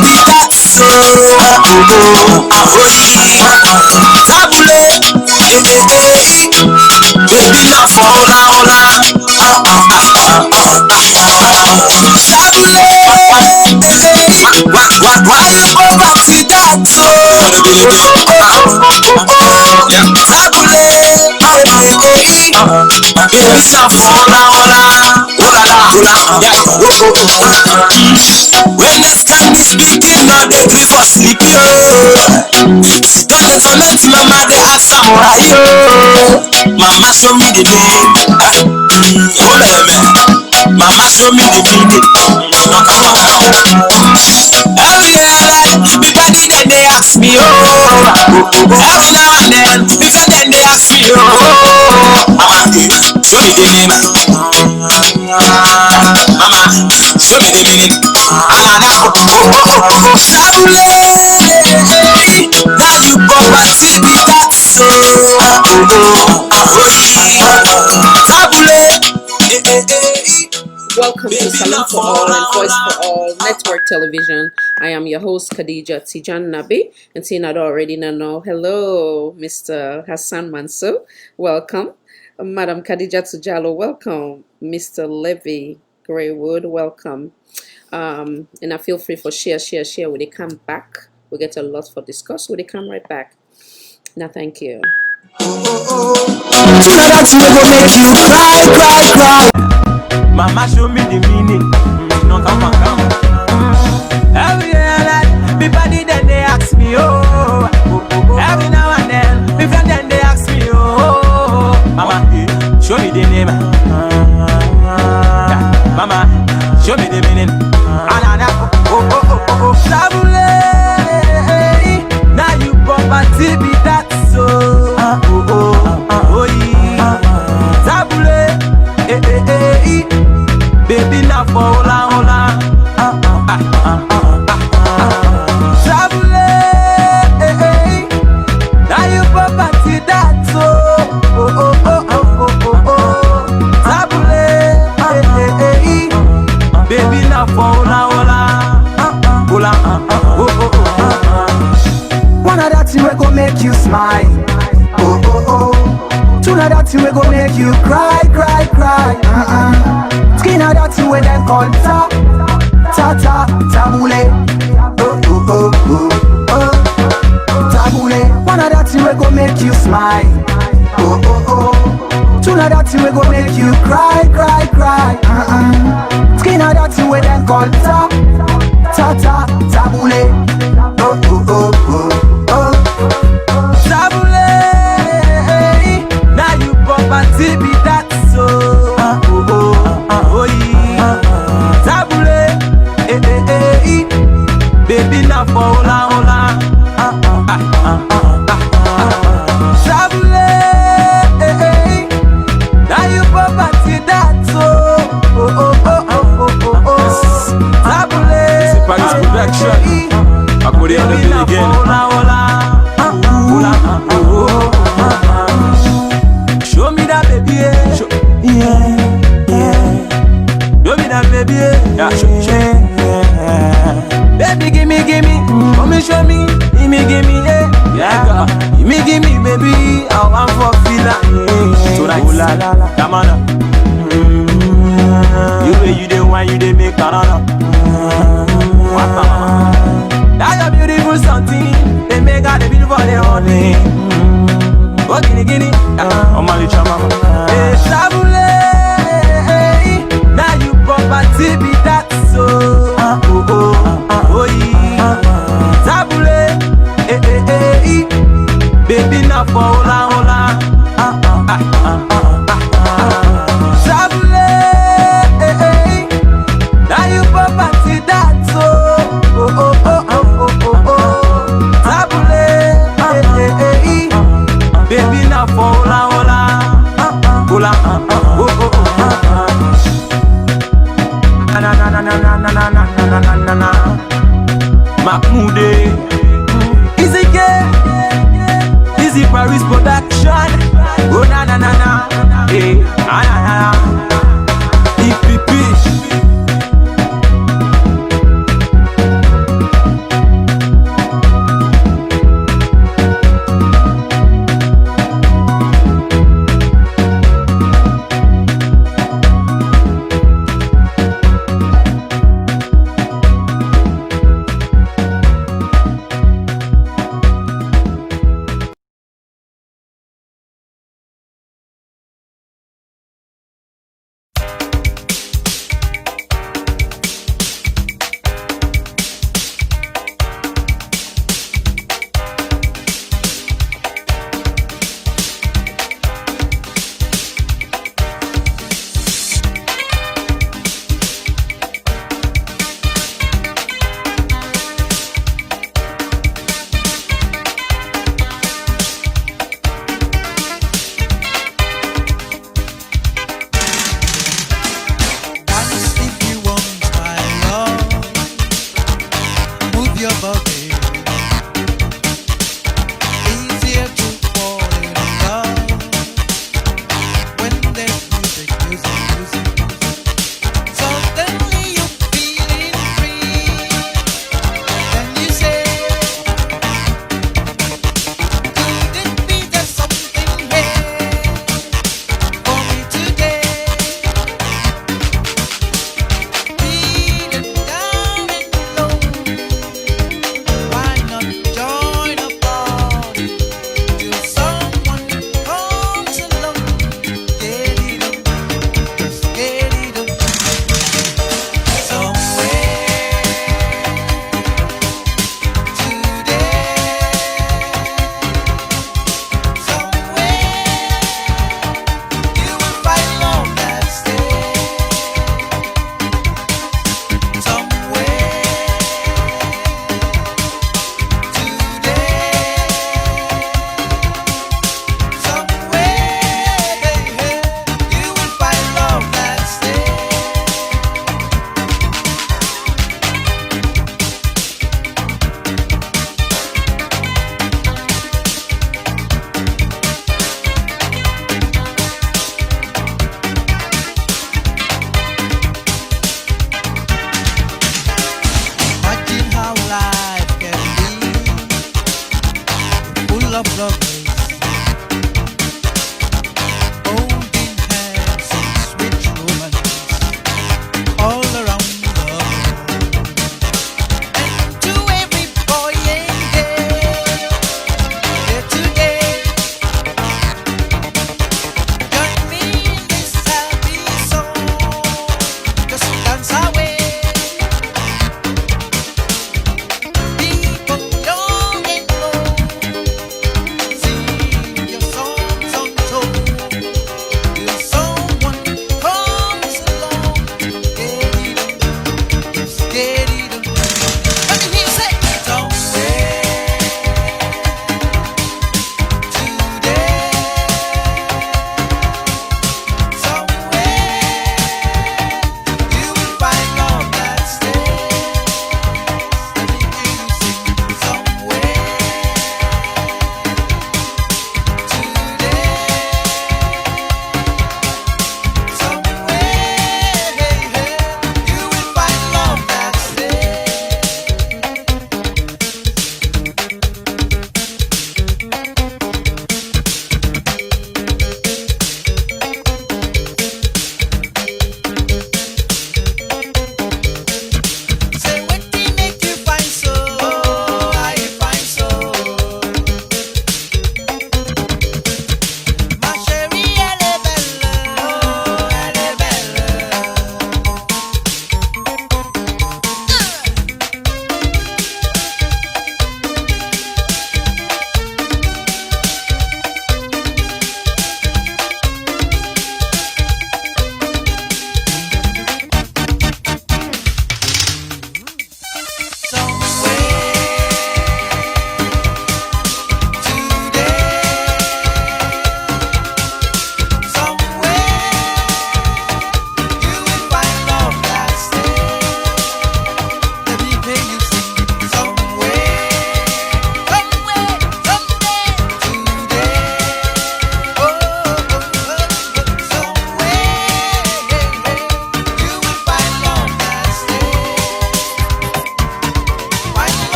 be that so. Tabule, baby now for hola. Why you poverty that so? Baby now for hola. When next time we speaking, not the three for sleep. She don't informant mama, they ask her why. Mama show me the name. Mama show me the meaning. Every day everybody then they ask me, every now and then, people then they ask me, Mama, show me the name. Mama, show me the meaning. Now you poverty be that so. Welcome to Salon for All and Voice for All Network Television. I am your host Khadija Tijan Nabi, and seeing that already know. Hello, Mr. Hassan Mansour. Welcome. Madam Khadija Tujalo, welcome. Mr. Levy Greywood, welcome. And I feel free for share. When they come back, we get a lot for discuss. When they come right back. Now, thank you. That's gonna make you cry. Mama show me the meaning. No come. Every night, everybody then they ask me, every now and then, people then they ask me, Mama, show me the name. Mama, show me the meaning. Tabule, now you poverty be that so. Tabule, baby now for hola. Tabule, now you poverty that so. Tabule, baby now for hola. One of that thing we go make you smile. Two of that thing we go make you cry. Skin of that thing we then call tabule. Tabule. One of that thing we go make you smile. Two of that thing we go make you cry. Skin of that thing we then call tabule. Tabule, now you poverty be that so. Tabule, baby now for hola. Tabule, now you poverty that so. Tabule, Paris production. I put it on the bill again. Show me that baby, show me that baby, baby give me, come and show me, give me, give me, baby, I want for feel tonight, come on, you the one, you the make banana. That's a beautiful something. They make out the beautiful for the honey. Oh, guinea. Oh, my chama. Hey, tabule. Now you poverty be that so. Tabule. Baby now for hola. Tabule. Now you poverty that so. Tabule, baby now for hola. Na. Mahmoude, Easy Paris production. Oh na, hey, EPP.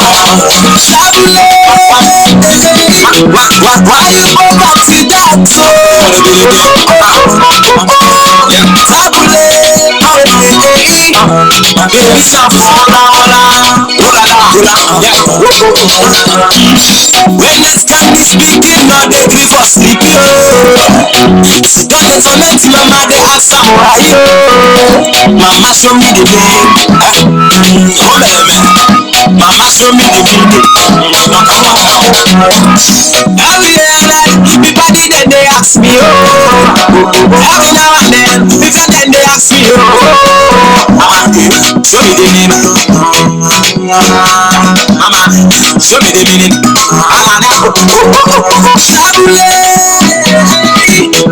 Why you go back to that? Baby, stop when next time we speaking, not they grieve for sleep, yo. She don't let torment mama, they ask samurai, yo. Mama show me the way. Oh, mama show me the video. Every day and night, everybody then they ask me, oh. Every now and then, people then they ask me, oh. Mama, show me the name. Mama, show me the meaning.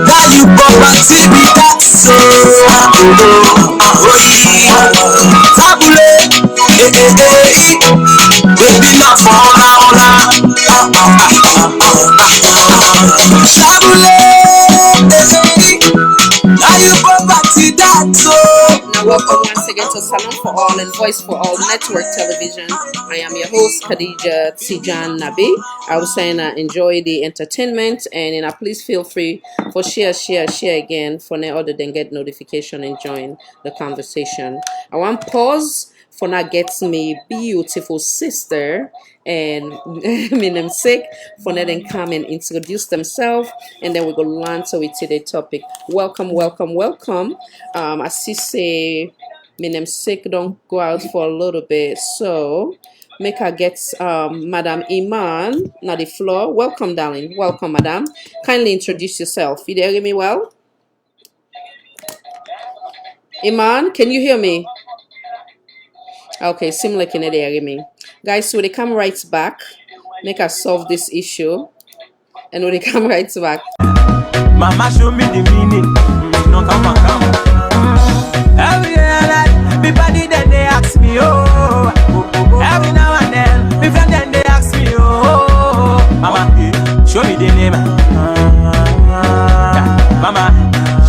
Now you poverty be that so. Tabule, baby not for all. Tabule, now you poverty that so. Now, welcome once again to Salon for All and Voice for All Network Television. I am your host, Khadija Tijan Nabi. I was saying enjoy the entertainment, and please feel free for share again for no other than get notification and join the conversation. I want pause for now gets me beautiful sister and Minem Sick for now then come and introduce themselves, and then we go learn to it today topic. Welcome. I see say Minem Sick don't go out for a little bit, so make her get Madam Iman na the floor. Welcome, darling. Welcome, Madam. Kindly introduce yourself. You hear me well? Iman, can you hear me? Okay, seem like you need to hear me. Guys, so they come right back. Make us solve this issue. And when they come right back. Mama show me the meaning. No, come. Every day and night, everybody then they ask me, oh. Every now and then, my friend then they ask me, oh. Mama, show me the name. Mama,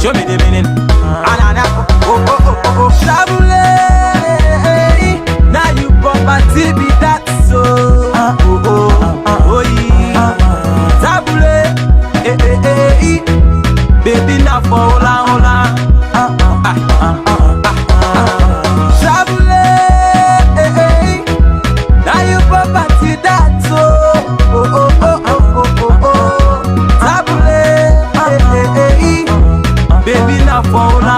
show me the meaning. Tabule, now you poverty be that so. Tabule, baby now for hola. Tabule, now you poverty that so. Tabule, baby now for hola.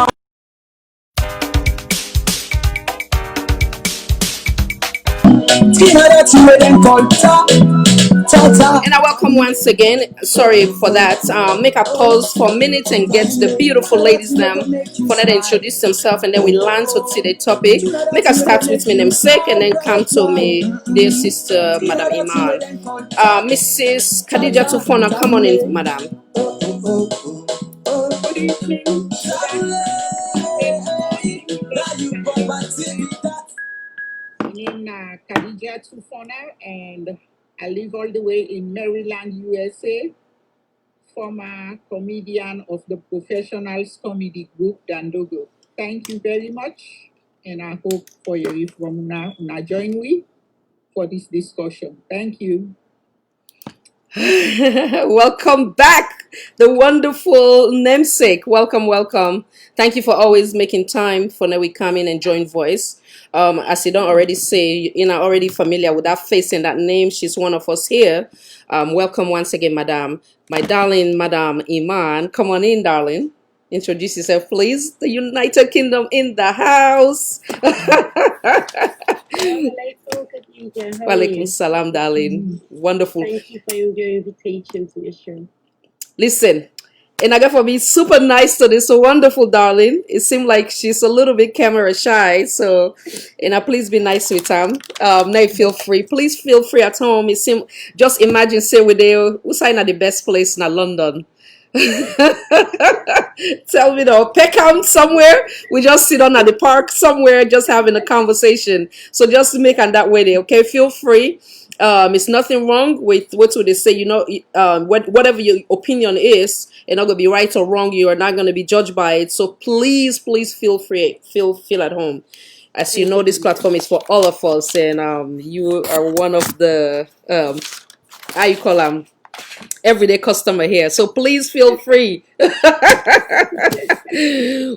And I welcome once again. Sorry for that. Make a pause for a minute and get the beautiful ladies them for that introduce themselves, and then we learn to see the topic. Make us start with me namesake and then come to me, dear sister Madam Iman. Mrs. Khadija Tufona, come on in, Madam. My name is Khadija Tufona, and I live all the way in Maryland, USA. Former comedian of the professionals comedy group Dandogo. Thank you very much, and I hope for you from now join me for this discussion. Thank you. Welcome back, the wonderful namesake. Welcome. Thank you for always making time for now we come in and join voice. As you don't already say, you're not already familiar with that face and that name. She's one of us here. Welcome once again, Madam. My darling, Madam Iman. Come on in, darling. Introduce yourself, please. The United Kingdom in the house. Walaikum salam, darling. Wonderful. Thank you for your invitation to your show. Listen, and I got for me super nice to this, so wonderful, darling. It seemed like she's a little bit camera shy, so please be nice with her. Now feel free. Please feel free at home. It seem just imagine say we're there. We sign at the best place in London. Tell me though, Peckham somewhere. We just sit on at the park somewhere, just having a conversation. So just make it that way there, okay? Feel free. It's nothing wrong with what would they say, whatever your opinion is, it's not gonna be right or wrong. You are not gonna be judged by it. So please feel free, feel at home. As you know, this platform is for all of us, and you are one of the how you call them, everyday customer here. So please feel free.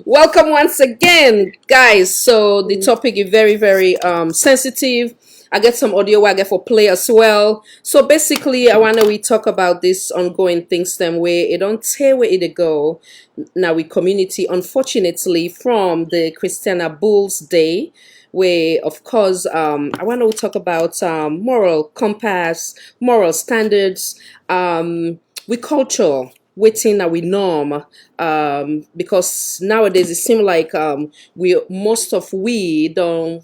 Welcome once again, guys. So the topic is very, very sensitive. I get some audio I get for play as well. So basically, I wanna we talk about this ongoing things them way it don't tell where it go. Now we community, unfortunately, from the Christiana Bulls Day, where of course I want to talk about moral compass, moral standards, we culture waiting that we norm, because nowadays it seems like we most of we don't,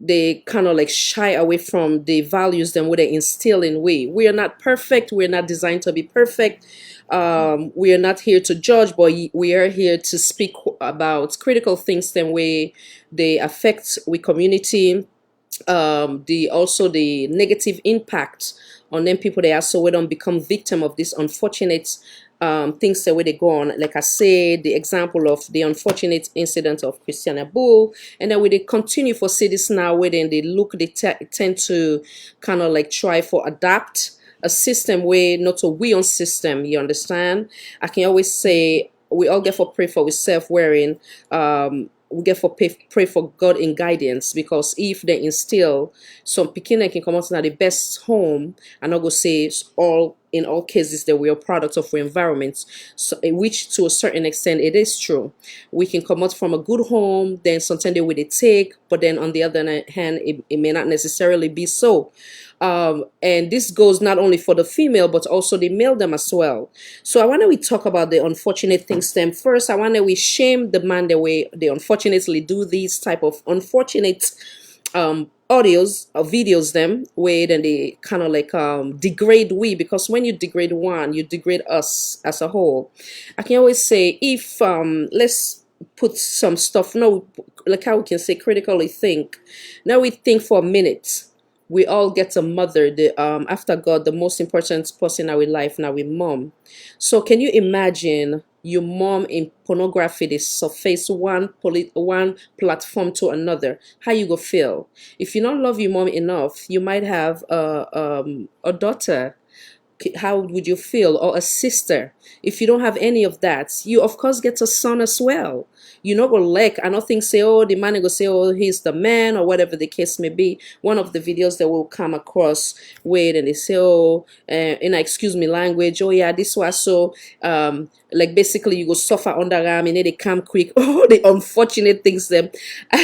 they kind of like shy away from the values then what they instill in we are not perfect, we're not designed to be perfect, we are not here to judge, but we are here to speak about critical things then way they affect we community, the also the negative impact on them people they are, so we don't become victim of this unfortunate things the way they go on. Like I said, the example of the unfortunate incident of Christiana Bull, and then we they continue for cities now where then they look, they tend to kind of like try for adapt a system where not a we on system, you understand. I can always say we all get for pray for self wearing, we get for pray for God in guidance, because if they instill some pikin can come out in the best home, and not go say all in all cases that we are products of our environments, so which to a certain extent it is true. We can come out from a good home, then sometimes they will take, but then on the other hand it may not necessarily be so. And this goes not only for the female but also the male them as well. So I want to we talk about the unfortunate things them first. I want to we shame the man the way they unfortunately do these type of unfortunate audios or videos them where then they kind of like degrade we, because when you degrade one you degrade us as a whole. I can always say if let's put some stuff, no, like how we can say critically think. Now we think for a minute, we all get a mother, the after God the most important person in our life now, we mom. So can you imagine your mom in pornography, they surface one platform to another, how you go feel? If you don't love your mom enough, you might have a daughter, how would you feel, or a sister? If you don't have any of that, you of course get a son as well. You know, go like, I don't think say, oh, the man go say, oh, he's the man, or whatever the case may be. One of the videos that will come across where and they say, oh, in excuse me language, oh yeah, this was so like basically you go suffer underarm and then they come quick. Oh, the unfortunate things that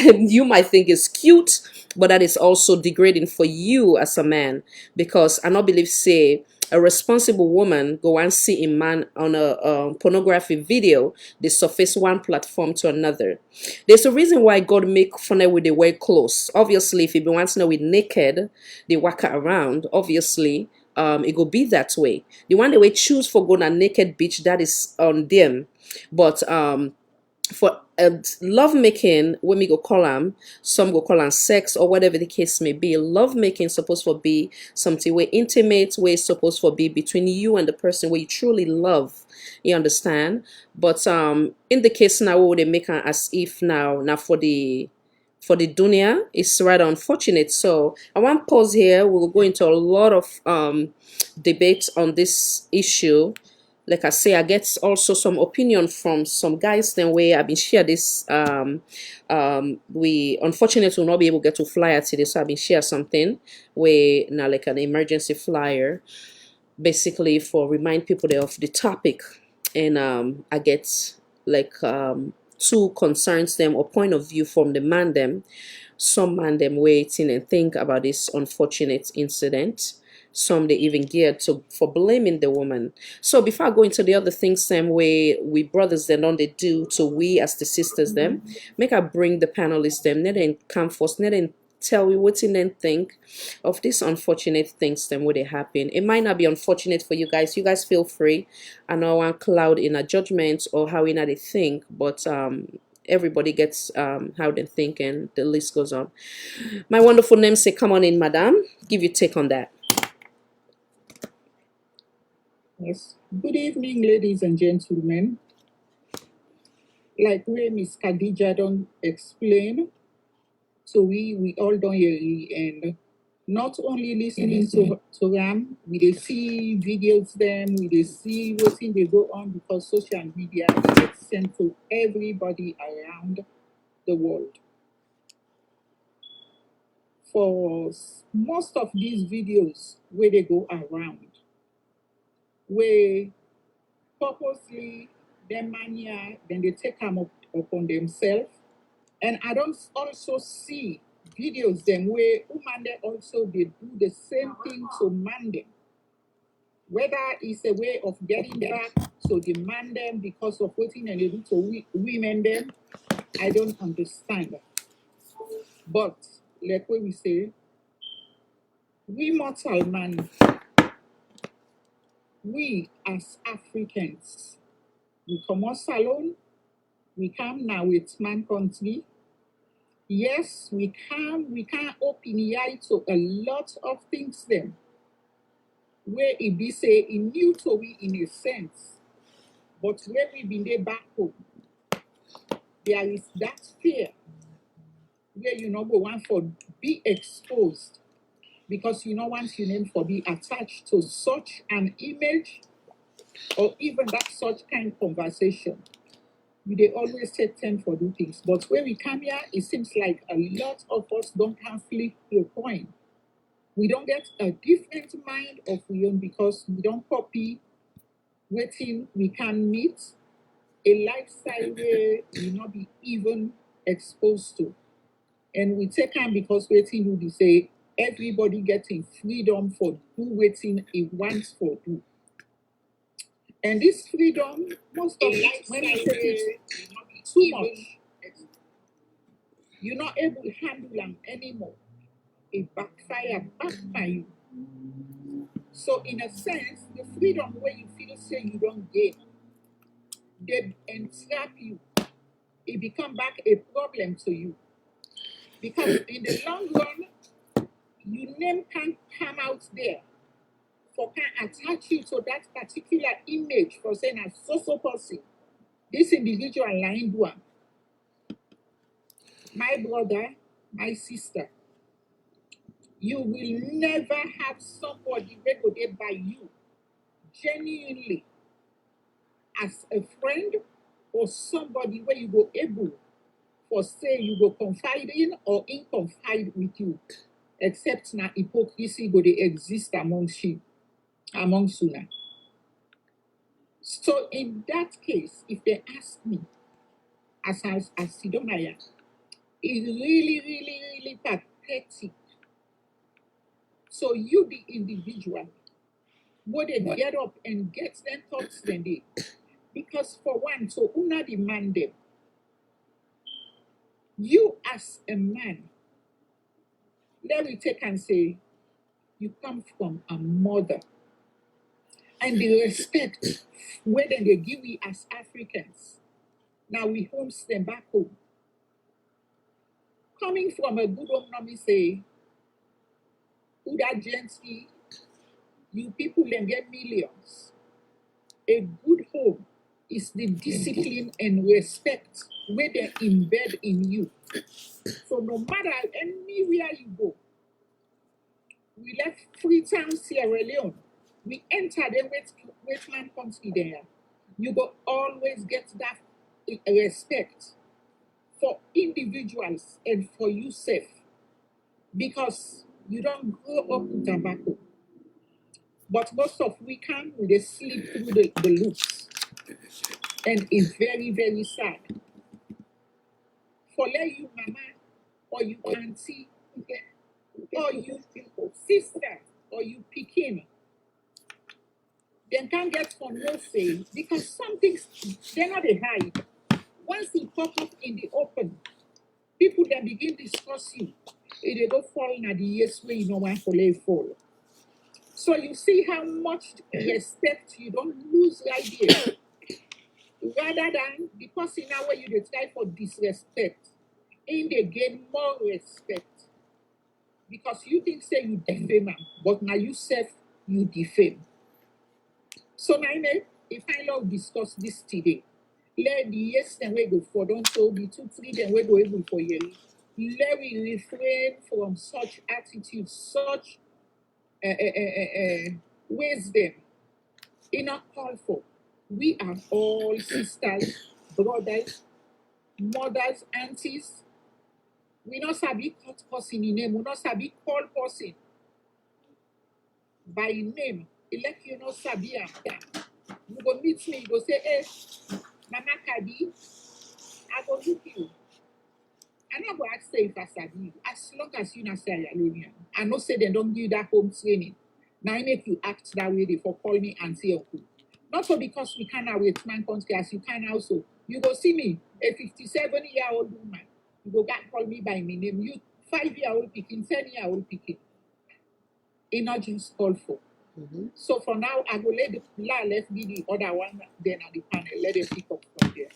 you might think is cute, but that is also degrading for you as a man, because I not believe say a responsible woman go and see a man on a pornography video, they surface one platform to another. There's a reason why God make fun with the wear clothes. Obviously, if you be wanting to know with naked, they walk around. Obviously, it go be that way. The one they will choose for going a naked beach, that is on them. But for love making, when we go call them, some go call them sex or whatever the case may be. Love making supposed to be something where intimate, where it's supposed to be between you and the person where you truly love. You understand? But in the case now where they make it as if now for the dunya, it's rather unfortunate. So I want to pause here. We'll go into a lot of debates on this issue. Like I say, I get also some opinion from some guys then where I've been share this. We unfortunately will not be able to get to flyer today, so I've been share something where now like an emergency flyer, basically for remind people there of the topic. And I get like two concerns them or point of view from the man them. Some man them waiting and think about this unfortunate incident. Some they even geared to for blaming the woman. So before I go into the other things, same way we brothers then on they do to we as the sisters them, make I bring the panelists them, let them come first, let them tell me what in them think of these unfortunate things then what they happen. It might not be unfortunate for you guys. You guys feel free. I know one cloud in a judgment or how in they think, but everybody gets how they think, and the list goes on. My wonderful namesake, come on in, madam. Give your take on that. Yes. Good evening, ladies and gentlemen. Like where Miss Khadija don't explain, So we all don't hear it, and not only listening to them, we dey see videos them, we dey see wetin dey go on, because social media gets sent to everybody around the world. For most of these videos where they go around, where purposely them mania, then they take them upon themselves. And I don't also see videos them where women they also they do the same thing to man them. Whether it's a way of getting back to demand them because of what they do to women them, I don't understand. But like what we say, we mortal man, we as Africans, we come out salon, we come now with man country. Yes, we can open the eye to a lot of things then. Where it be say in new to we in a sense, but where we been there back home, there is that fear where you know go want for be exposed, because you know want your name for be attached to such an image or even that such kind of conversation. They always take time for do things. But when we come here, it seems like a lot of us don't have flip the coin. We don't get a different mind of we own because we don't copy waiting we can meet a lifestyle where we not be even exposed to. And we take time because waiting we say everybody getting freedom for do waiting it wants for do. And this freedom, most of it, when you take it too much, you're not able to handle them anymore. It backfire you. So in a sense, the freedom where you feel say you don't get, they entrap you. It become back a problem to you. Because in the long run, your name can't come out there for can attach you to that particular image for saying a so person. This individual line one. My brother, my sister, you will never have somebody that go there by you genuinely as a friend or somebody where you go able for say you go confide in or in confide with you, except now hypocrisy go they exist amongst you, amongst you now. So in that case, if they ask me, as Sidonaya, it's really pathetic. So you the individual, would they get up and get them thoughts then they, because for one, so una demand them. You as a man, let me take and say, you come from a mother. And the respect where then they give we as Africans. Now we homes them back home. Coming from a good home, now we say, who that gently, you people then get millions. A good home is the discipline and respect where they embed in you. So no matter anywhere you go, we left Freetown, Sierra Leone. We enter the wetland country there. You go always get that respect for individuals and for yourself, because you don't grow up with tobacco. But most of we come with a slip through the loops. And it's very sad. For let you mama or you auntie or you sister or you pekin, they can't get for no say because some things they're not a hide. Once you pop up in the open, people then begin to discuss you. They don't fall in the years where you know one for lay fall. So you see how much respect you don't lose right there. Rather than the person now where you dey try for disrespect, in they gain more respect. Because you think say you defame am, but now you self you defame. So now if I love discuss this today, let the yes then we go for don't so the 2-3 then we go able for yearly. let me refrain from such attitudes, such wisdom. In a call for, we are all sisters, brothers, mothers, aunties. We not sabi cut person in name. We not sabi call person by name. Elect you not sabi am. You go meet me. You go say, "Hey, Mama Kadi, I go look you." I not go ask say if I sabi you. As long as you not say I alone, I know say they don't give you that home training. Now I make you act that way. They for call me auntie uncle. Not so because we can't wait man country as you can also. You go see me, a 57-year-old woman. You go back call me by my name. You 5-year-old picking, 10-year-old picking. It not just call for. So for now, I will let the left be the other one, then at the panel. Let them pick up from there.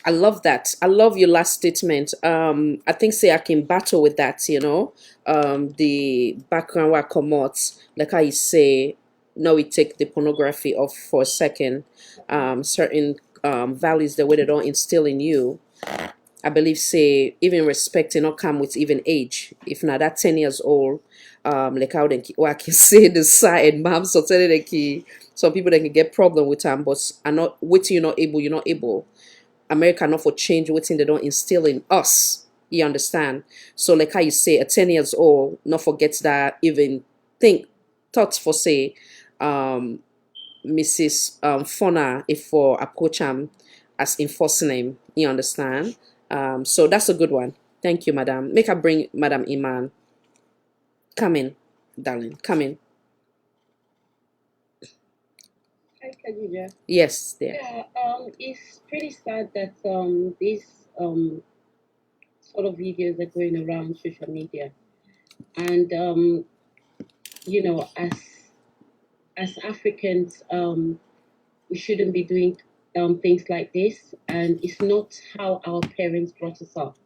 I love that. I love your last statement. I think say I can battle with that, you know. The background where I come out, like how you say, now we take the pornography off for a second. Certain values the way they don't instill in you. I believe say even respect not come with even age. If not that 10 years old, like how they I can say the side mom so tell they key some people they can get problem with them, but are not with you're not able. America not for change waiting they don't instill in us. You understand? So like how you say a 10 years old not forget that even think thoughts for say Mrs. Fona if for approach as enforcing name. You understand? So that's a good one. Thank you, madam. Make her bring Madam Iman. Come in, darling. Come in. Hi, Khadija. Yes, there. Yeah, it's pretty sad that these sort of videos are going around social media, and you know, as Africans, we shouldn't be doing things like this, and it's not how our parents brought us up,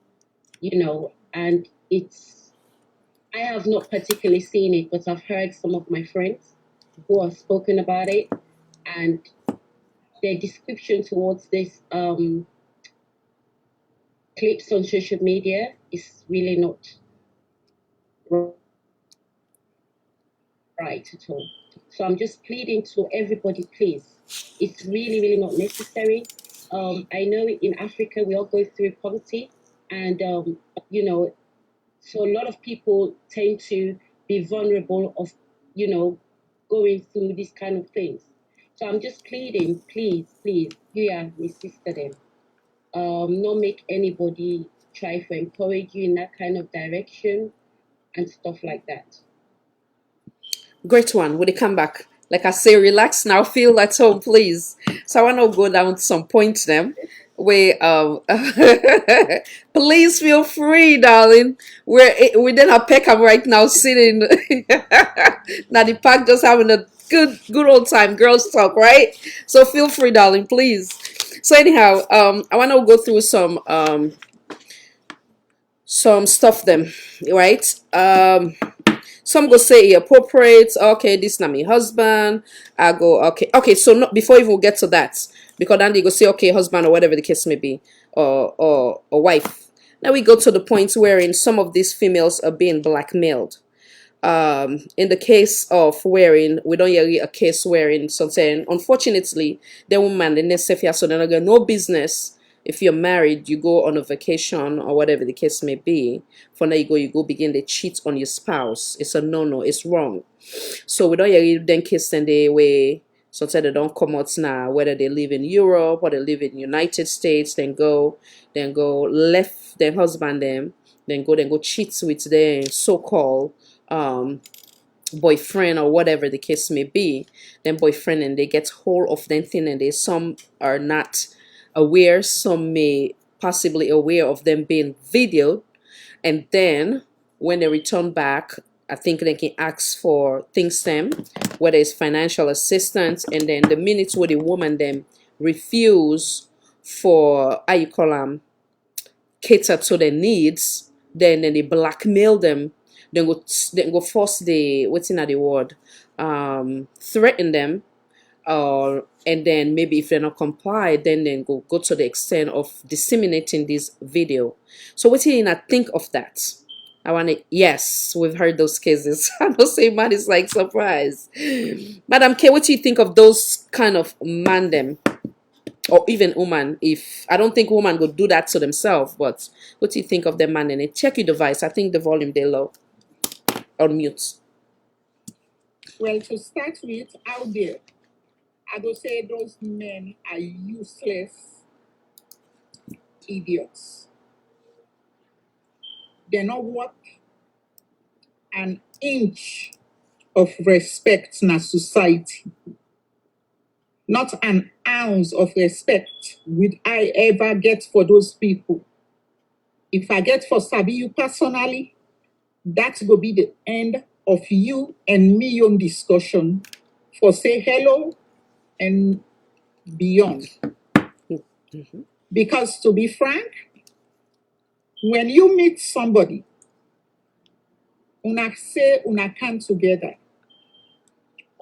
you know, and I have not particularly seen it, but I've heard some of my friends who have spoken about it, and their description towards this clips on social media is really not right at all. So I'm just pleading to everybody, please. It's really, really not necessary. I know in Africa we all go through poverty, and you know, so a lot of people tend to be vulnerable of, you know, going through these kind of things. So I'm just pleading, please, please, you are my sister then. Not make anybody try to encourage you in that kind of direction and stuff like that. Great one. Will they come back? Like I say, relax now. Feel at home, please. So I want to go down to some points then. Where please feel free, darling. We then have Peckham right now sitting now the park just having a good old time, girls talk, right? So feel free, darling, please. So anyhow, I want to go through some stuff them, right? Some go say appropriate. Okay, this not my husband. I go okay. So not before even we get to that, because then they go say okay, husband or whatever the case may be, or wife. Now we go to the point wherein some of these females are being blackmailed. In the case of wherein we don't hear a case wherein something unfortunately the woman the next so they're not no business. If you're married, you go on a vacation or whatever the case may be. For now you go begin to cheat on your spouse. It's a no, it's wrong. So we don't hear then case then they way sometimes they don't come out now, whether they live in Europe or they live in United States, then go left their husband them, then go cheat with their so-called boyfriend or whatever the case may be, then boyfriend, and they get hold of them thing, and they some are not aware, some may possibly aware of them being videoed, and then when they return back, I think they can ask for things them, whether it's financial assistance, and then the minutes where the woman them refuse for how you call them cater to their needs, then they blackmail them, then go force the what's in the word, threaten them, and then maybe if they're not complied, then go to the extent of disseminating this video. So what do you think of that? I want to, yes, we've heard those cases. I don't say man is like surprised. Madam K, what do you think of those kind of man them? Or even woman, if I don't think woman would do that to themselves, but what do you think of the man in it? Check your device. I think the volume they low. On mute. Well, to start with, out there, I would say those men are useless idiots. They're not worth an inch of respect in a society. Not an ounce of respect would I ever get for those people. If I get for Sabi you personally, that will be the end of you and me on discussion for say hello and beyond. Because to be frank, when you meet somebody, una say una come together.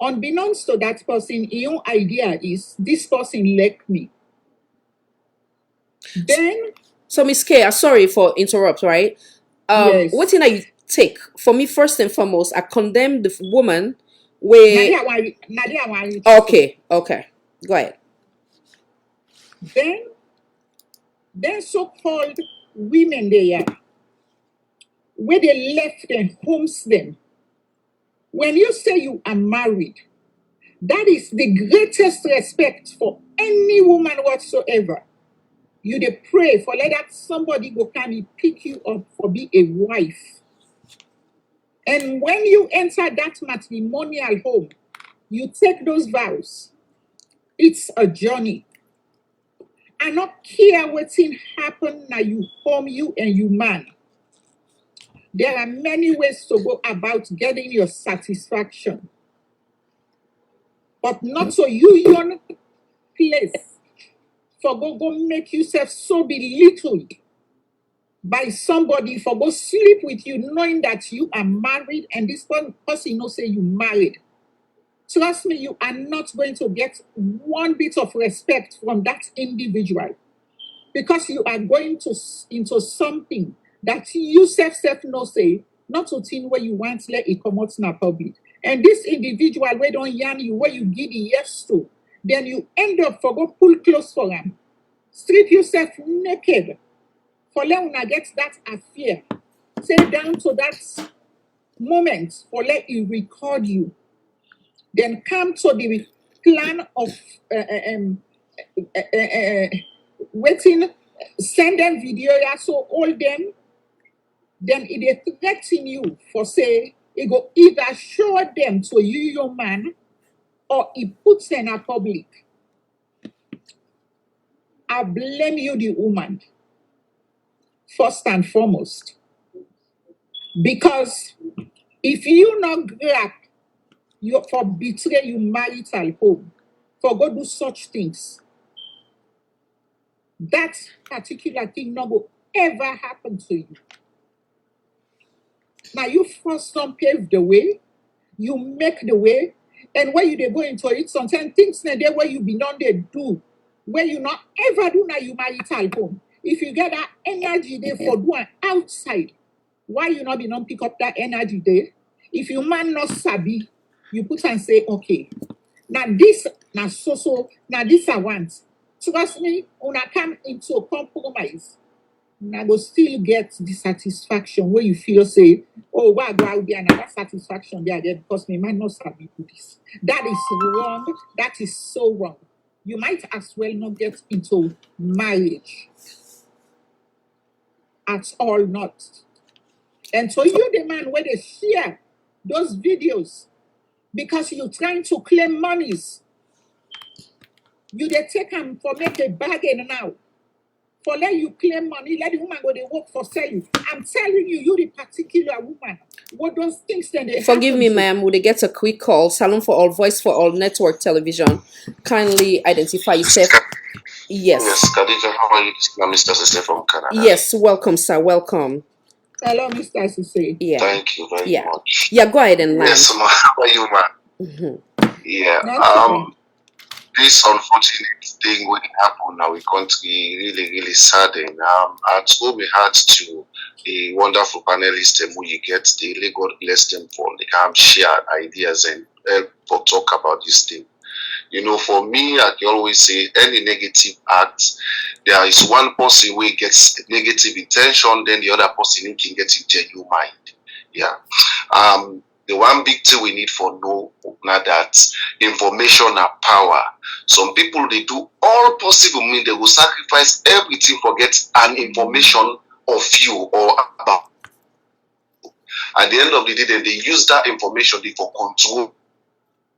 Unbeknownst to that person, your idea is this person like me. Then, so Miss K, sorry for interrupt, right? yes. What thing I take? For me, first and foremost, I condemn the woman where Nadia, okay, go ahead. Then so-called women they are, where they left their homes them. When you say you are married, that is the greatest respect for any woman whatsoever. You dey pray for let that somebody go come and pick you up for be a wife. And when you enter that matrimonial home, you take those vows. It's a journey. I not care what's happen now you home you and you man. There are many ways to go about getting your satisfaction. But not so you young place for go make yourself so belittled by somebody for go sleep with you knowing that you are married and this person say you married. Trust me, you are not going to get one bit of respect from that individual because you are going to into something that you self no say, not to think where you want let it come out in a public. And this individual where don't yarn you where you give the yes to, then you end up for go pull close for them, strip yourself naked for let una get that affair, say down to that moment for let you record you. Then come to the plan of waiting, send them video, so all them, then it threaten you for say, it go either show them to you, your man, or it puts in a public. I blame you, the woman, first and foremost. Because if you not grab you for betray your marital home, for go do such things, that particular thing not will ever happen to you. Now you first don't pave the way, you make the way, and where you they go into it, sometimes things na there where you be not there do, where you not ever do now you marital home. If you get that energy there for doing outside, why you not be not pick up that energy there? If you man not sabi, you put and say, okay, now this, now so, now this I want. Trust me, when I come into a compromise, I go still get the satisfaction where you feel say, oh, why do I be another satisfaction there because me man not sabi do this. That is wrong. That is so wrong. You might as well not get into marriage at all, not. And so you the man where they share those videos because you're trying to claim monies. You they take them for make a bargain now. For let you claim money, let the woman go they work for sell you. I'm telling you, you the particular woman. What those things then they Forgive me, ma'am. Would they get a quick call? Salon for All, Voice for All, Network Television. Kindly identify yourself. Yes. Yes, Khadija, how are you? This is Mr. Sise from Canada. Yes, welcome, sir. Welcome. Hello, Mr. Sise. Yeah. Thank you very much. Yeah, go ahead and land. Yes, ma. How are you, ma? Mm-hmm. Yeah. this unfortunate thing when it happened in our country really, really saddened. I told my heart to the wonderful panelists who you get, the God bless them for they can share ideas and help talk about this thing. You know, for me, I can always say any negative act, there is one person who gets negative intention, then the other person can get in genuine mind. Yeah. The one big thing we need for know now that information are power. Some people they do all possible mean they will sacrifice everything for get an information of you or about. At the end of the day, then they use that information for control.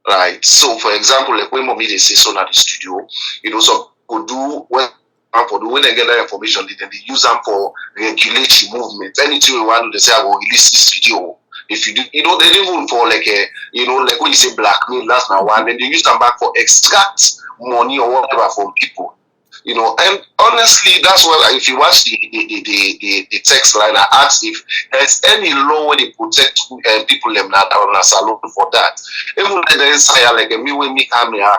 Right. So, for example, like when mommy they say so at the studio, you know, some could do when they get that information, then they use them for regulatory movement. Anything we want, they say I will release this video. If you do, you know, they even for like a, you know, like when you say blackmail, that's not one. Then they use them back for extract money or whatever from people. You know, and honestly, that's why if you watch the text line, I asked if there's any law where they protect people them not on a salon for that. Even when there is like a me when me come here,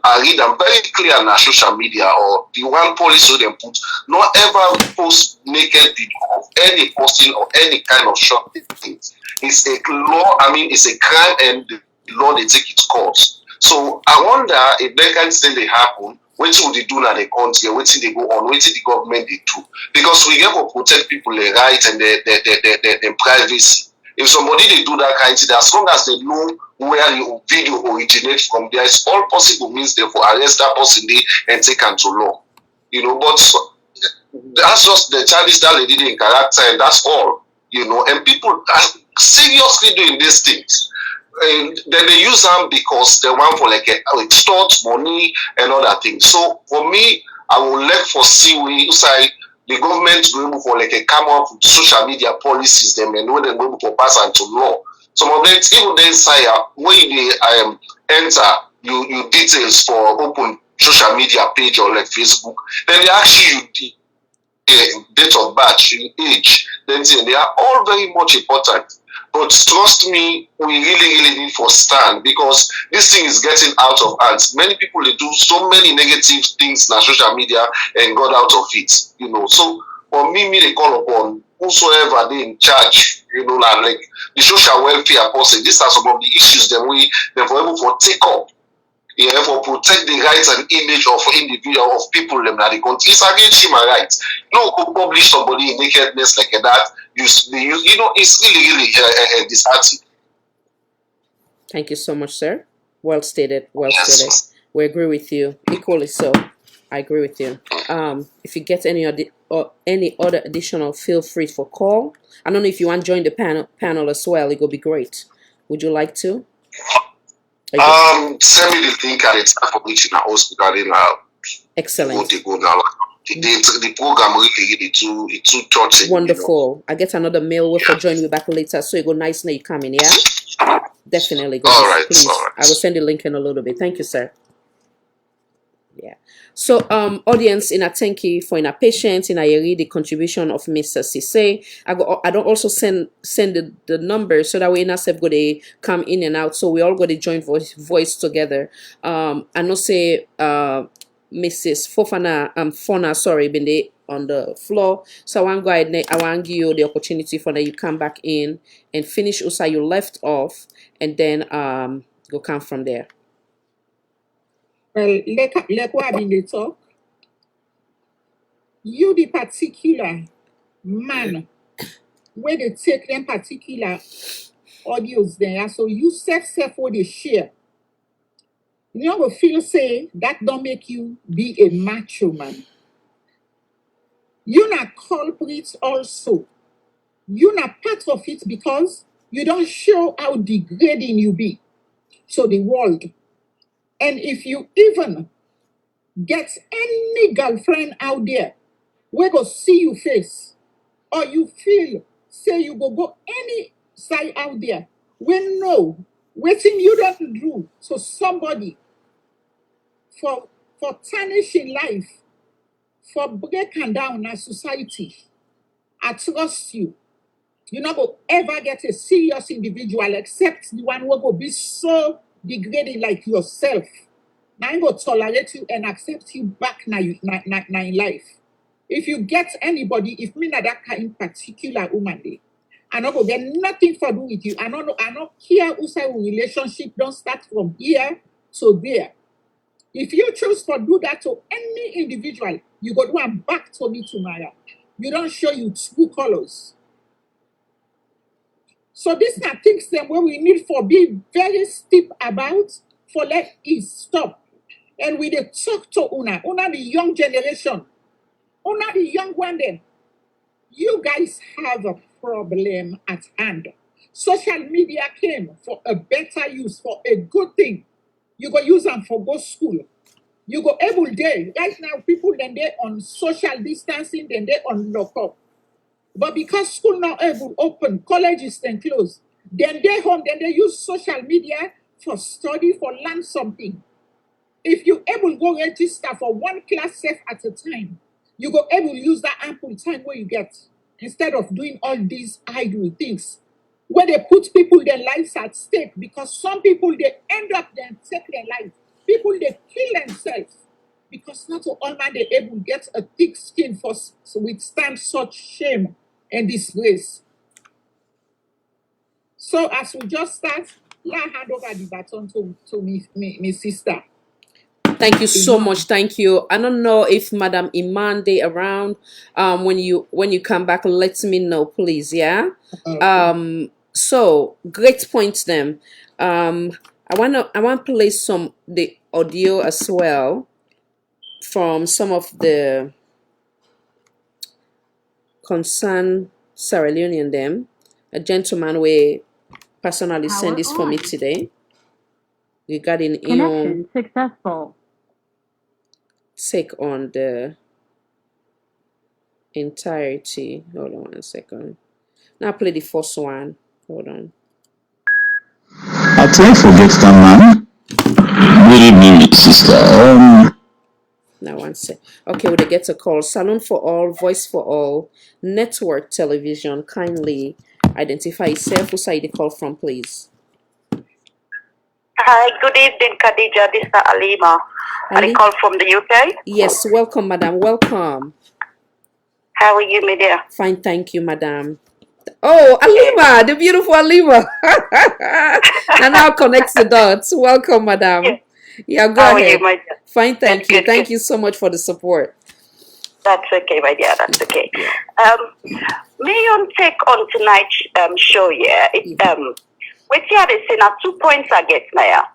I read them very clear on social media or the one policy they put, not ever post naked video of any person or any kind of short things. It's a law, I mean, it's a crime and the law they take its course. So I wonder if that kind of thing they happen, what will they do now the country, what they go on, what the government they do. Because we have to protect people their rights and their privacy. If somebody they do that kind of thing, as long as they know where the video originates from, there is all possible means they for arrest that person there and take them to law. You know, but that's just the childish that lady in character and that's all. You know, and people are seriously doing these things. And then they use them because they want for like extort money and other things. So for me, I would like for see we say the government going for like a come up with social media policies them and when they go for pass into law. Some of them even they say when they enter you details for open social media page or like Facebook, then they actually you date of birth, age, then they are all very much important. But trust me, we really need for stand because this thing is getting out of hands. Many people they do so many negative things on social media and got out of it. You know, so for me they call upon whosoever they in charge. You know, like the social welfare person. These are some of the issues that they're able to take up. Yeah, for protect the rights and image of individual of people them that they country. It's against human rights. No, go publish somebody in nakedness like that. You know, it's really disheartening. Thank you so much, sir. Well stated. Well stated. We agree with you. Equally so. I agree with you. If you get any other additional, feel free for call. I don't know if you want to join the panel as well. It would be great. Would you like to? Send me the link and it's time for me to host regarding excellent. The program really too touching. Wonderful. You know? I get another mail for joining you back later, so you go nice now you come in, yeah? Definitely. All right, please. All right. I will send the link in a little bit. Thank you, sir. Yeah. So, audience, thank you for patience. I read the contribution of Mr. Cisse. I don't also send the number so that we not have go to come in and out. So we all got to join voice together. I know say Mrs. Fona, sorry, been there on the floor. So I want to go ahead. I want to give you the opportunity for that you come back in and finish also you left off, and then go come from there. Well, like what I've been talk. You the particular man where they take them particular audios there, so you self what they share. You know, feel say that don't make you be a macho man. You're not culprits also. You're not part of it because you don't show how degrading you be to the world. And if you even get any girlfriend out there, we go see you face, or you feel say you go any side out there, we know waiting you don't do to somebody for tarnishing life, for breaking down our society. I trust you. You're not going to ever get a serious individual except the one who will be so degrading like yourself. Now I go tolerate you and accept you back now in life. If you get anybody, if me na that kind particular woman dey, I not go get nothing for do with you. I don't care who say relationship don't start from here to there. If you choose to do that to any individual, you go do and back to me tomorrow. You don't show you true colors. So these are things that where we need for be very steep about for let it stop. And we dey talk to una the young generation, una the young one then. You guys have a problem at hand. Social media came for a better use, for a good thing. You go use them for go school. You go able day. Right now, people then they on social distancing, then they on lock up. But because school not able open, colleges then closed. Then they home, then they use social media for study, for learn something. If you able go register for one class safe at a time, you go able use that ample time where you get instead of doing all these idle things where they put people their lives at stake because some people they end up then take their life. People they kill themselves because not all man they able get a thick skin for withstand such shame and disgrace. So as we just start, let hand over the baton to me sister. Thank you so much. Thank you. I don't know if Madam Iman they around. When you come back, let me know, please. Yeah. So great points. Then. I want to play some the audio as well from some of the concerned Sierra Leonean them. A gentleman we personally sent this for me today regarding connection successful. Take on the entirety. Hold on 1 second. Now play the first one. Hold on. I can't forget that man. Good evening, sister. Now 1 sec. Okay, we get a call. Salon for All, Voice for All, Network Television. Kindly identify yourself. Who side the call from, please? Hi, good evening, Khadija. This is Alima. I call from the UK. Yes, welcome, madam. Welcome. How are you, my dear? Fine, thank you, madam. Oh, Alima, the beautiful Alima. And now connects the dots. Welcome, madam. Yes. Yeah, go How ahead. are you, my dear? Fine, thank That's you. good, Thank good. you so much for the support. That's okay, my dear. That's okay. Yeah. Me on take on tonight's show, yeah. Which here they say now 2 points I get now.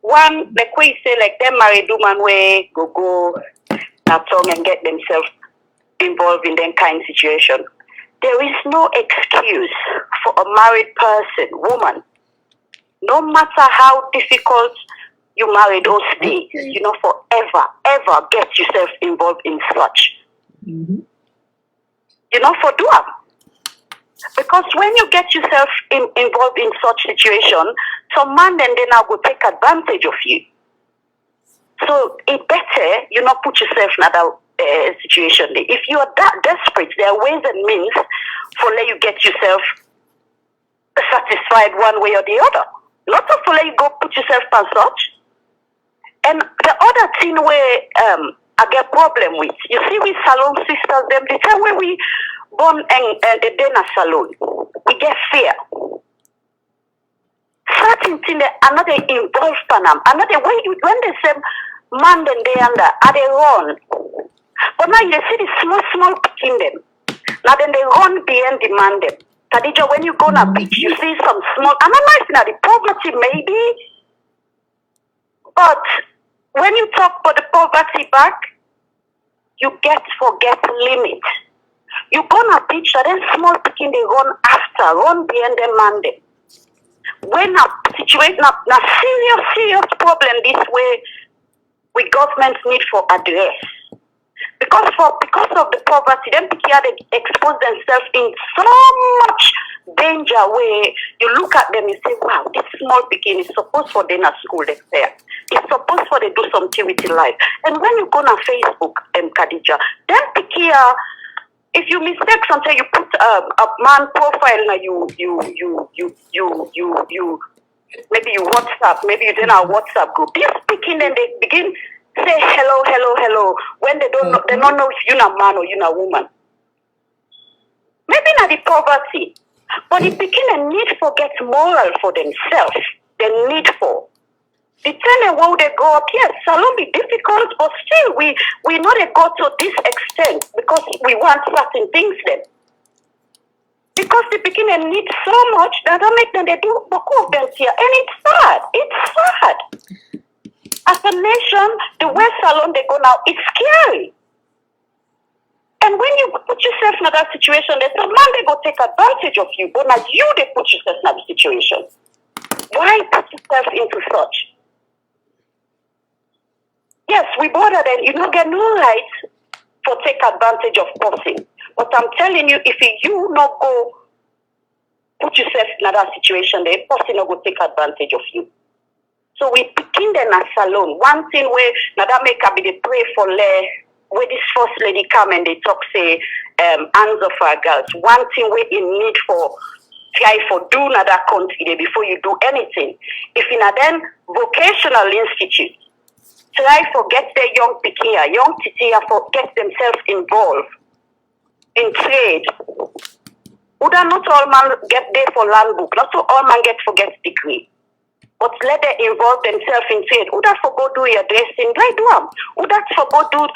One, like we say, like them married woman way go that tongue and get themselves involved in them kind of situation. There is no excuse for a married person, woman, no matter how difficult you married or stay, ever get yourself involved in such. For do it. Because when you get yourself involved in such situation, some man then they now go take advantage of you. So it better you not put yourself in that situation. If you are that desperate, there are ways and means for let you get yourself satisfied one way or the other. Not to let you go put yourself as such. And the other thing where I get problem with, you see, we salon sisters, them the time when we born and the dinner salon, we get fear. Certain thing that another involved panam, another way when they say man then they under, are they run? But now you see the small picking them. Now then they run behind the man them. Khadija, when you go on a beach, you see some small, I'm not nice now, the poverty maybe, but when you talk about the poverty back, you forget limit. You go on a beach, and then small picking they run behind the man them. When a situation, a serious problem this way, we government need for address. Because of the poverty, them people they expose themselves in so much danger where you look at them and say, wow, this small picking is supposed for them at school they say. It's supposed for they do something with your life. And when you go on Facebook, Khadija, them picky if you mistake something, you put a man profile now you maybe you WhatsApp, maybe you in our WhatsApp group. They're speaking and they begin say hello, hello, hello. When they don't know, they don't know if you're a man or you're a woman. Maybe not the poverty, but the begin a need for get moral for themselves. The need for. Depending where they go up, yes, salon be difficult, but still we know they go to this extent because we want certain things then. Because the beginning need so much that don't make them they do book of them here. And it's sad. It's sad. As a nation, the way salon they go now, it's scary. And when you put yourself in that situation, there's a man they go take advantage of you, but now you they put yourself in that situation. Why put yourself into such? Yes, we bother then. You don't get no right for take advantage of person. But I'm telling you, if you not go put yourself in that situation, the person not go take advantage of you. So we begin then as alone. One thing where now that make up the pray for where this first lady come and they talk say hands of our girls. One thing we in need for try for do another country before you do anything. If in a then vocational institute, try for get the young pikia, young titia for get themselves involved in trade. Uda not all man get there for land book, not all man get for get degree. But let them involve themselves in trade. Uda for go do your dressing, like do them. Uda for go do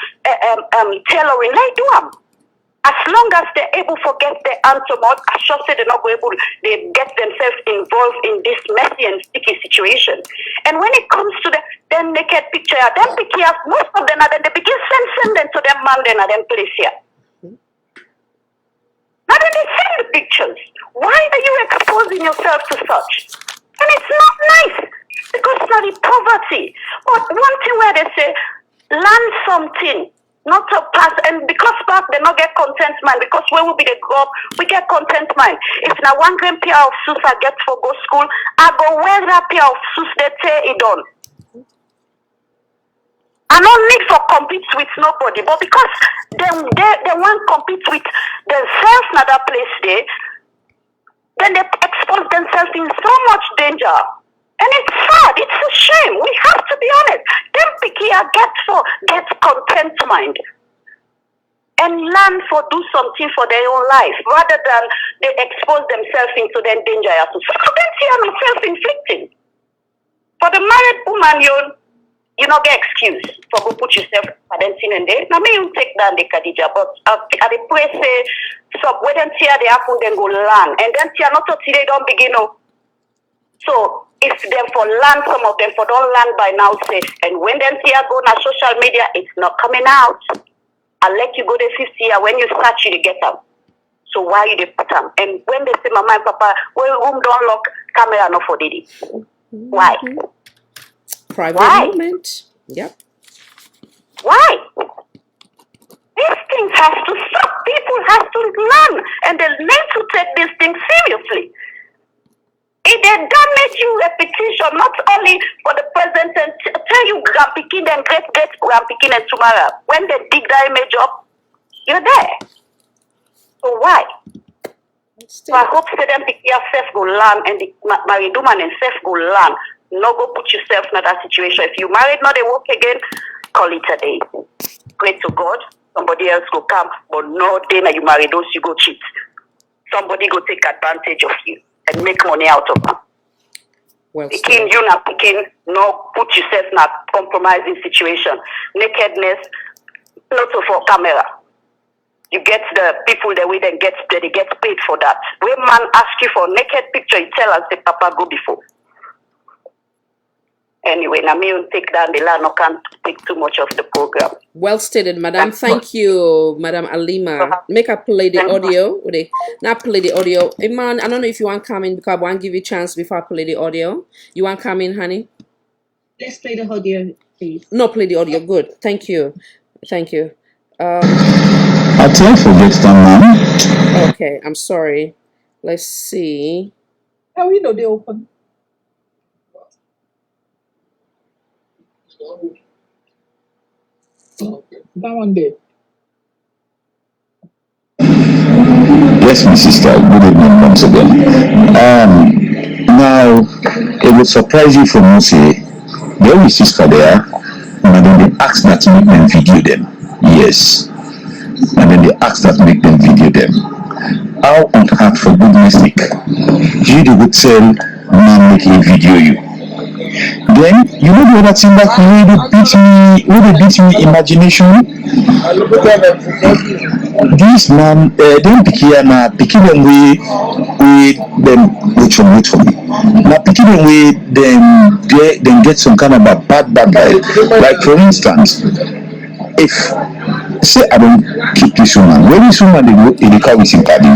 tailoring, like do them. As long as they're able to get their answer out, I should say they're not able, they get themselves involved in this messy and sticky situation. And when it comes to the them naked picture, them pictures, most of them are then they begin send them to them man then and them place here. Now then they send the pictures. Why are you exposing yourself to such? And it's not nice because it's not the poverty. But one thing where they say, learn something. Not to pass, and because back they not get contentment, because when we be the grow up, we get contentment. If now one grand pair of shoes I get for go school, I go wear that pair of shoes they tear it on. I don't need for compete with nobody, but because they want to compete with themselves in that place there, then they expose themselves in so much danger. And it's sad, it's a shame. We have to be honest. Them pikia get contentment and learn for do something for their own life rather than they expose themselves into their danger. So then see I'm self-inflicting. For the married woman, you not get excuse for go put yourself for dancing and day. Now may you take down the Khadija, but at the pray say so when them see they happen then go learn. And then see not until they don't begin. So if them for learn, some of them for don't learn by now say, and when them see go on social media, it's not coming out. I'll let you go the 50 year when you search you get out. So why you they put them? And when they say mama and papa, well room don't lock, camera no for daddy. Why? Private moment. Yep. Why? These things have to stop. People have to learn and they need to take these things seriously. If they damage your reputation, not only for the present and tell you grandpicking and great grandpicking and tomorrow, when they dig that image up, you're there. So why? So I hope that them pick yourself go learn and the married woman and self go learn. No go put yourself in that situation. If you married, not they work again, call it a day. Pray to God. Somebody else go come, but no day now you marry those you go cheat. Somebody go take advantage of you and make money out of them. Well, picking you not picking, no put yourself in a compromising situation. Nakedness, not for camera. You get the people that way they get paid for that. When man ask you for naked picture, you tell us the papa go before. Anyway, now me will take down the line. I can't take too much of the program. Well stated, madam. Thank you, Madam Alima. Make her play the audio. Now play the audio. Hey, man, I don't know if you want to come in because I want to give you a chance before I play the audio. You want to come in, honey? Let's play the audio, please. No, play the audio. Good. Thank you. Thank you. I try forget that man. Okay, I'm sorry. Let's see. How we know they open? That one there. Yes, my sister. Good evening once again. Now, it will surprise you from say there is sister there, and then they ask that to make them video them. Yes. And then they ask that make them video them. How on earth, for goodness sake, you they would tell me make a video you. Then you know the other thing that really beat me imagination. This man, them picky them we them wait for me. Now picky them we them get some kind of a bad life. Like for instance, if say I don't keep this woman, when this woman they go in the car with him paddy,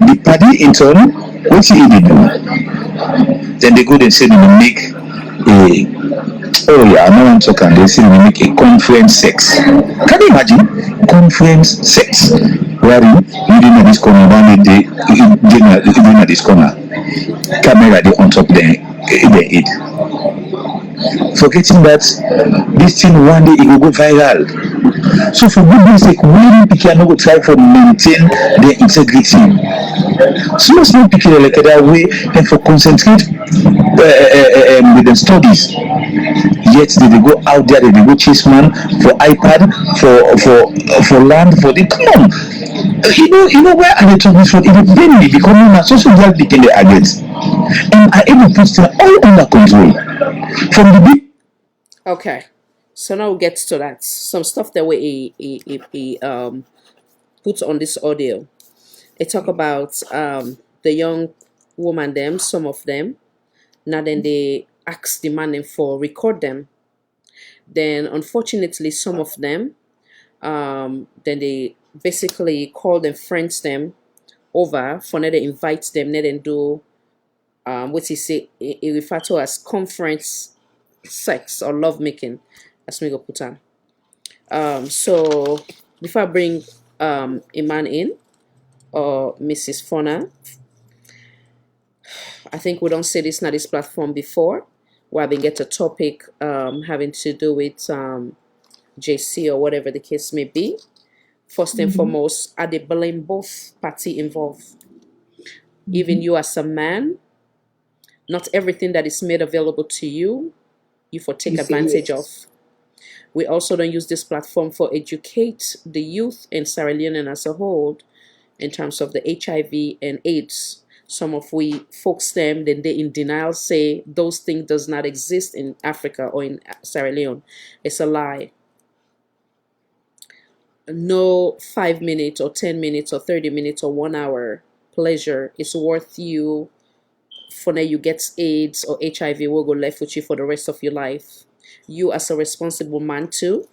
the paddy in turn, what he do? Then they go and say they will make a oh yeah, I know I'm talking. They say we make a conference sex. Can you imagine conference sex? Where you didn't this corner, one day you this corner, camera they on top there, the head. Forgetting that this thing one day it will go viral. So for goodness sake, we people not go try for maintain their integrity. Small people like that way and for concentrate with the studies. Yet they go out there, they go chase man for iPad, for land, for the come on. You know where are they talking from? It is mainly becoming a social work in the agents. And are able to put them all under control. From the big Okay, so now we get to that. Some stuff that we put on this audio. It talk about the young woman them, some of them. Now then they ask the man them for record them. Then unfortunately some of them then they basically call them friends them over for now they invite them, then do what he say it refer to as conference sex or love making, as me go put on. So before I bring a man in or Mrs. Fauna, I think we don't say this on this platform before, where I've been get a topic having to do with JC or whatever the case may be. First and foremost, are they blame both party involved? Even you as a man, not everything that is made available to you, you for take advantage of. We also don't use this platform for educate the youth in Sierra Leone as a whole in terms of the HIV and AIDS. Some of we folks them, then they in denial say those things does not exist in Africa or in Sierra Leone. It's a lie. No 5 minutes or 10 minutes or 30 minutes or 1 hour pleasure is worth you for now you get AIDS or HIV will go left with you for the rest of your life. You as a responsible man too,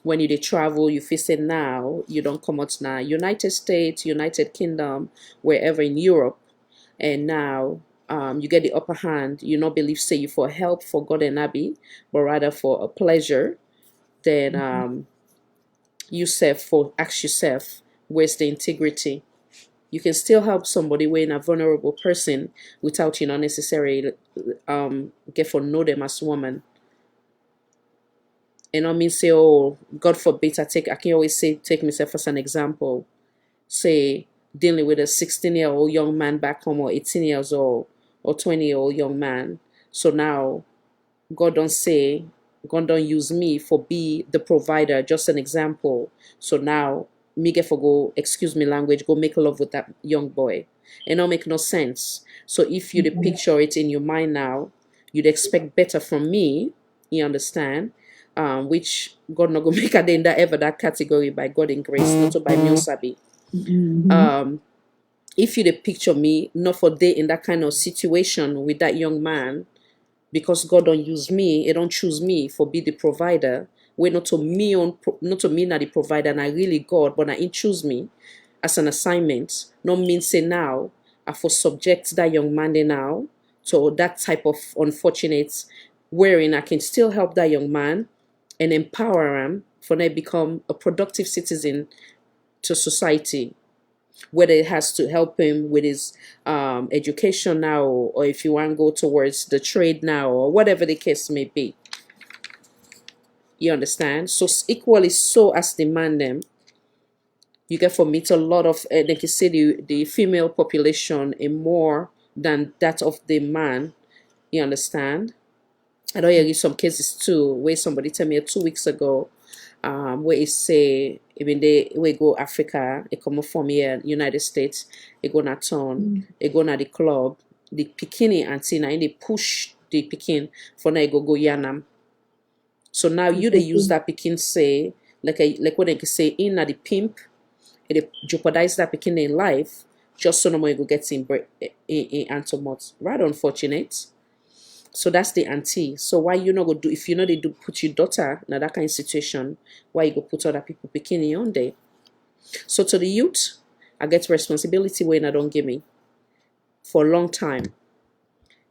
when you travel, you face it now, you don't come out now. United States, United Kingdom, wherever in Europe, and now you get the upper hand. You not believe say you for help for God and Abby, but rather for a pleasure. Then you self for ask yourself, where's the integrity? You can still help somebody when a vulnerable person without you not necessarily get for know them as woman. And I mean say, oh, God forbid I can always say take myself as an example. Say dealing with a 16-year-old young man back home or 18 years old or 20-year-old young man. So now God don't use me for be the provider, just an example. So now me get for go, excuse me language, go make love with that young boy. It don't make no sense. So if you picture it in your mind now, you'd expect better from me, you understand? Which God not gonna make a in that ever that category by God in grace, not by me sabi. If you picture me not for day in that kind of situation with that young man, because God don't use me, He don't choose me for be the provider. We're not to me not the provider, and I really God, but I choose me as an assignment. No mean say now I for subject that young man there now to that type of unfortunate wherein I can still help that young man and empower him for they become a productive citizen to society, whether it has to help him with his education now, or if you want to go towards the trade now, or whatever the case may be. You understand? So equally so as the man them, you get for meet a lot of, like you say, the female population in more than that of the man. You understand? I don't hear some cases too, where somebody tell me 2 weeks ago, where it say even they we go Africa, they come from here, United States, they go na town, they go na the club, the bikini auntie na they push the pikin for now go yanam. So now you they use that pikin say like what they can say in na the pimp, it jeopardize that pikin in life just so no more you go get in antomot. Right, unfortunate. So that's the auntie. So why you not go do if you know they do put your daughter in that kind of situation, why you go put other people bikini on there? So to the youth, I get responsibility when I don't give me for a long time.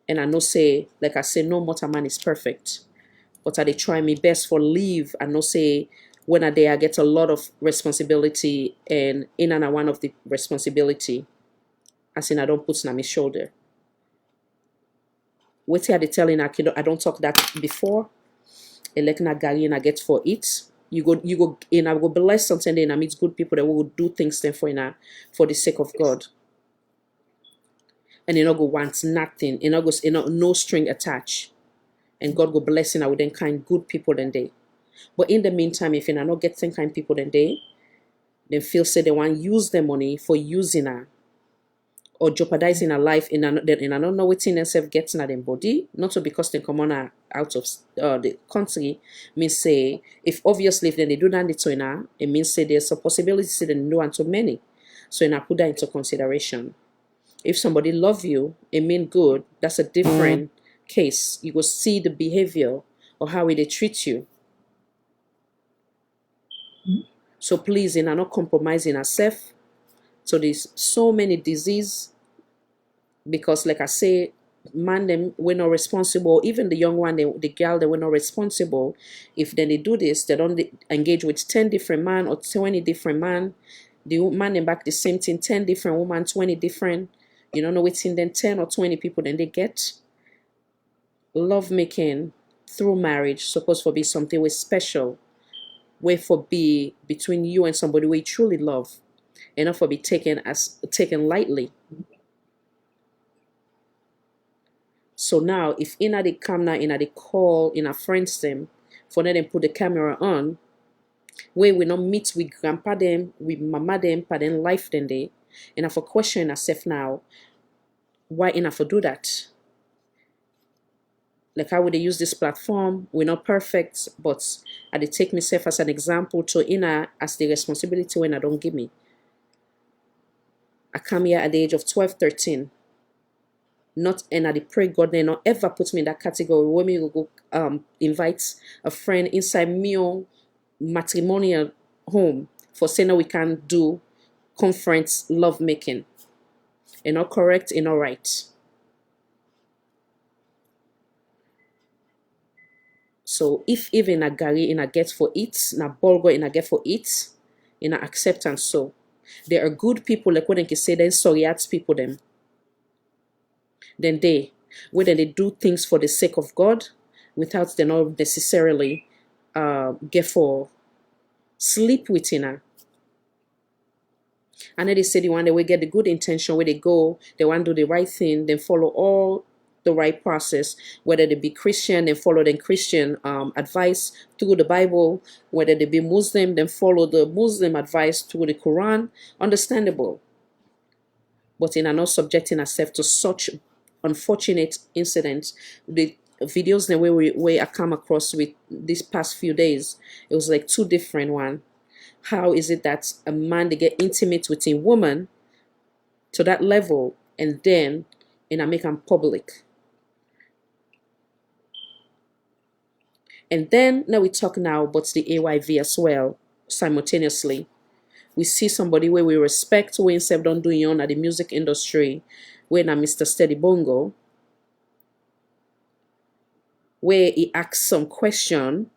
And I know say, like I say, no mortal man is perfect. But I they try my best for leave. I know say when I there I get a lot of responsibility and in and one of the responsibility as in I don't put on my shoulder. What are they telling I don't talk that before. Elect na gari and I get for it. You go in I go bless something and I meet good people that will do things then for the sake of God. And you know go want nothing. You know go no string attached. And God go blessing I would then kind good people than they. But in the meantime, if you not getting kind people than they, then feel say they want use the money for using her or jeopardizing her life in I don't know what themselves getting at them body, not so because they come on out of the country, means say if obviously if then they do that to her, it means say there's a possibility say they know and too many. So I put that into consideration. If somebody love you, it mean good, that's a different case. You go see the behavior or how they treat you. So please, in not compromising ourselves. So there's so many disease because, like I say, man them we're not responsible. Even the young one, the girl, they were not responsible. If then they do this, they don't engage with 10 different man or 20 different man. The man them back the same thing, 10 different woman, 20 different. You don't know what's in then 10 or 20 people. Then they get love making through marriage supposed to be something way special. Way for be between you and somebody we truly love, and not for be taken lightly. So now, if in a the camera, in a the call, in a friends them, for them put the camera on, where we not meet with grandpa them, with mama them, pa them life then they, and I for question ourselves now, why enough for do that? Like how would they use this platform? We're not perfect, but I did take myself as an example to inner as the responsibility when I don't give me. I come here at the age of 12, 13. Not and I pray God they not ever put me in that category where me go invite a friend inside me matrimonial home for saying we can do conference love making. And not correct, and not right. So if even a gari in a get for it, na bolgo in a get for it, in a acceptance so. There are good people like what they can say then sorry at people them. Then whether they do things for the sake of God without they not necessarily get for sleep with her. And then they say the one they will get the good intention where they go, they want to do the right thing, then follow all the right process, whether they be Christian, then follow the Christian advice through the Bible, whether they be Muslim, then follow the Muslim advice through the Quran. Understandable. But in not subjecting ourselves to such unfortunate incidents, the videos that we I come across with these past few days, it was like two different one. How is it that a man they get intimate with a woman to that level and then I make them public? And then now we talk now about the AYV as well simultaneously. We see somebody where we respect who instead don't do on at the music industry, where now Mr. Steady Bongo, where he asks some question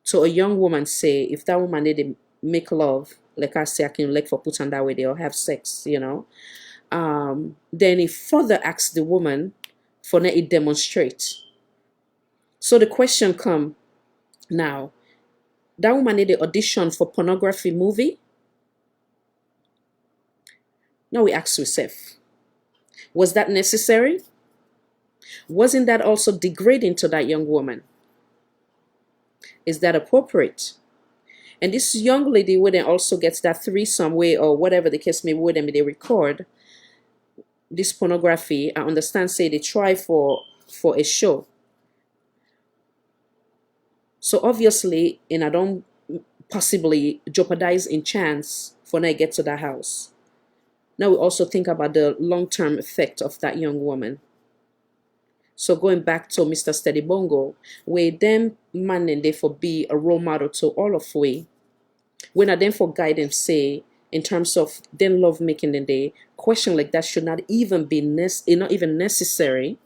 to a young woman, say if that woman did make love, like I say, I can like for put on that way they'll have sex, then he further asks the woman for let it demonstrate. So the question come now, that woman did the audition for Pornography movie. Now we ask ourselves, Was that necessary? Wasn't that also degrading to that young woman? Is that appropriate? And this young lady would then also get that threesome way or whatever the case may be, and they record this pornography. I understand, say they try for a show. So obviously, and I don't possibly jeopardize in chance for when I get to that house. Now we also think about the long-term effect of that young woman. So going back to Mr. Steady Bongo, where them man and they for be a role model to all of we, when I then for guidance say in terms of then love making the day, question like that should not even be not even necessary.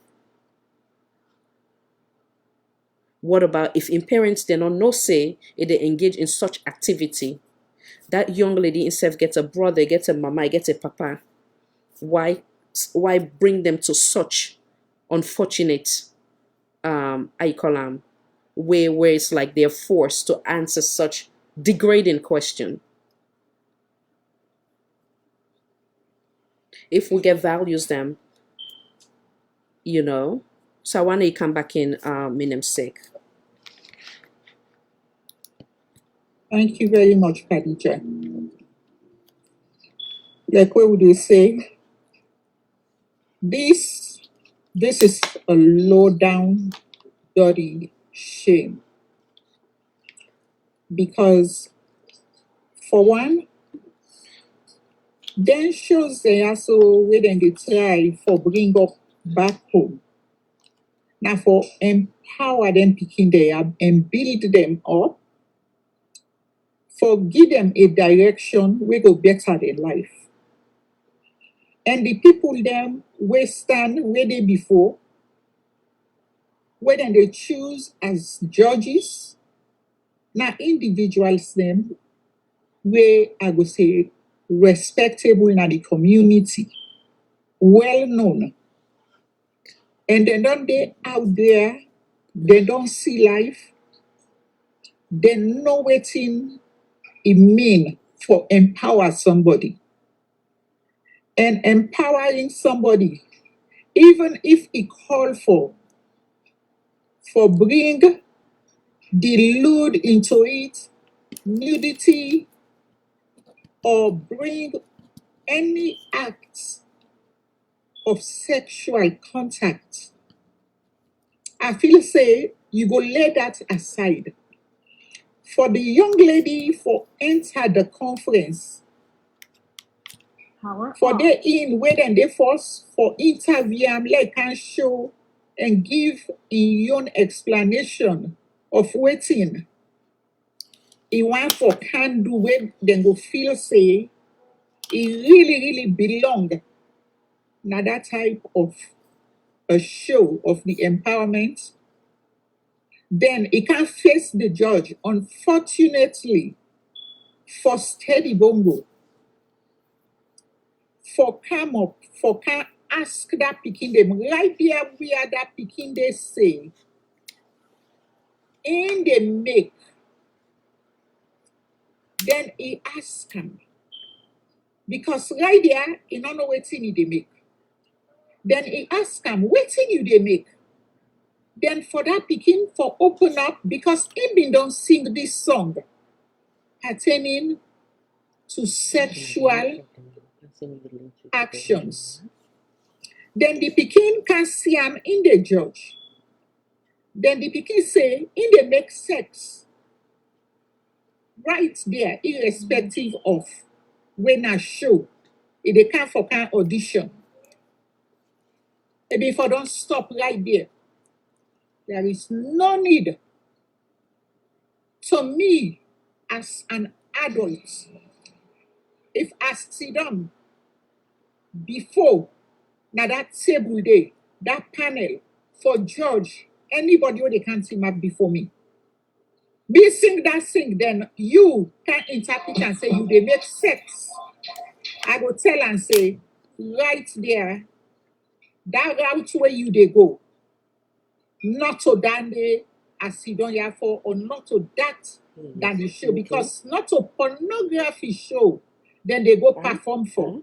What about if in parents they don't know say if they engage in such activity, that young lady instead gets a brother, gets a mama, gets a papa. Why bring them to such unfortunate I call them where it's like they're forced to answer such degrading question? If we get values them, So I want to come back in Minim's sake. Thank you very much, Khadija. Like what would you say? This is a low down, dirty shame. Because for one, then shows they also where they try for bring up back home. Now for empower them picking them and build them up, for give them a direction we go better in life. And the people them we stand where they before, where then they choose as judges, now individuals them where I would say respectable in the community, well known. And then don't they out there, they don't see life, they know what it mean for empower somebody. And empowering somebody, even if it call for bring the lewd into it, nudity, or bring any acts of sexual contact, I feel say you go lay that aside. For the young lady for enter the conference, for they in where then they force for interview like can show and give in own explanation of waiting. He want for can do where then go feel say it really belong. Now that type of a show of the empowerment, then it can face the judge. Unfortunately, for Steady Bongo, for come up, for can ask that picking them right there where that picking they say, in the make, then he ask him. Because right there, he don't know what thing they make. Then he ask him, what thing you they make? Then for that picking for open up, because he been don't sing this song pertaining to sexual actions. Then the pikin can see him in the judge. Then the pikin say, in the make sex. Right there, irrespective of when I show, if they can for can audition. And if I don't stop right there, there is no need to me as an adult, if I sit down before now that table day, that panel for judge anybody who they can't see map before me. Be sing that sing, then you can interpret and say you they make sex. I go tell and say, right there, that route where you they go, not to dande as you don't have for, or not to that than the show, because not to pornography show, then they go perform for.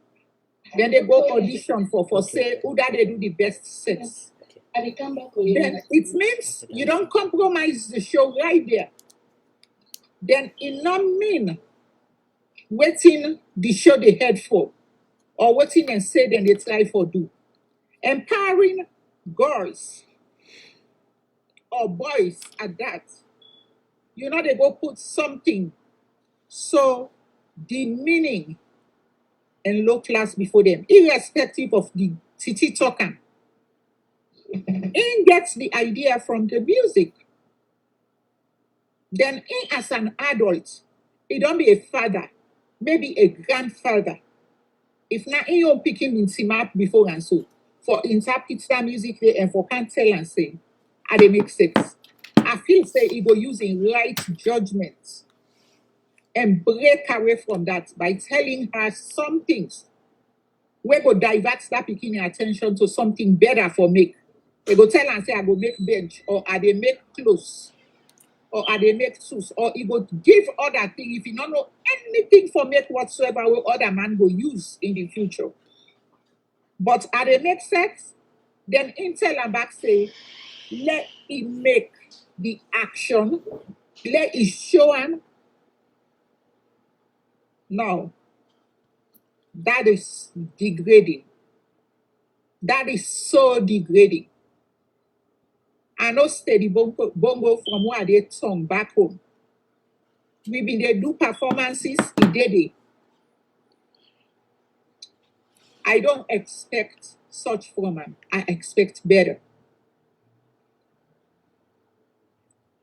Then they go audition for say who that they do the best sex. And they come back Then it means you don't compromise the show right there. Then it not mean waiting the show they head for or waiting and say then they try for do. Empowering girls or boys at that. You know they go put something so demeaning and low class before them, irrespective of the city talking. In gets the idea from the music. Then in as an adult, it don't be a father, maybe a grandfather. If not in your picking in Simap before and so, for interpret that music there and for can't tell and say, they make sense. I feel say he go using right judgment and break away from that by telling her some things. We go divert that picking attention to something better for make. They go tell and say, I go make bench, or I they make clothes, or I they make shoes, or he go give other thing if you don't know anything for make whatsoever what other man go use in the future. But are they make sex? Then Intel and back say, let it make the action, let it show him. No, that is degrading. That is so degrading. I know steady bongo from where they tongue back home. We been there do performances, it did it. I don't expect such from him. I expect better.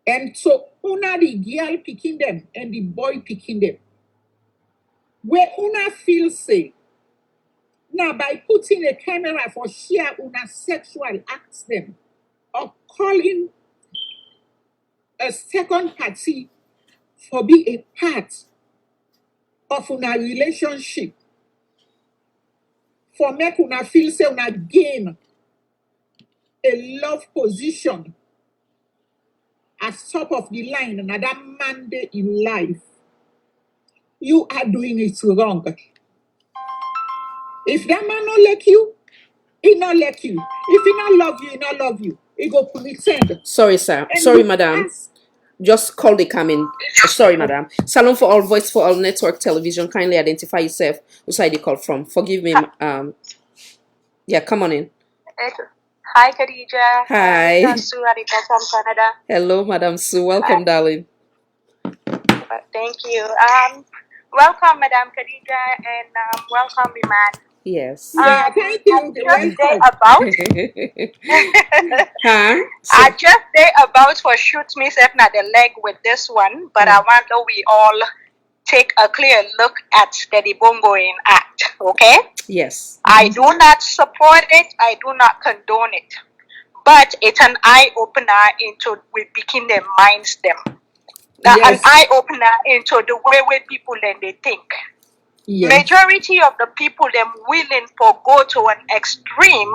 And so una the girl picking them and the boy picking them. Where una feel say, now by putting a camera for share una sexual acts them or calling a second party for be a part of una relationship, for make una feel say una gain a love position as top of the line another mandate in life, you are doing it wrong. If that man not like you, he not like you. If he not love you, he not love you. He go pretend. Sorry, sir. And Sorry, you madam. ask- Just call the coming. Sorry, madam. Salon for All, Voice for All Network Television. Kindly identify yourself. Who's side you call from? Forgive me. Yeah, come on in. Hi, Khadija. Hi. Sue Arika from Canada. Hello, Madam Sue. Welcome, darling. Thank you. Welcome, Madam Khadija, and welcome, Iman. Yes. Yeah, thank you. Just say about. Huh? I just say about for shoot myself not the leg with this one, but I want that we all take a clear look at the bongo in act. Okay? Yes. I do not support it. I do not condone it. But it's an eye opener into we picking their minds them. An eye opener into the way people and they think. Yes. Majority of the people them willing for go to an extreme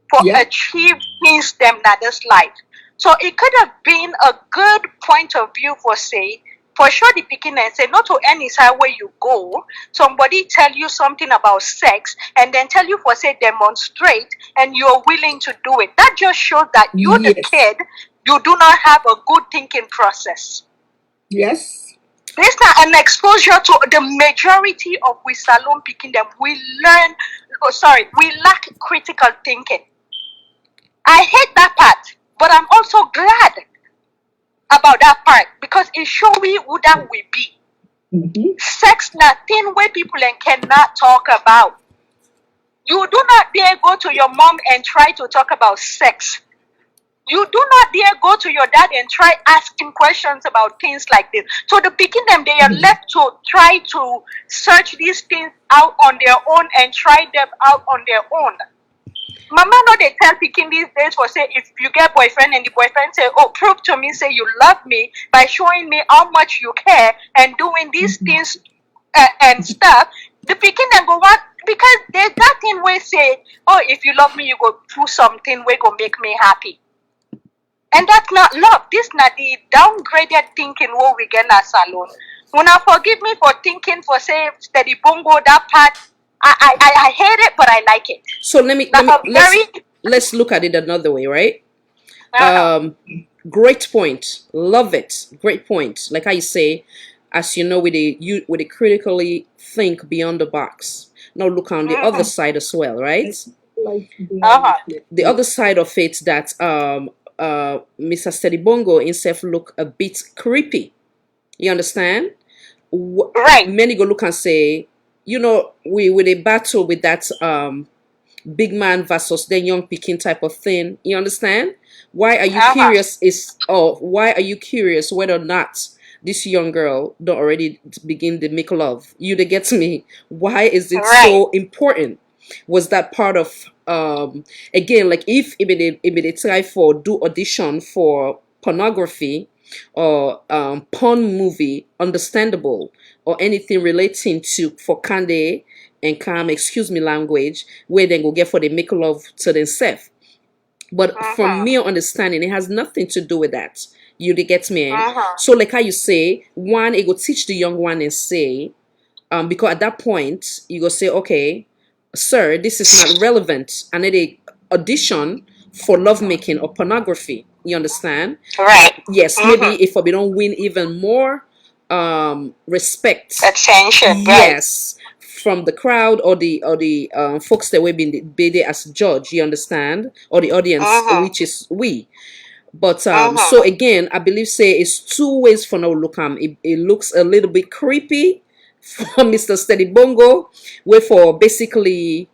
for achieve things them that is life. So it could have been a good point of view for say, for sure the picking and say not to any side where you go, somebody tell you something about sex and then tell you for say demonstrate and you're willing to do it. That just shows that you the kid, you do not have a good thinking process. Yes. There's not an exposure to the majority of we salon picking them. We lack critical thinking. I hate that part, but I'm also glad about that part because it shows we who that we be. Mm-hmm. Sex nothing where people cannot talk about. You do not dare go to your mom and try to talk about sex. You do not dare go to your dad and try asking questions about things like this. So the picking them, they are left to try to search these things out on their own and try them out on their own. Mama know they tell picking these days for say if you get boyfriend and the boyfriend say, oh, prove to me, say you love me by showing me how much you care and doing these things and stuff. The picking them go what? Because there's that thing where say, oh, if you love me, you go do something where go make me happy. And that's not love. This not the downgraded thinking what we get in a salon. When I forgive me for thinking for say steady bongo that part, I hate it, but I like it. So let's look at it another way, right? Great point. Love it. Great point. Like I say, as you know, with a critically think beyond the box. Now look on the other side as well, right? The other side of it that Mr. Steady Bongo himself look a bit creepy. You understand? Right. Many go look and say, you know, we with a battle with that big man versus the young picking type of thing. You understand? Why are you curious? Why are you curious whether or not this young girl don't already begin to make love? You to get me? Why is it so important? Was that part of again, like if it try for do audition for pornography or porn movie, understandable, or anything relating to for Kande and Kam, excuse me language, where they go get for they make love to themselves. But from mere understanding, it has nothing to do with that. You they get me? So like how you say, one, it go teach the young one and say, because at that point, you go say, okay, sir, this is not relevant. And they audition for lovemaking or pornography. You understand? Right. Yes, maybe if we don't win even more respect. Attention. Yes. From the crowd or the folks that will be there as judge, you understand? Or the audience, which is we. But so again, I believe say it's two ways for now look it looks a little bit creepy for Mr. Steady Bongo, where for basically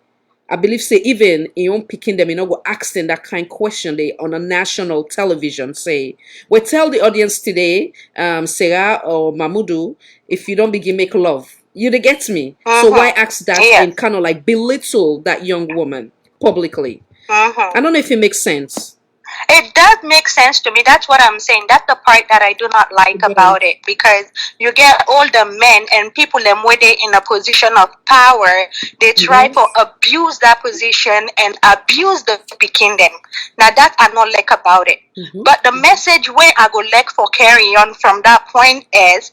I believe say even in own picking them, you know, go ask them that kind of question they on a national television say, we tell the audience today, Sarah or Mahmoudou, if you don't begin make love. You to get me. So why ask that and kind of like belittle that young woman publicly? I don't know if it makes sense. It does make sense to me. That's what I'm saying. That's the part that I do not like about it, because you get all the men and people them where they in a position of power, they try to abuse that position and abuse the picking them. Now that I not like about it. But the message where I go like for carry on from that point is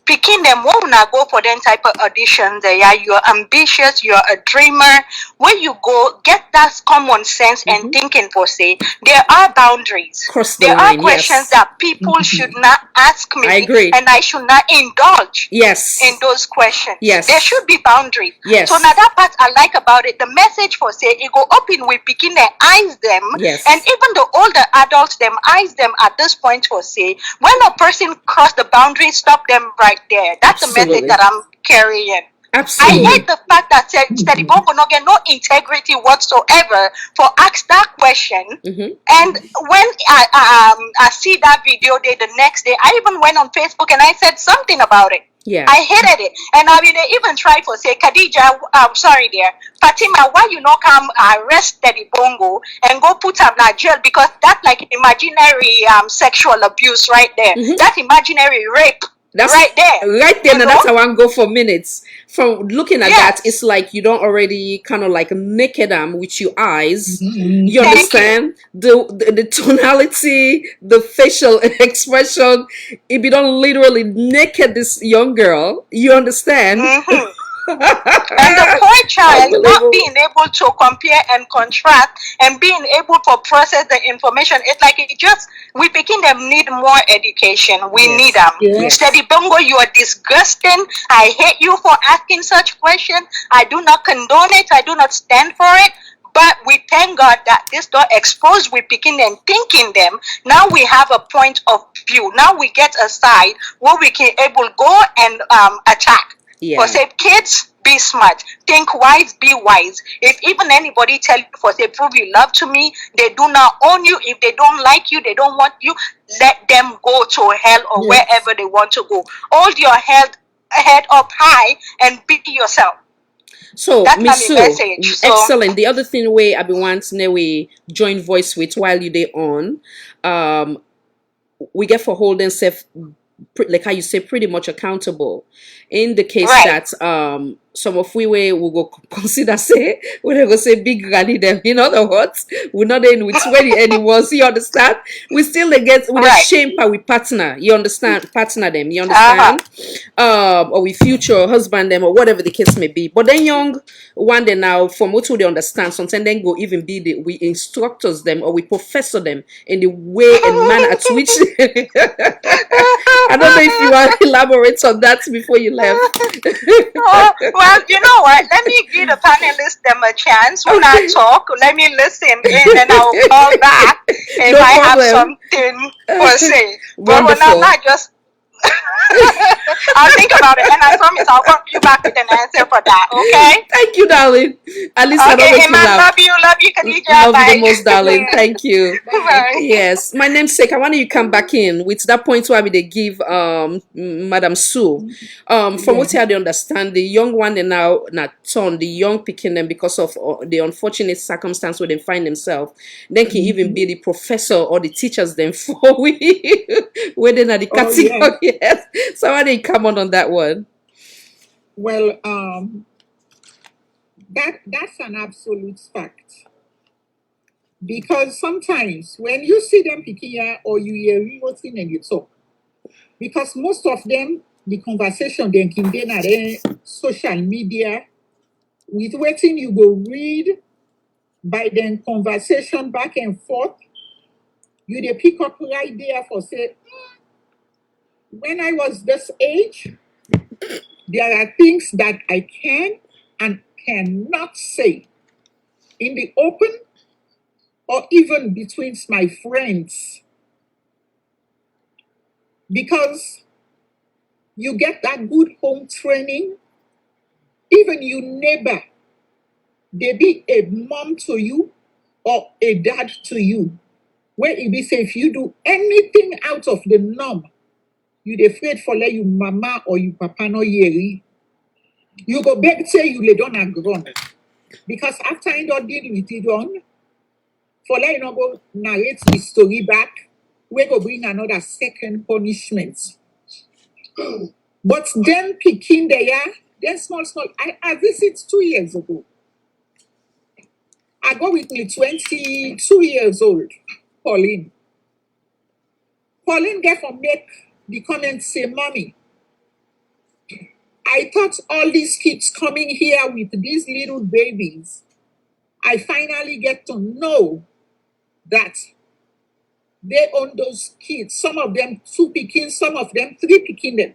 picking them won't not go for them type of auditions. Yeah, you're ambitious, you're a dreamer. When you go, get that common sense and thinking for say there are boundaries. There are questions that people should not ask me. I agree. And I should not indulge in those questions. Yes. There should be boundaries. Yes. So now that part I like about it, the message for say it go up in with picking their eyes them. Yes. And even the older adults them eyes them at this point for say when a person cross the boundary, stop them right there. That's the message that I'm carrying. Absolutely. I hate the fact that Steady Bongo no get no integrity whatsoever for ask that question. And when I see that video day the next day, I even went on Facebook and I said something about it. Yeah. I hated it. And I mean, they even tried to say, Khadija, sorry there, Fatima, why you not come arrest Steady Bongo and go put him in jail, because that's like imaginary sexual abuse right there. That's imaginary rape. That's right there. Right there, now that's how I go for minutes. From looking at that, it's like you don't already kind of like naked them with your eyes. You understand? The tonality, the facial expression. If you don't literally naked this young girl, you understand? And the poor child not being able to compare and contrast and being able to process the information, it's like it just we picking them need more education. We need them. Steady Bongo, you are disgusting. I hate you for asking such questions. I do not condone it. I do not stand for it. But we thank God that this door exposed we picking and thinking them. Now we have a point of view. Now we get a side where we can able go and attack. For say, kids, be smart. Think wise, be wise. If even anybody tell you for say, prove you love to me, they do not own you. If they don't like you, they don't want you, let them go to hell or wherever they want to go. Hold your head up high and be yourself. So, that's my message. Excellent. The other thing we I've been wanting we join voice with while you they on, we get for holding self, like how you say, pretty much accountable. In the case that some of we will go consider say we go say big granny them. In other words, we're not in with 20 anyone. So you understand? We still get with a Right. shame part with partner. You understand? Partner them. You Uh-huh. understand? Or with future husband them or whatever the case may be. But then young one day now, from what they understand, sometimes then go even be the we instructors them or we professor them in the way and manner at which I don't know if you want to elaborate on that before you left. Oh, well, you know what? Let me give the panelists them a chance. When I Okay. talk, let me listen in and I'll call back if No I have problem. something for say. But when I'm Wonderful. not just I'll think about it and I promise I'll call you back with an answer for that, okay? Thank you, darling. At least I don't Okay, make you Iman, laugh. love you, Khadija. Love you the Bye. most, darling. Bye. Thank you. Bye. Bye. Yes, my namesake. I want you come back in with that point where we they give Madam Sue. From Yeah. what I understand, the young one they now not turn the young picking them because of the unfortunate circumstance where they find themselves. Then can even be the professor or the teachers them for we where they not the Oh yeah. category. Yes. So why they come on that one? Well, that's an absolute fact. Because sometimes when you see them picking ya or you hear reading and you talk, because most of them, the conversation they can be at social media with waiting you go read by then conversation back and forth, you they pick up right there for say, when I was this age, there are things that I can and cannot say in the open or even between my friends because you get that good home training. Even your neighbor, they be a mom to you or a dad to you. Where it be say if you do anything out of the norm, you dey afraid for let you mama or you papa no yeri. You go beg say you lay down and ground. Because after you don't deal with it on, for let you not go narrate the story back, we go bring another second punishment. But then picking there, then small. I visit 2 years ago. I go with me 22 years old, Pauline. Pauline get from make the comment say, Mommy, I thought all these kids coming here with these little babies, I finally get to know that they own those kids. Some of them 2 picking, some of them 3 picking them.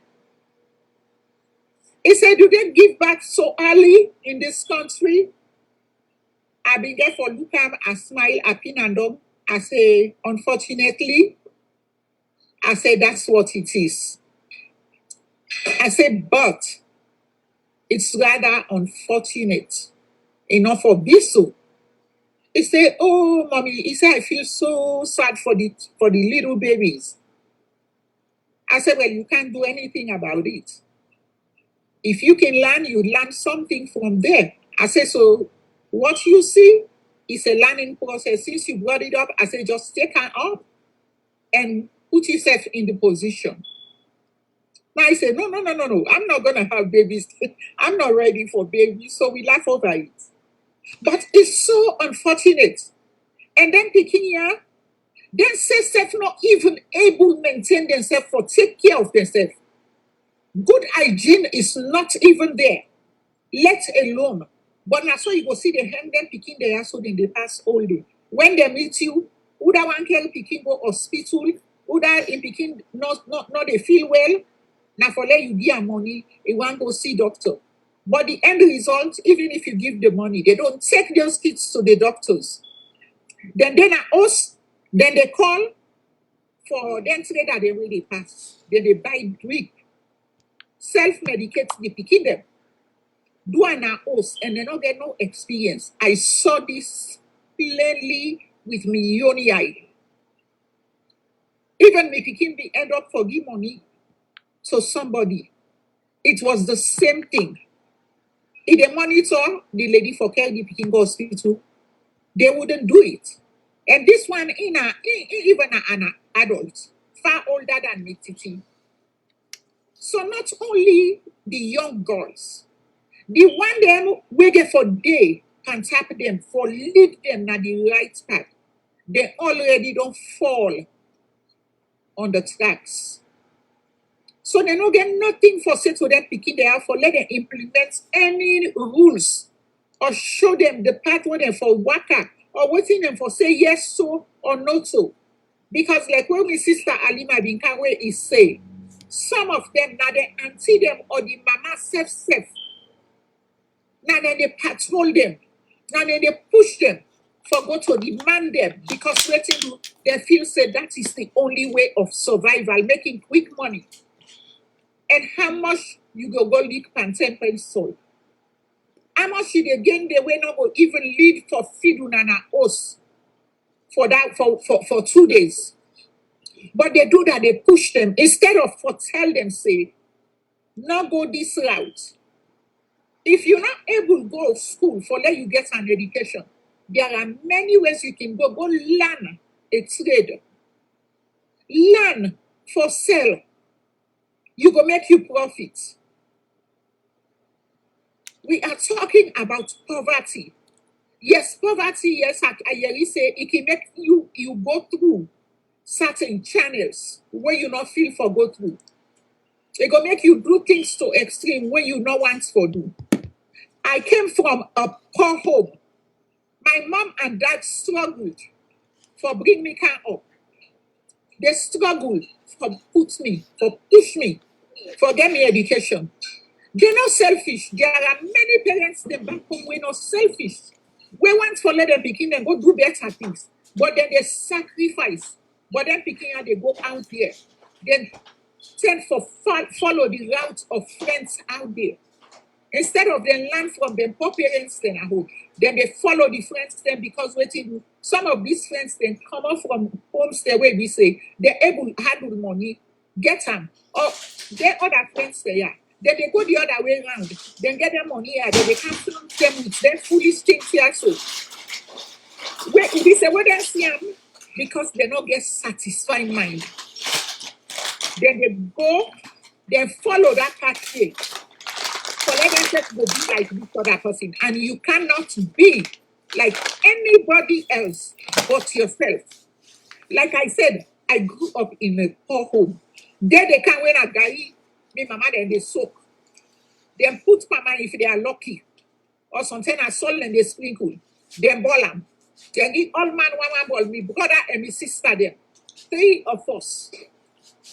He said, do they give back so early in this country? I been there for look at I smile at Pinandom. I say, unfortunately, I say that's what it is. I say, but it's rather unfortunate enough for this so. He said, oh mommy, he said, I feel so sad for the little babies. I said, well, you can't do anything about it. If you can learn, you learn something from there. I said, so what you see is a learning process. Since you brought it up, I said, just take her up and put yourself in the position. Now I said, no. I'm not going to have babies. I'm not ready for babies. So we laugh over it. But it's so unfortunate. And then picking here, then say self not even able to maintain themselves or take care of themselves. Good hygiene is not even there, let alone. But now so you go see the hand them picking their so then they pass all day. When they meet you, would I want to picking go hospital, would I in picking not they feel well. Now for let you give money, you want to go see doctor. But the end result, even if you give the money, they don't take those kids to the doctors. Then us, then they call for them today that they really pass. Then they buy drink, self-medicate the picking them. Do an host and they don't get no experience. I saw this plainly with me yoni eye. Even me picking the end up for give money to somebody. It was the same thing. If they monitor the lady for care the picking hospital, they wouldn't do it. And this one even an adult, far older than me, Titi. So not only the young girls, The one them we get for day can tap them for lead them na the right path. They already don't fall on the tracks. So they don't get nothing for say to them picking they have for let them implement any rules or show them the pathway them for waka or waiting them for say yes so or no so. Because like when my sister Alima Binkawe is say, some of them now they auntie them or the mama self. Now then they patrol them. Now then they push them for go to demand them because waiting do they feel say that is the only way of survival, making quick money. And how much you go leak contemporary soul? How much should they gain the way not go even lead for Fidunana us for that for 2 days? But they do that, they push them instead of for tell them, say, not go this route. If you're not able to go to school for let you get an education, there are many ways you can go learn a trade. Learn for sale. You go make you profit. We are talking about poverty. Yes, poverty, yes, I say it can make you go through certain channels where you not feel for go through. It go make you do things to extreme where you not want for do. I came from a poor home. My mom and dad struggled for bring me up. They struggled for push me, for get me education. They're not selfish. There are many parents them back home who are not selfish. We want to let them begin and go do better things. But then they sacrifice. But then picking and they go out there. Then tend for follow the route of friends out there. Instead of them learn from them poor parents then at home, then they follow the friends then because waiting some of these friends then come up from homes there where we say they're able to handle money, get them, or their other friends there. Then they go the other way around, then get their money here, then they cancel them with their foolish things here. So where we say where they see them because they not get satisfied mind. Then they go, then follow that pathway. So let them just go be like this other person. And you cannot be like anybody else but yourself. Like I said, I grew up in a poor home. There they can wear a guy, me mama, then they soak. Then put mama if they are lucky. Or something I salt and they sprinkle. Then ball them. Then give all man one ball, me brother and my sister there. 3 of us,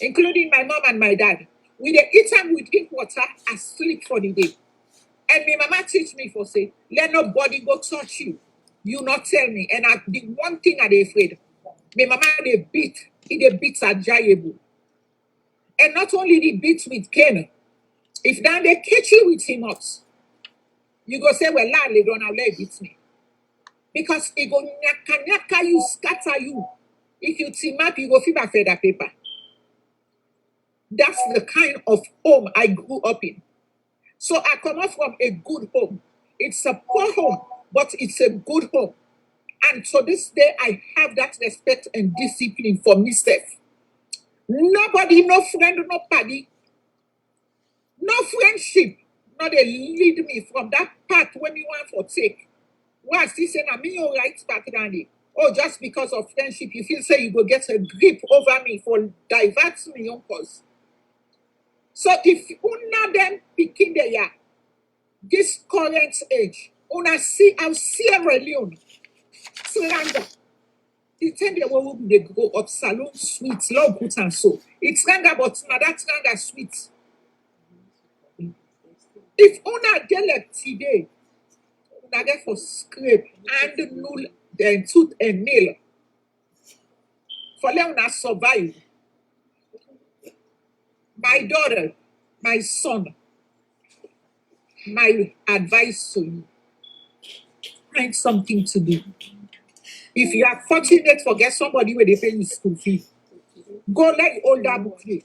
including my mom and my dad. We dey eat them, we drink water and sleep for the day. And my mama teach me for say, let nobody go touch you. You not tell me. And the one thing I dey afraid, my mama they beat are giable. And not only the beat with cane, if now they catch you with him up, you go say, well, la, they don't have let beat me. Because it go nyaka you, scatter you. If you team up, you go feel my feather paper. That's the kind of home I grew up in. So I come out from a good home. It's a poor home, but it's a good home. And to this day, I have that respect and discipline for myself. Nobody, no friend, no party, no friendship, no they lead me from that path when you want for take. Why still saying I'm in your right back down there? Oh, just because of friendship, you feel say you go get a grip over me for divert me your cause. So if una them picking the ya, this current age, una see how Sierra Leone, Sranga, the 10 year old they grow up salon sweet, love put and so. It's Ranga, but now that Ranga sweet. If una get today, una get for scrape and null, then tooth and nail. For let una survive. My daughter, my son, my advice to you, find something to do. If you are fortunate for get somebody where they pay you school fee, go let older book read.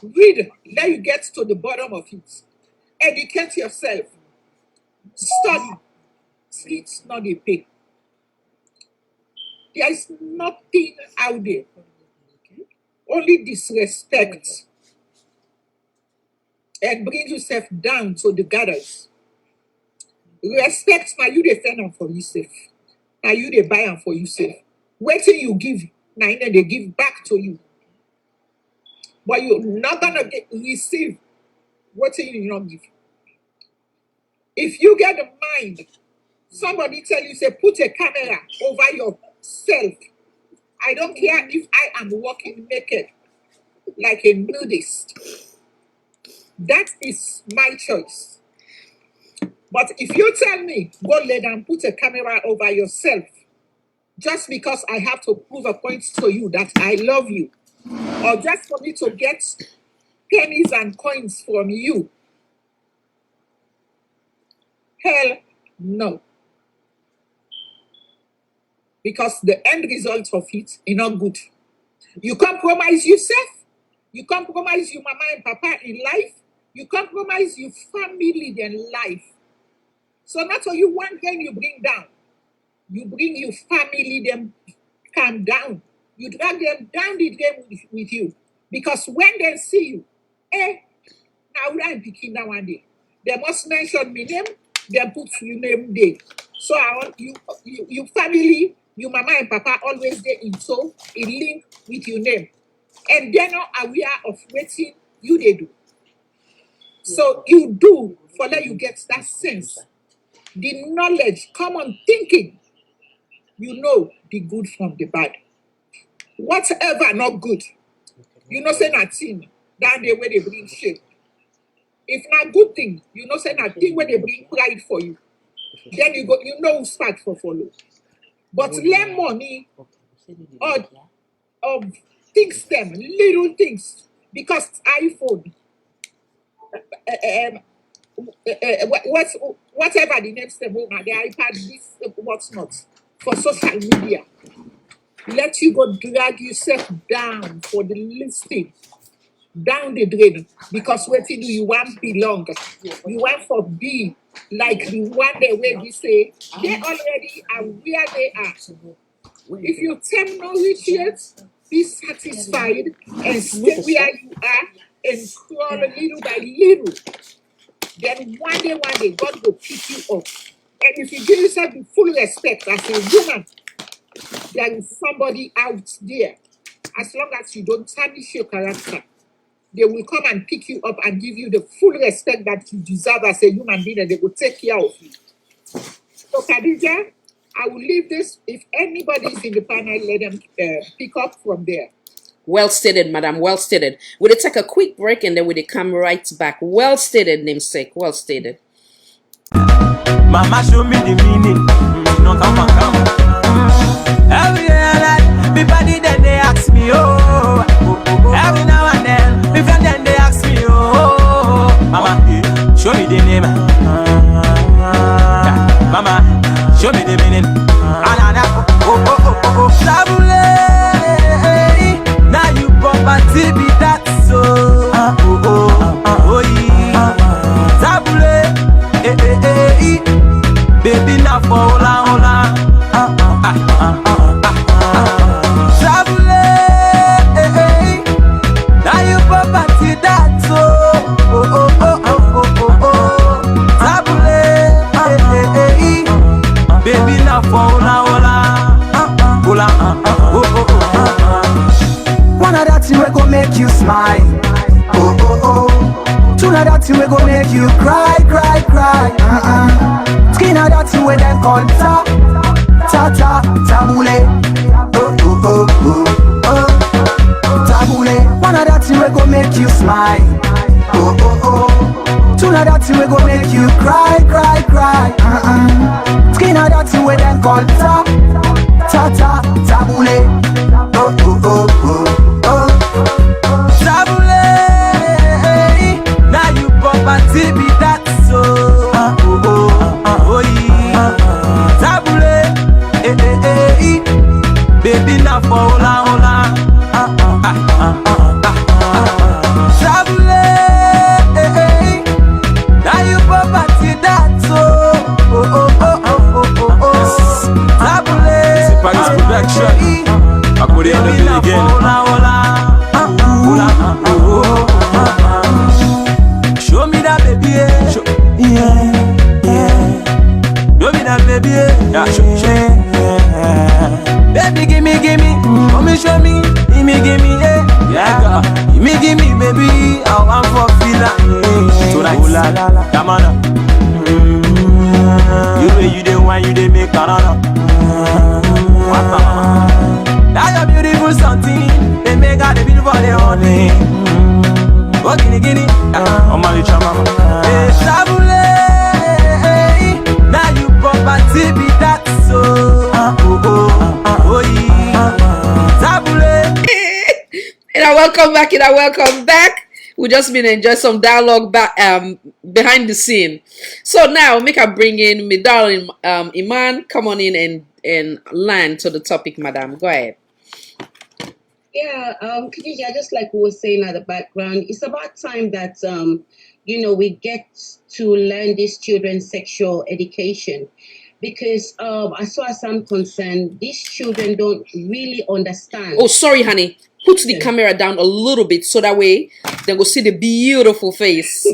Read, let you get to the bottom of it. Educate yourself. Study. It's not a pay. There is nothing out there. Only disrespect. and bring yourself down to the gutters. Respect, now you defend them for yourself. Now you they buy them for yourself. Wait till you give, now they give back to you. But you're not gonna receive what you not give. If you get the mind, somebody tell you, say, put a camera over yourself. I don't care if I am walking naked like a nudist. That is my choice. But if you tell me, go lay down, put a camera over yourself, just because I have to prove a point to you that I love you, or just for me to get pennies and coins from you, hell no. Because the end result of it is not good. You compromise yourself, you compromise your mama and papa in life, you compromise your family in life. So not only one thing you bring down, you bring your family, them calm down. You drag them down the drain with you. Because when they see you, now I'm picking that one day. They must mention my name, then put your name there. So I want you family, your mama and papa always there in link with your name. And they're not aware of what you they do. So you do for that you get that sense. The knowledge, common thinking, you know the good from the bad. Whatever not good, you know say nothing, that the way they bring shame. If not good thing, you know say nothing when they bring pride for you. Then you go, you know who's start for follow. But learn money or things them, little things, because iPhone, whatever the next step, the iPad, this, what's not, for social media, let you go drag yourself down for the listing, down the drain, because what you do, you want belong, you want for be like the one day where we say, they already are where they are. If you tell no reach yet, be satisfied and stay where you are and crawl little by little. Then one day, God will pick you up. And if you give yourself the full respect as a woman, there is somebody out there. As long as you don't tarnish your character, they will come and pick you up and give you the full respect that you deserve as a human being, and they will take care of you. So, Khadija, I will leave this. If anybody is in the panel, let them pick up from there. Well stated, madam. Well stated. We'll take a quick break and then we'll come right back. Well stated, namesake. Well stated. Mama show me the meaning. No come. Every day and night, me body then they ask me, oh. Every now and then, me friend then they ask me, oh. Mama, show me the name. Mama, show me the meaning. Sabule, now you property be that so. Sabule, baby now for hola. Sabule, now you property that so. Sabule, baby now for hola. One of that thing we go make you smile. Two of that thing we go make you cry. Skin of that thing we then call tabule. Tabule. One of that thing we go make you smile. Two of that thing we go make you cry. Skin of that thing we then call tabule. Sabule, now you property be that so. Sabule, baby now for hola. Sabule, now you property that so. Sabule, Paris production. Baby, give me, come and show me, give me, yeah, give me, baby, I want for feel tonight. Oh la la la, come on, you the one, you the make another. That's a beautiful something, they make all the beautiful the honey. Oh, guinea, oh my little mama, tabule, now you property be that so. Welcome back. We just been enjoying some dialogue back behind the scene. So now make I bring in my darling Iman. Come on in and land to the topic, madam. Go ahead. Yeah, Khadija, just like we were saying at the background, it's about time that we get to learn these children's sexual education. Because as far as I'm concerned, these children don't really understand. Oh, sorry, honey. Put the camera down a little bit so that way they will see the beautiful face.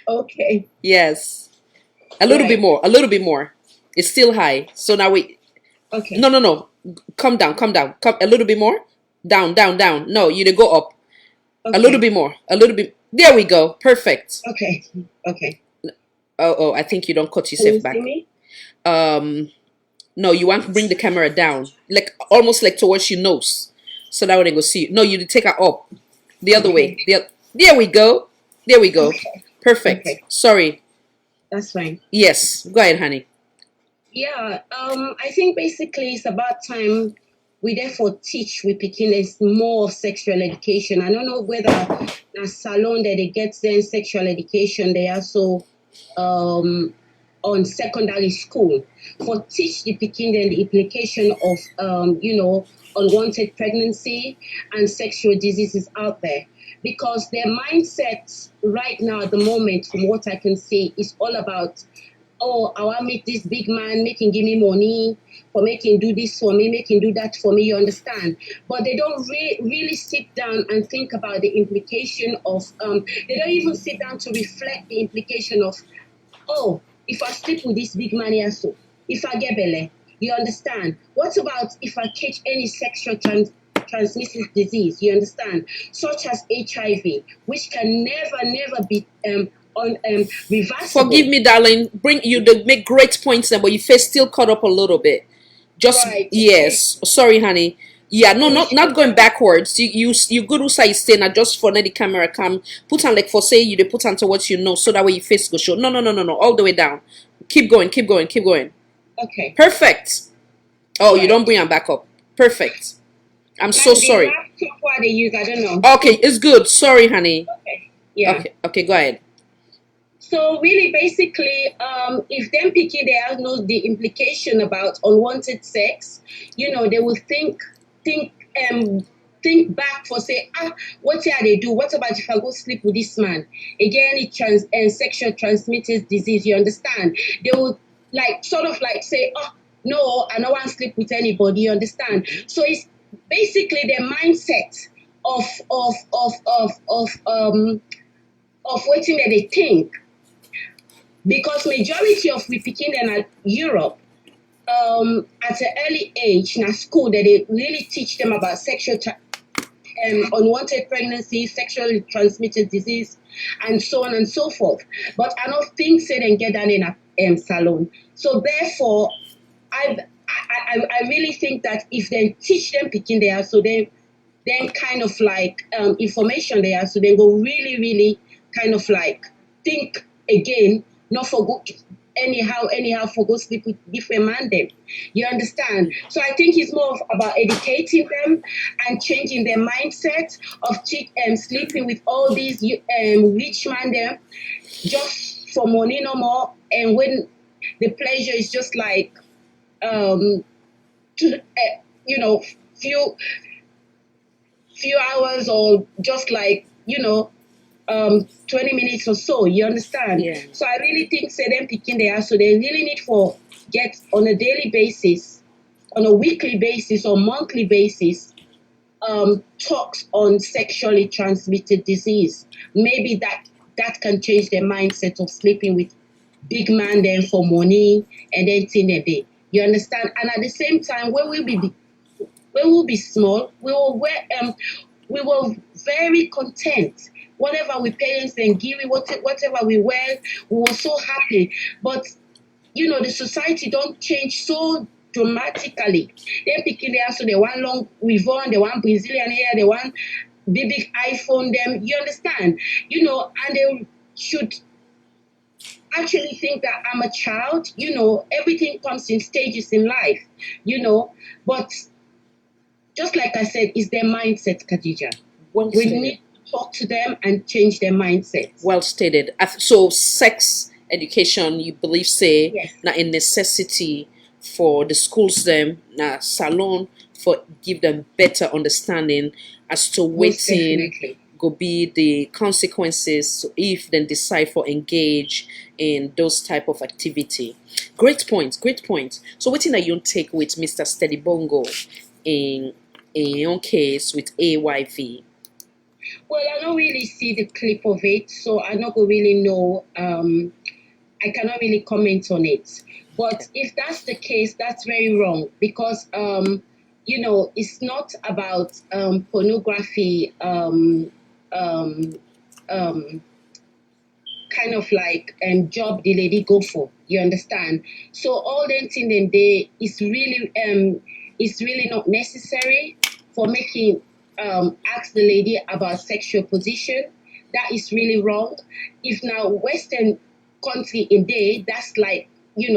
Okay. Yes. A little bit more. A little bit more. It's still high. So now we... Okay. No. Come down. Come a little bit more. Down. No, you go up. Okay. A little bit more. A little bit. There we go. Perfect. Okay. Oh, I think you don't cut yourself back. Me? No, you want to bring the camera down. Like almost like towards your nose. So that way they go see you. No, you take her up. The other way. There we go. Okay. Perfect. Okay. Sorry. That's fine. Yes. Go ahead, honey. Yeah. I think basically it's about time we therefore teach we beginners more sexual education. I don't know whether a salon that they get their sexual education, they also on secondary school for teach the Pekin and the implication of unwanted pregnancy and sexual diseases out there, because their mindset right now at the moment, from what I can see, is all about, oh, I want to meet this big man, making give me money, for making do this for me, making do that for me, you understand? But they don't really sit down and think about the implication of, they don't even sit down to reflect the implication of, oh, if I sleep with this big man here, so if I get belly, you understand? What about if I catch any sexual transmitted disease, you understand? Such as HIV, which can never be reversible. Forgive me, darling. Make great points there, but your face still caught up a little bit. Just right, yes. Okay. Sorry, honey. Yeah, no, not going backwards. You good usai stay now just for the camera come put on like for say you they put on towards so that way your face go show. No. All the way down. Keep going. Okay. Perfect. Oh, right. You don't bring them back up. Perfect. I'm so sorry. What they use, I don't know. Okay, it's good. Sorry, honey. Okay. Yeah. Okay, go ahead. So really, basically, if them picking they have know the implication about unwanted sex, they will think back for say, what are they do? What about if I go sleep with this man? Again, it sexual transmitted disease, you understand? They will sort of say, oh, no, I don't want to sleep with anybody, you understand? So it's basically their mindset of waiting that they think. Because majority of we picking them at Europe, at an early age in a school that they really teach them about sexual unwanted pregnancy, sexually transmitted disease, and so on and so forth. But I don't think they then get that in a salon. So therefore, I really think that if they teach them picking there, so then kind of information there, so they go really kind of think again, not for good. Anyhow, for go sleep with different man them. You understand? So I think it's more about educating them and changing their mindset of sleeping with all these rich man them just for money no more. And when the pleasure is just few hours or just 20 minutes or so, you understand? Yeah. So I really think them picking there, so they really need for get on a daily basis, on a weekly basis or monthly basis, talks on sexually transmitted disease. Maybe that can change their mindset of sleeping with big man then for money and then think that You understand? And at the same time, when we will be small, we were very content. Whatever we parents and give, whatever we wear, we were so happy. But the society don't change so dramatically. They're picking the so they want long Rivon, they want Brazilian hair, they want big iPhone them. You understand? And they should actually think that I'm a child. Everything comes in stages in life. But just like I said, it's their mindset, Khadija. Well We stated. need to talk to them and change their mindset. Well stated. So sex education, you believe, say, Yes. now a necessity for the schools them, now salon, for give them better understanding as to Most waiting definitely. go be the consequences if then decide for engage in those type of activity. Great point, great point. So what that you take with Mr. Steady Bongo in your case with AYV? Well, I don't really see the clip of it, so I not go really know. I cannot really comment on it. But if that's the case, that's very wrong because it's not about pornography. Kind of like job the lady go for. You understand? So all them thing then they is really not necessary for making ask the lady about sexual position. That is really wrong. If now Western country in day, that's like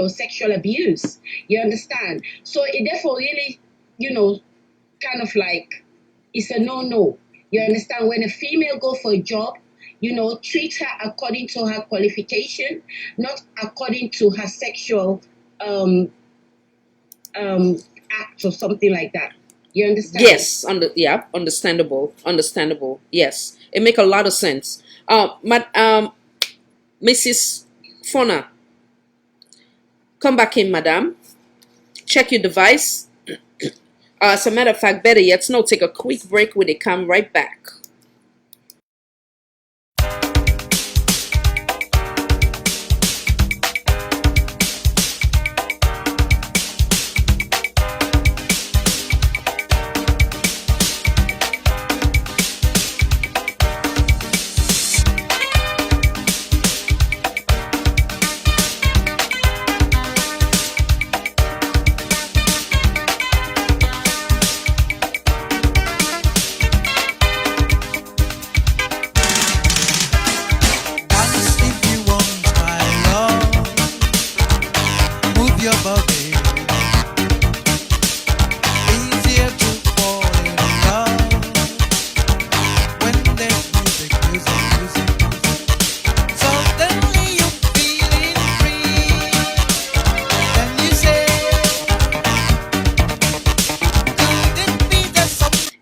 sexual abuse. You understand? So it therefore really kind of like it's a no. You understand? When a female go for a job, treat her according to her qualification, not according to her sexual act or something like that. You understand? Yes, understandable. Yes, it make a lot of sense. Mrs. Fona, come back in, madam. Check your device. As a matter of fact, better yet, no, take a quick break with it. Come right back.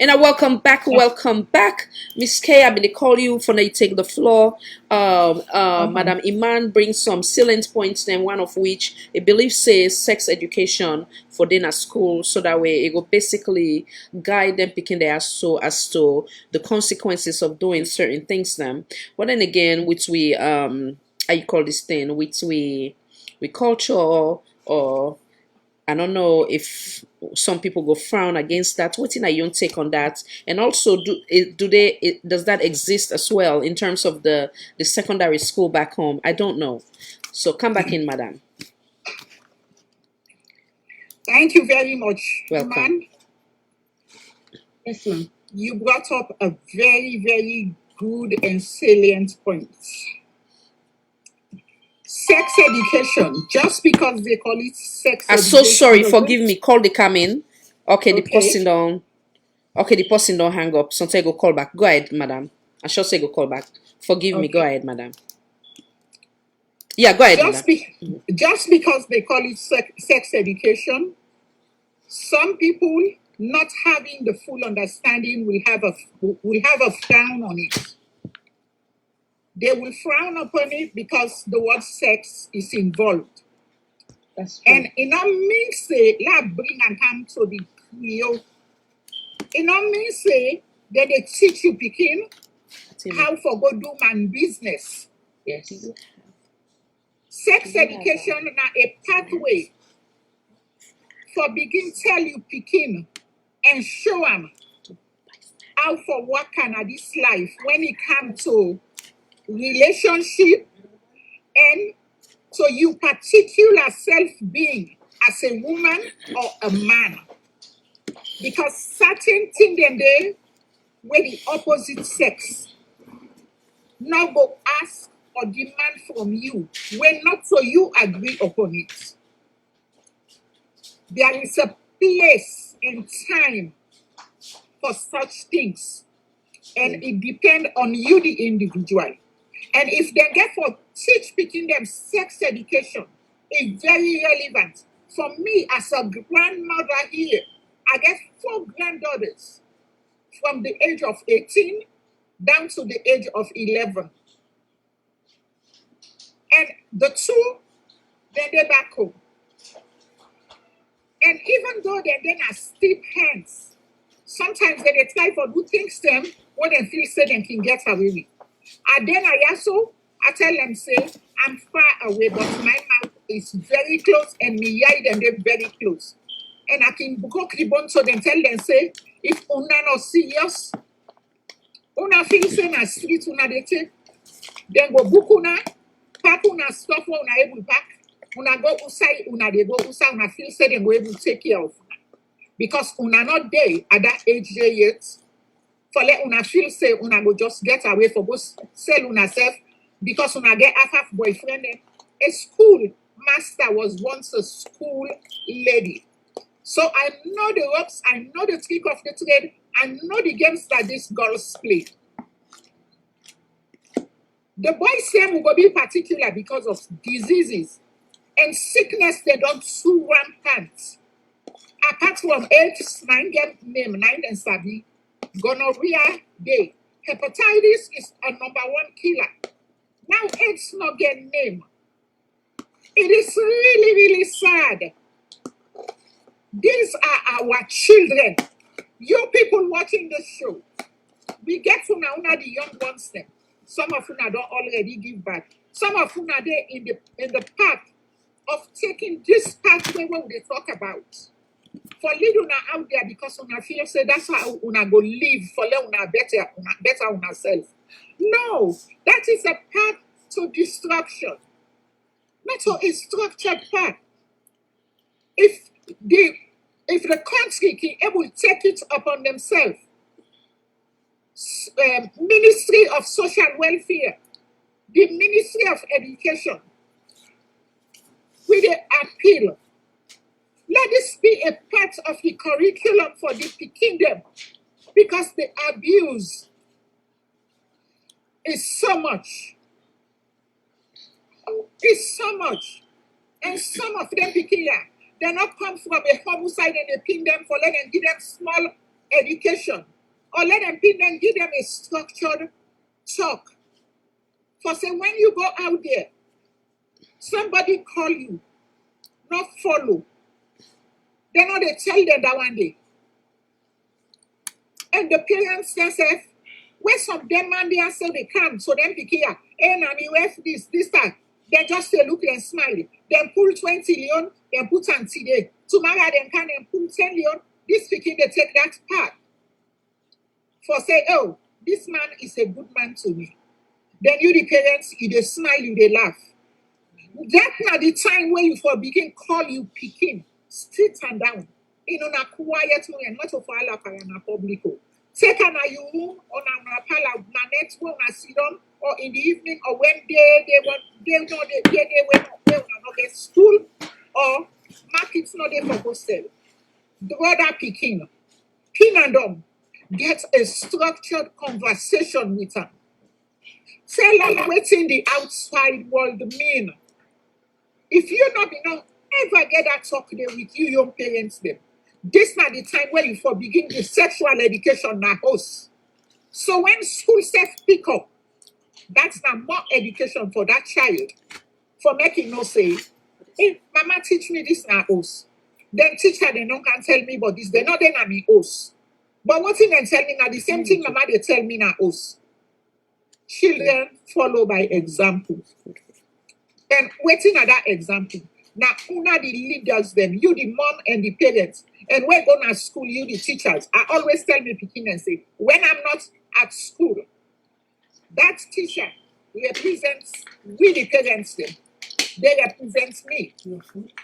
And I welcome back. Miss K, I been call you for now you take the floor. Madam Iman brings some salient points, then one of which I believe says sex education for dinner school, so that way it will basically guide them picking their so as to the consequences of doing certain things them. But then again, which we how you call this thing, which we culture or I don't know if some people go frown against that. What's in your take on that? And also, does that exist as well in terms of the secondary school back home? I don't know. So come back in, madam. Thank you very much. Welcome. Man, Yes, ma'am. you brought up a very, very good and salient point. Sex education, just because they call it sex I'm education. so sorry. Forgive me. Call the come in. Okay, the Okay. person don't. Okay, the person don't hang up. Sometimes go call back. Go ahead, madam. I should say go call back. Forgive me. Go ahead, madam. Yeah, go ahead, madam. Just because they call it sex education, some people not having the full understanding will have a frown on it. They will frown upon it because the word sex is involved. That's true. And it not mean say la bring and come to the Creole. It not mean say that they teach you picking how for go do man business. Yes. Sex education na a pathway for begin tell you pikin and show him how for what kind of this life when it comes to relationship and to you particular self-being as a woman or a man. Because certain things then they where the opposite sex now go ask or demand from you when not so you agree upon it. There is a place and time for such things, and it depends on you, the individual. And if they get for teach picking them sex education, it's very relevant. For me as a grandmother here, I get 4 granddaughters from the age of 18 down to the age of 11. And the 2, then they're back home. And even though they're then are steep hands, sometimes they try for do things them when they feel say they can get away with. And then I tell them, say, I'm far away, but my mouth is very close and me eye them they're very close. And I can go kribon so then tell them, say, if una not serious, una feel say na street una they take, then go book una, pack una stuff una able pack, una go outside, una they go outside, una feel say they go able to take care of una. Because una not there at that age yet. For let una feel say una go just get away for go sell una self because una get half boyfriend. A school master was once a school lady. So I know the ropes, I know the trick of the trade, I know the games that these girls play. The boys say will go be particular because of diseases and sickness they don't too rampant. Apart from AIDS, 9 get name, 9 and Sabi, gonorrhea day. Hepatitis is a #1 killer. Now AIDS not get name. It is really, really sad. These are our children. You people watching the show, we get to now the young ones them. Some of you don't already give back. Some of you are there in the path of taking this pathway when they talk about. For lead una out there because una feel say that's how una go live for let una better una self. No, that is a path to destruction, not a structured path. If the country can able to take it upon themselves, Ministry of Social Welfare, the Ministry of Education, with the appeal. Let this be a part of the curriculum for the kingdom, because the abuse is so much. It's so much. And some of them they not come from a homicide and a pin them for let them give them small education. Or let them pin them, give them a structured talk. For say when you go out there, somebody call you, not follow. They know they tell them that one day. And the parents themselves, where some them man they say they come, so them pick here, and I mean where this time. They just look and smile. Then pull 20 million, then put anti day. Tomorrow then can then pull 10 million. This picking they take that part. For say, oh, this man is a good man to me. Then you the parents, you they smile, you they laugh. That not the time when you for begin call you picking. Sit and down. In a quiet way and not of all up in a public. Take an room on a pala, na next one, a sit down, or in the evening, or when they not get school, or markets not there for hostel. The brother picking. Pin and them. Get a structured conversation with them. Tell them what's in the outside world mean. If you not be now ever get that talk there with you, young parents them. This not the time where you for begin the sexual education na host. So when school self pick up, that's not more education for that child. For making no say, hey, mama teach me this na host. Then teacher they don't can tell me about this. They not then na me host. But what thing they tell me now the same thing mama they tell me na host. Children follow by example. And waiting at that example. Now, una the leaders them, you the mom and the parents, and we're going to school, you the teachers. I always tell me Pikin and say, when I'm not at school, that teacher represents we the parents them. They represent me.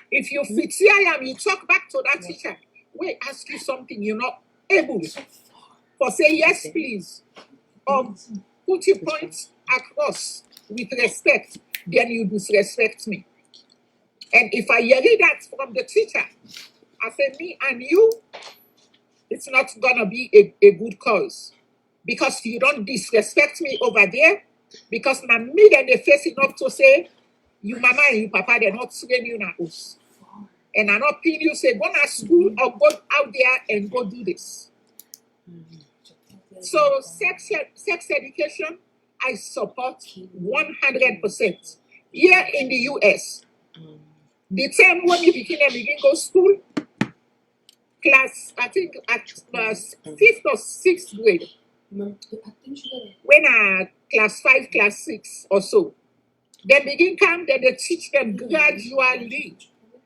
If you fit here, you talk back to that teacher. We ask you something you're not able for say yes, please. Or put your points across with respect, then you disrespect me. And if I hear that from the teacher, I say me and you, it's not gonna be a good cause. Because you don't disrespect me over there, because now me then they facing up to say, you mama and you papa, they're not train you now. And I'm not paying you say, go to school or go out there and go do this. So sex education, I support 100%. Here in the US, the time when you begin go school, class, I think at 5th or 6th grade, when class 5, class 6 or so, they begin come, then they teach them gradually.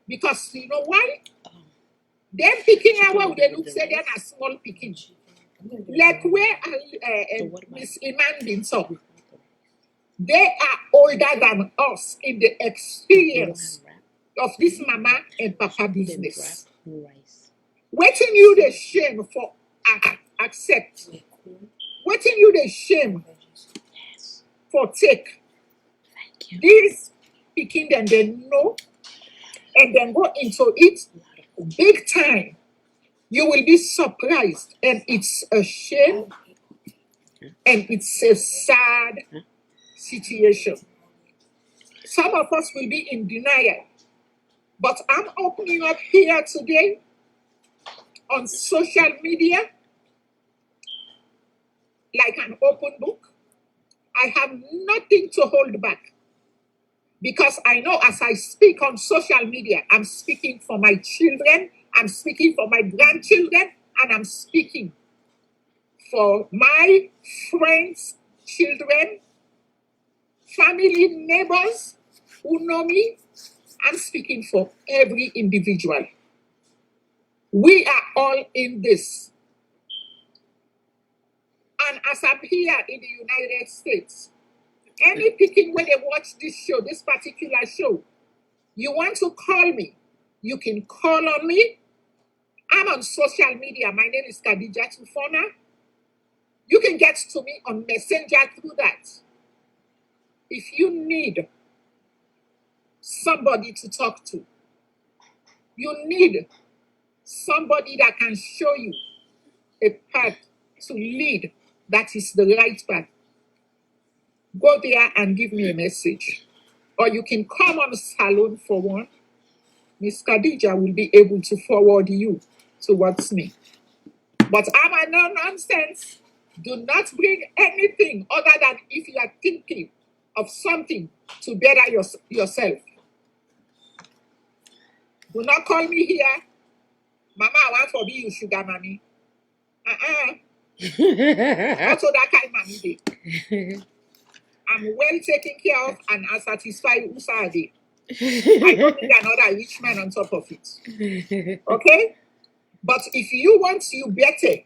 Because you know why? Them picking out they look say they're a small picking. Like where Miss Iman been so. They are older than us in the experience of this mama and papa business. Waiting you the shame for accept. Waiting you the shame for take. These picking them they know and then go into it big time. You will be surprised, and it's a shame and it's a sad situation. Some of us will be in denial, but I'm opening up here today on social media like an open book. I have nothing to hold back because I know as I speak on social media, I'm speaking for my children, I'm speaking for my grandchildren, and I'm speaking for my friends, children, family, neighbors who know me. I'm speaking for every individual. We are all in this. And as I'm here in the United States, any picking when they watch this show, this particular show, you want to call me, you can call on me. I'm on social media. My name is Khadija Tufona. You can get to me on Messenger through that. If you need somebody to talk to, you need somebody that can show you a path to lead that is the right path, go there and give me a message. Or you can come on Salon for one. Miss Khadija will be able to forward you towards me. But I'm a no-nonsense. Do not bring anything other than if you are thinking of something to better yourself. Do not call me here. Mama, I want to be you sugar mommy. Also that kind of mommy day. I'm well taken care of and I satisfy Usadi. I don't need another rich man on top of it. Okay? But if you want you better,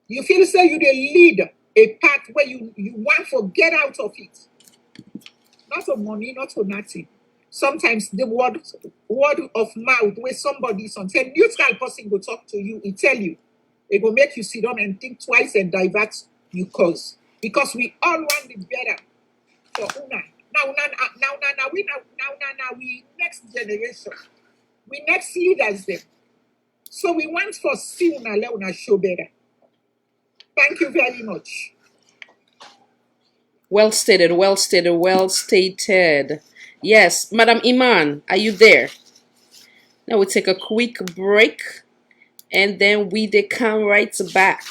you feel say you the lead a path where you want to get out of it. Not for money, not for nothing. Sometimes the word of mouth where somebody is on, a neutral person will talk to you, it tell you, it will make you sit down and think twice and divert your cause. Because we all want the better for Una. Now we next generation. We next leaders them. So we want for see Una show better. Thank you very much. Well stated, well stated, well stated. Yes, Madam Iman, are you there? Now we take a quick break and then we come right back.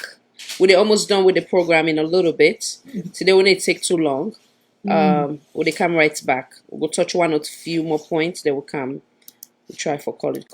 We're almost done with the program in a little bit. Today won't take too long. We'll come right back. We'll touch one or few more points. Then we'll come. We'll try for call it.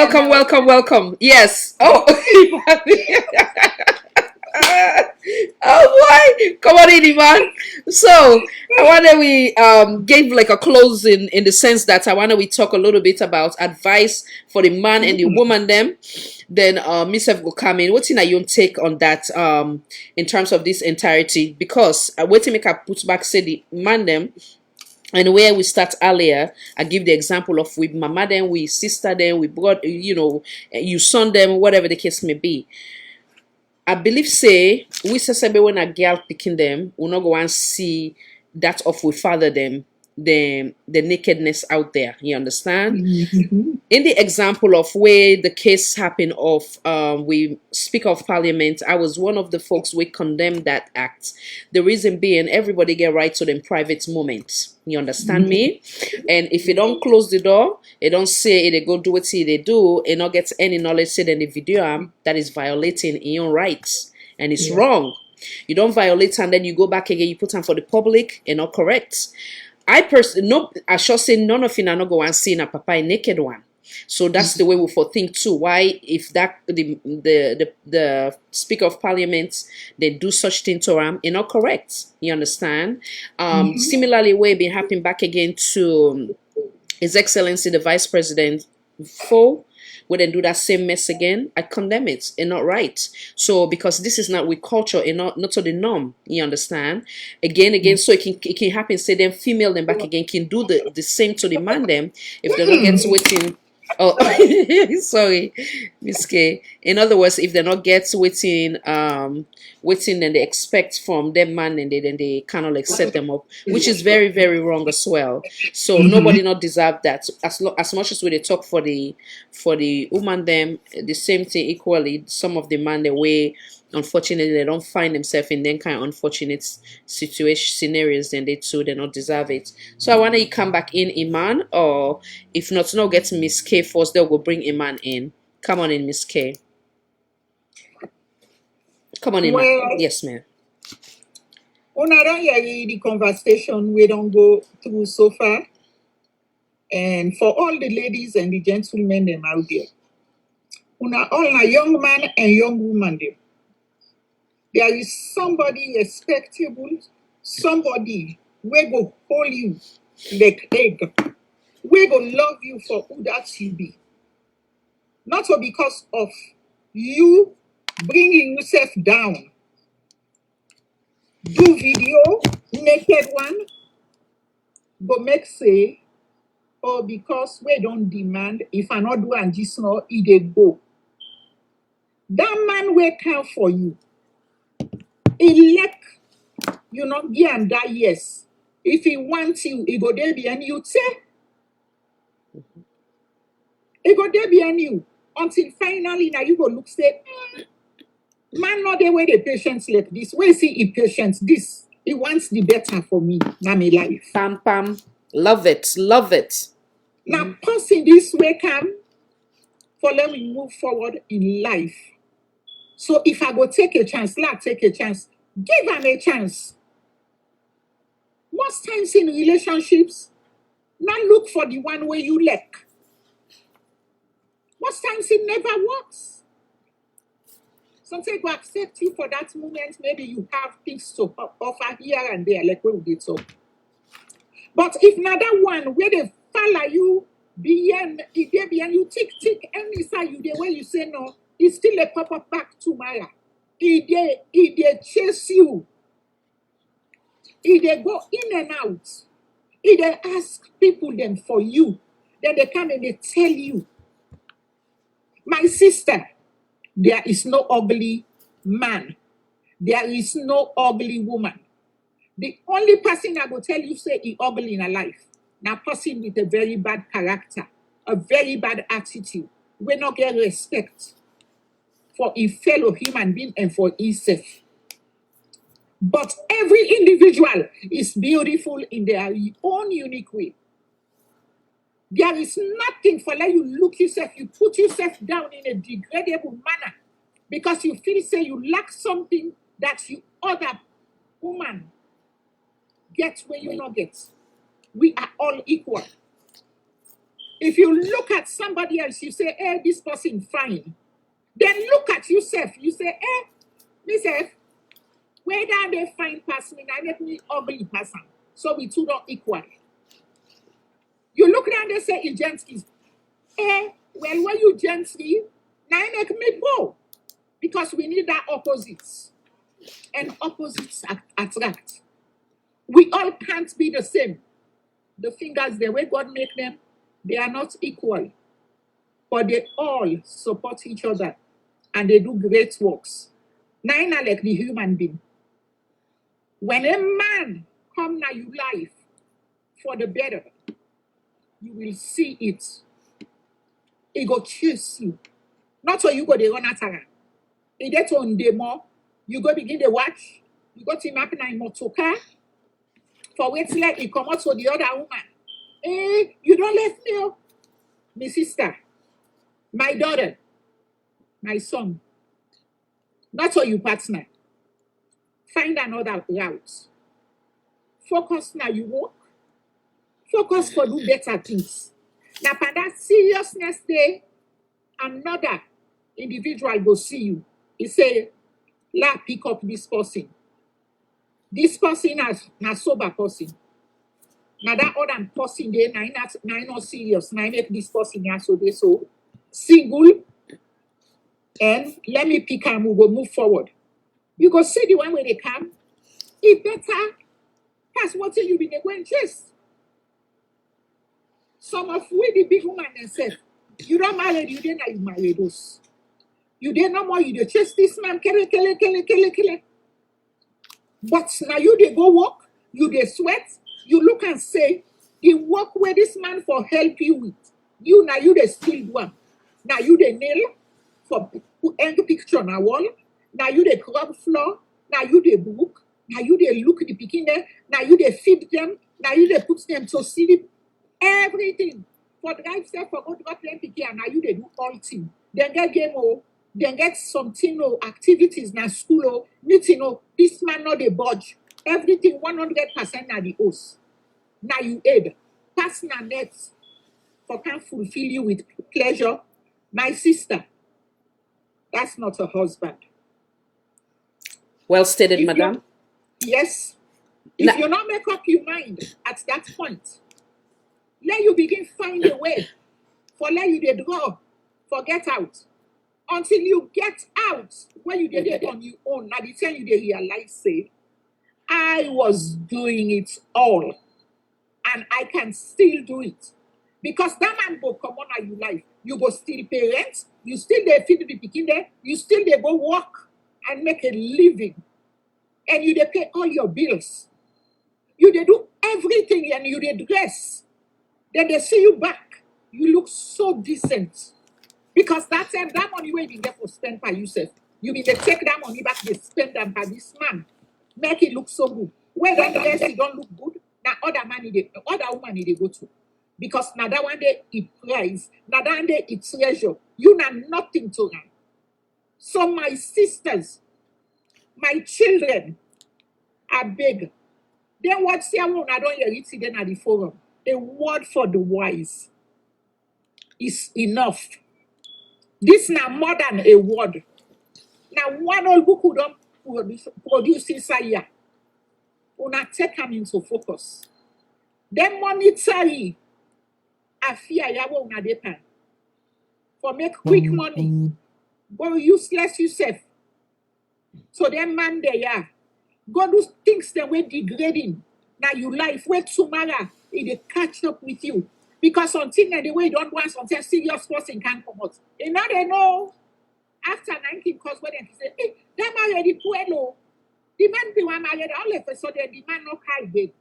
welcome, welcome, welcome. Yes. Oh, oh boy, come on in, Iman. So I wonder we gave like a closing in the sense that I wonder we talk a little bit about advice for the man and the woman them. Then Miss F will come in. What's in your take on that in terms of this entirety? Because wait to make a put back say the man them. And where we start earlier, I give the example of with mama them, with sister them, with brother, you son them, whatever the case may be. I believe say we say when a girl picking them, we not go and see that of we father them, the nakedness out there. You understand? In the example of where the case happened of we Speaker of Parliament, I was one of the folks we condemned that act. The reason being everybody get right to them private moments. You understand me? And if you don't close the door, they don't say they go do what they do, and not get any knowledge said in the video that is violating your rights. And it's wrong. You don't violate and then you go back again, you put them for the public and not correct. I should say none of you are not go and see a papa a naked one. So that's the way we for think too. Why, if that the Speaker of Parliament they do such thing to him, it's not correct. You understand? Similarly, way been happening back again to His Excellency the Vice President Fo. When they do that same mess again, I condemn it. It's not right. So because this is not with culture and not to the norm, you understand? Again, so it can happen. Say them female them back again can do the same to the man them if they don't get waiting. Oh, sorry, Miss K. In other words, if they not get waiting then they expect from them man and then they kind of like set them up, which is very, very wrong as well. So nobody not deserve that. As much as we they talk for the woman them, the same thing equally. Some of the man the way unfortunately they don't find themselves in them kind of unfortunate scenarios, then they too they not deserve it. So I want to come back in Iman, or if not get Miss K first, they'll go bring Iman in. Come on in, Miss K. Come on in, Well, yes, ma'am. Una don't hear the conversation we don't go through so far. And for all the ladies and the gentlemen them out there, una all a young man and young woman them. There is somebody respectable, somebody we go hold you like egg. We go love you for who that you be. Not so because of you bringing yourself down. Do video, naked one, but make say, or because we don't demand, if I not do and just know, it go. That man will come for you. Elect, you know, give him that yes. If he wants you, he go there behind you, say. He go there behind you. Until finally, now you go look, say, man, not the way the patients like this. Where see he patients this? He wants the better for me, now my life. Pam pam. Love it. Love it. Now, passing this way come for let me move forward in life. So if I go take a chance, take a chance. Give him a chance. Most times in relationships, not look for the one way you like. Most times it never works. Sometimes go accept you for that moment. Maybe you have things to offer here and there, like when we did talk. But if another one where they follow you beyond, if they beyond you tick any side you the way you say no, it's still a pop up back tomorrow. If they chase you, if they go in and out, if they ask people them for you, then they come and they tell you, my sister, there is no ugly man. There is no ugly woman. The only person I will tell you say he ugly in a life. Now person with a very bad character, a very bad attitude. We not get respect for a fellow human being and for himself. But every individual is beautiful in their own unique way. There is nothing for let you look yourself, you put yourself down in a degradable manner because you feel say you lack something that you other woman get where you not get. We are all equal. If you look at somebody else, you say, hey, this person fine. Then look at yourself. You say, hey, myself, whether they fine person, I make me ugly person. So we two don't equal. You look down, they say, it's gently. Eh, well, when you gently, now make me go. Because we need that opposites. And opposites attract. We all can't be the same. The fingers, the way God make them, they are not equal. But they all support each other. And they do great works. Nine are like the human being. When a man come now your life for the better, you will see it. He go chase you. Not so you go the run at her. He get on the more. You go begin the watch. You go to map in motoka. For wait till he come out to the other woman. Eh, you don't left me. Oh. My sister, my daughter, my son. Not so you partner. Find another route. Focus now you work. Focus for do better things. Now for that seriousness day, another individual go see you. He say, la pick up this person. This person has na sober person. Now that other person there, now not serious. Now make this person here so they so single. And let me pick and we go move forward. You go see the one where they come. It better pass what you been going chase. Some of we the big woman themselves. You don't marry, you didn't you marry those. You didn't no more, you dey chase this man, kill. But now you dey go work, you dey sweat, you look and say, the work where this man for help you with, you now you dey still do am. Now you dey nail for hang picture on a wall, now you dey scrub floor, now you dey book, now you dey look the pikin there, now you dey feed them, now you dey put them to sleep, everything. For drive self for go drop them pikin, and now you dey do all thing. Then get game then get something activities na school meeting this man not the budge. Everything 100% na the host. Now you aid. Pass na net for can fulfill you with pleasure. My sister, that's not a husband. Well stated, madam. Yes. If you not make up your mind at that point, let you begin find a way for let you dey draw, forget out. Until you get out, when you did it on your own, now the time you did realize, say, I was doing it all, and I can still do it. Because that man go come on at your life. You go still pay rent, you still dey feed the pikin there, you still dey go work and make a living. And you dey pay all your bills. You dey do everything and you dey dress. Then they see you back. You look so decent. Because that time, that money where you get for spend by yourself, you mean they take that money back, they spend them by this man. Make it look so good. Where that dress it don't look good, now other woman they go to. Because now that one day it prize, now that one day it treasure. You know nothing to them. So my sisters, my children, I beg. Then what say I don't hear it then at the forum. A word for the wise is enough. This now more than a word. Now one old book who don't produce inside here. Una take them into focus. Then monetary affair yawo una depend. For make quick money. Go useless yourself. So then man they are. Go do things that way degrading. Now your life where tomorrow it catch up with you. Because something that the way you don't want something serious person can come out. And now they know after 19 cause when they say, hey, that man already puelo. The man be one married all of a sudden the man not high big.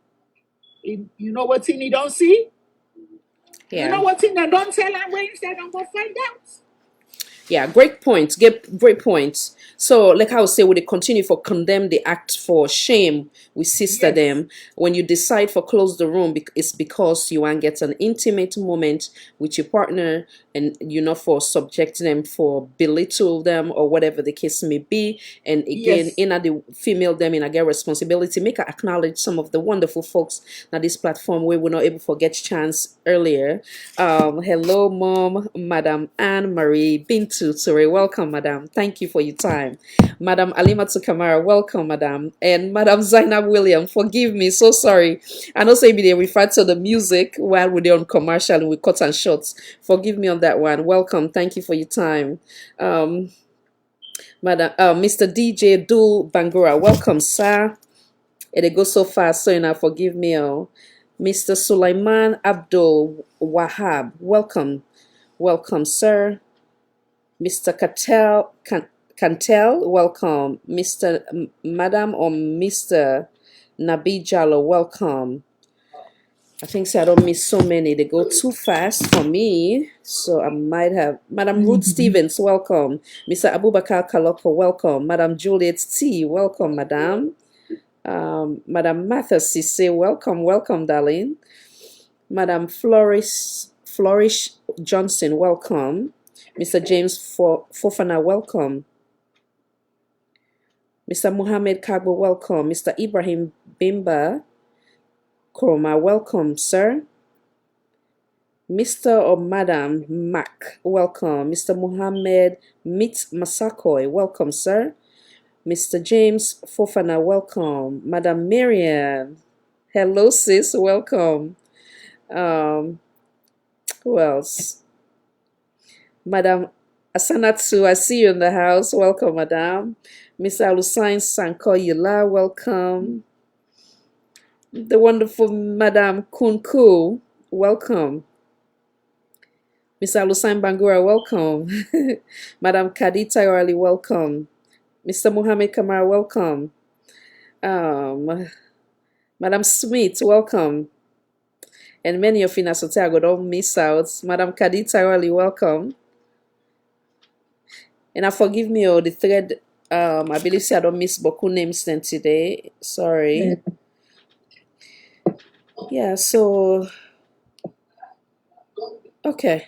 You know what thing he don't see? Yeah. You know what thing they don't tell him when you say don't go find out. Yeah, great points. Great points. So, like I would say, would they continue for condemn the act for shame? We sister Yes. them. When you decide for close the room, it's because you want to get an intimate moment with your partner, and you're not for subject them, for belittle them, or whatever the case may be. And again, Yes. in the female them in a get responsibility, make her acknowledge some of the wonderful folks na this platform where we're not able to get chance earlier. Hello, Mom, Madam Anne Marie Bintu Ture. Welcome, Madam. Thank you for your time. Madam Alimatu Kamara, welcome, Madam. And Madam Zainab William, forgive me, so sorry. I know say they refer to the music while we're on commercial and we cut and shots. Forgive me on that one. Welcome. Thank you for your time. Madam, Mr. DJ Dul Bangura, welcome, sir. It goes so fast, so now forgive me. Oh. Mr. Sulaiman Abdul Wahab, welcome. Welcome, sir. Mr. Cantel, welcome. Madam or Mr. Nabi Jallo, welcome. I think so I don't miss so many. They go too fast for me. So I might have Madam Ruth Stevens, welcome. Mr. Abubakar Kaloko, welcome. Madam Juliet T, welcome, Madam. Madam Martha Sisse, welcome, welcome, darling. Madam Flourish Johnson, welcome. Mr. James Fofana, welcome. Mr. Mohammed Kagbo, welcome. Mr. Ibrahim Bimba Koroma, welcome, sir. Mr. or Madam Mac, welcome. Mr. Mohammed Mit Masakoy, welcome, sir. Mr. James Fofana, welcome. Madam Marian, hello, sis, welcome. Who else? Madam Asanatsu, I see you in the house. Welcome, Madam. Mr. Alusain Sankoyila, welcome. The wonderful Madam Kunku, welcome. Mr. Alusain Bangura, welcome. Madam Kadita Orali, welcome. Mr. Mohammed Kamara, welcome. Madam Smith, welcome. And many of you in Asotago don't miss out. Madam Kadita Orali, welcome. And forgive me, the thread, I believe I don't miss Boku names then today. Sorry. Yeah, so, okay.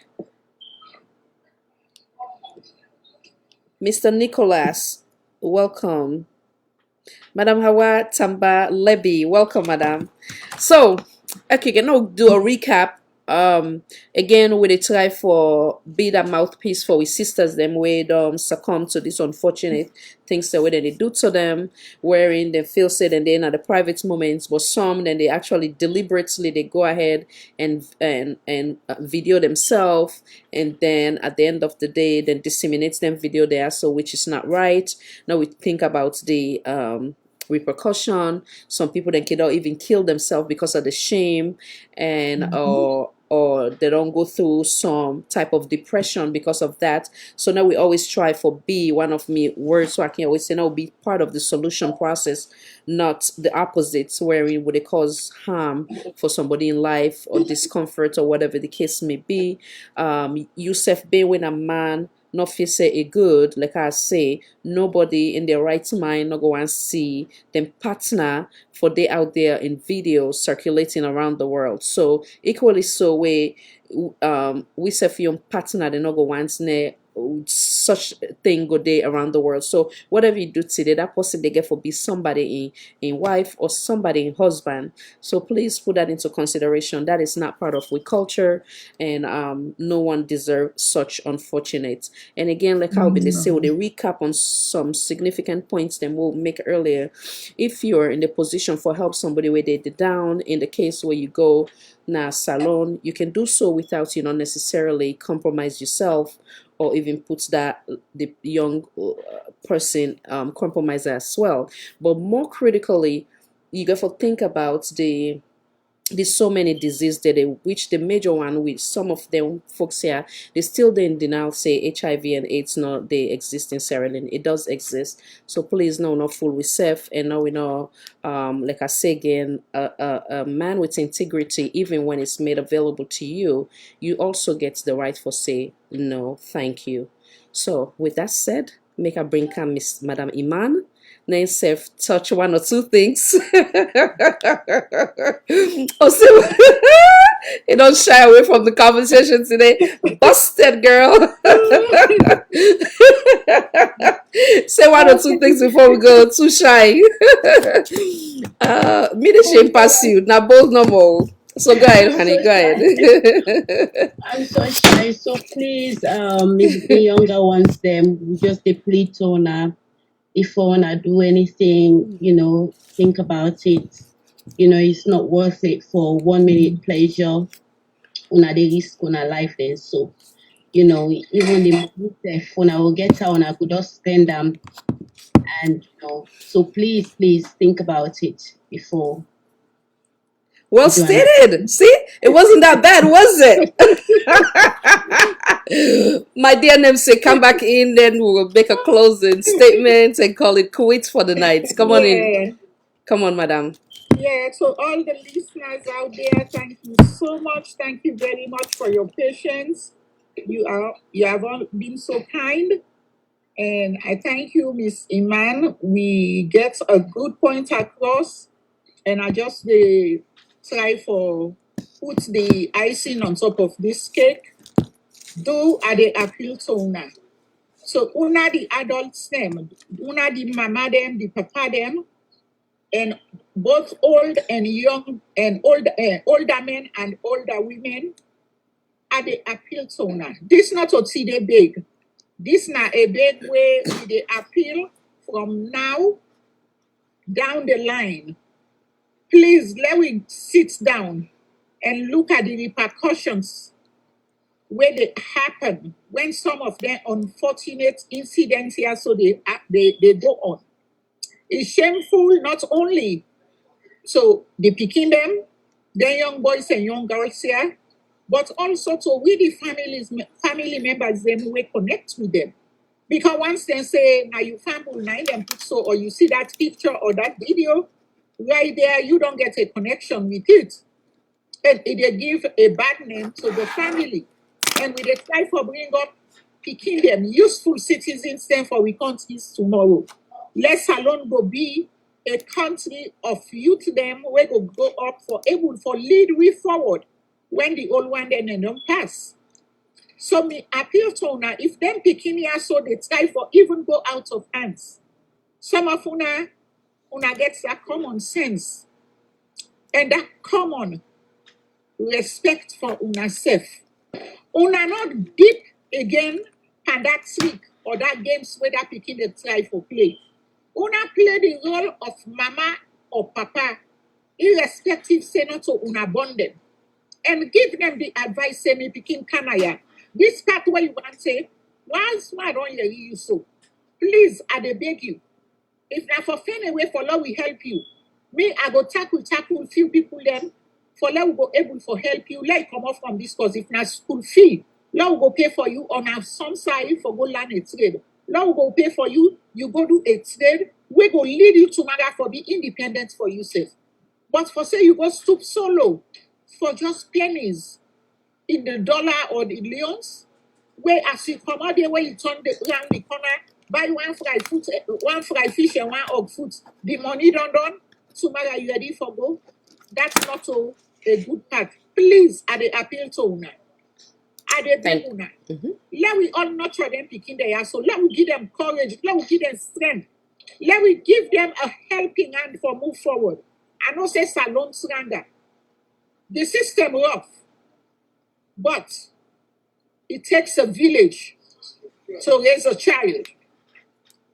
Mr. Nicholas, welcome. Madam Hawa Tamba Levy, welcome, Madam. So, okay, can now do a recap. Again, we try for be that mouthpiece for we sisters them where succumb to these unfortunate things that they do to them, wherein they feel sad and then at the private moments, but some then they actually deliberately they go ahead and video themselves, and then at the end of the day then disseminate them video there, so which is not right. Now we think about the repercussion. Some people then cannot even kill themselves because of the shame, and or they don't go through some type of depression because of that. So now we always try for be one of me words, so I can always say now be part of the solution process, not the opposites wherein would it cause harm for somebody in life or discomfort or whatever the case may be. Yusuf being when a man not feel say a good, like I say, nobody in their right mind not go and see them partner for they out there in videos circulating around the world. So equally so we say for your partner they not go once ne such thing go day around the world. So whatever you do today, that person they get for be somebody in wife or somebody in husband. So please put that into consideration. That is not part of we culture, and no one deserves such unfortunate. And again, like how they say, they recap on some significant points that we'll make earlier. If you're in the position for help somebody where they're down, in the case where you go na salon, you can do so without not necessarily compromise yourself or even put that the young person compromise as well. But more critically, you got to think about there's so many diseases that which the major one with some of them folks here, they still in denial say HIV and AIDS not they exist in Sierra Leone. It does exist. So please no, not fool with self, and now we know like I say again, a man with integrity, even when it's made available to you, you also get the right for say no, thank you. So with that said, make a bring come Miss Madam Iman. Then self touch one or two things. Also, you don't shy away from the conversation today. Busted girl. Say one or two things before we go. Too shy. Me the shame pass you. Now both normal. So go ahead, honey. Go ahead. I'm so shy, so please, if the younger ones, them just the plead toner. If I wanna do anything, think about it. It's not worth it for 1 minute pleasure. Una the risk on a life then. So, even the money when I will get out, I could just spend them. And so please think about it before. Well stated. See, it wasn't that bad, was it? My dear namesake, come back in, then we will make a closing statement and call it quits for the night. Come on in. Come on, madam. Yeah, so all the listeners out there, thank you so much. Thank you very much for your patience. You have all been so kind. And I thank you, Miss Iman. We get a good point across. And I just try for put the icing on top of this cake. Do are the appeal to una. So una the adults them, una the mama them, the papa them, and both old and young and older men and older women are the appeal to una. This not what see they big. This not a big way we the appeal from now down the line. Please let we sit down and look at the repercussions where they happen when some of them unfortunate incidents here so they go on. It's shameful not only to the picking them, the young boys and young girls here, but also to we the family members them who connect with them. Because once they say now you family nine them put so or you see that picture or that video, right there you don't get a connection with it. And it give a bad name to the family. And we try for bring up picking them useful citizens then for we can't eat tomorrow. Let's alone go be a country of youth them we go grow up for able for lead we forward when the old one then don't pass. So me appeal to una if them picking here so they try for even go out of hands. Some of una gets that common sense and that common respect for una self. Una not deep again and that trick or that games where that picking the try for play. Una play the role of mama or papa, irrespective say not to una bond them. And give them the advice say me picking kanaya. This part where you want to say, once I don't hear you so. Please, I dey beg you. If not for find a way for law we help you. Me, I go tackle few people them for law we go able for help you. Let come off from this cause if not school fee. Law will go pay for you on our some side for go learn a trade. Law will go pay for you, you go do a trade. We go lead you to matter for be independent for yourself. But for say you go stoop so low for just pennies in the dollar or the leons, where as you come out there where you turn around the corner, buy one fried fish and one hog food. The money done, tomorrow you ready for go. That's not a good part. Please, I dey appeal to una. I dey beg una. Let we all nurture them picking their so let we give them courage, let we give them strength, let we give them a helping hand for move forward. I know say salon surrender. The system rough, but it takes a village to raise a child.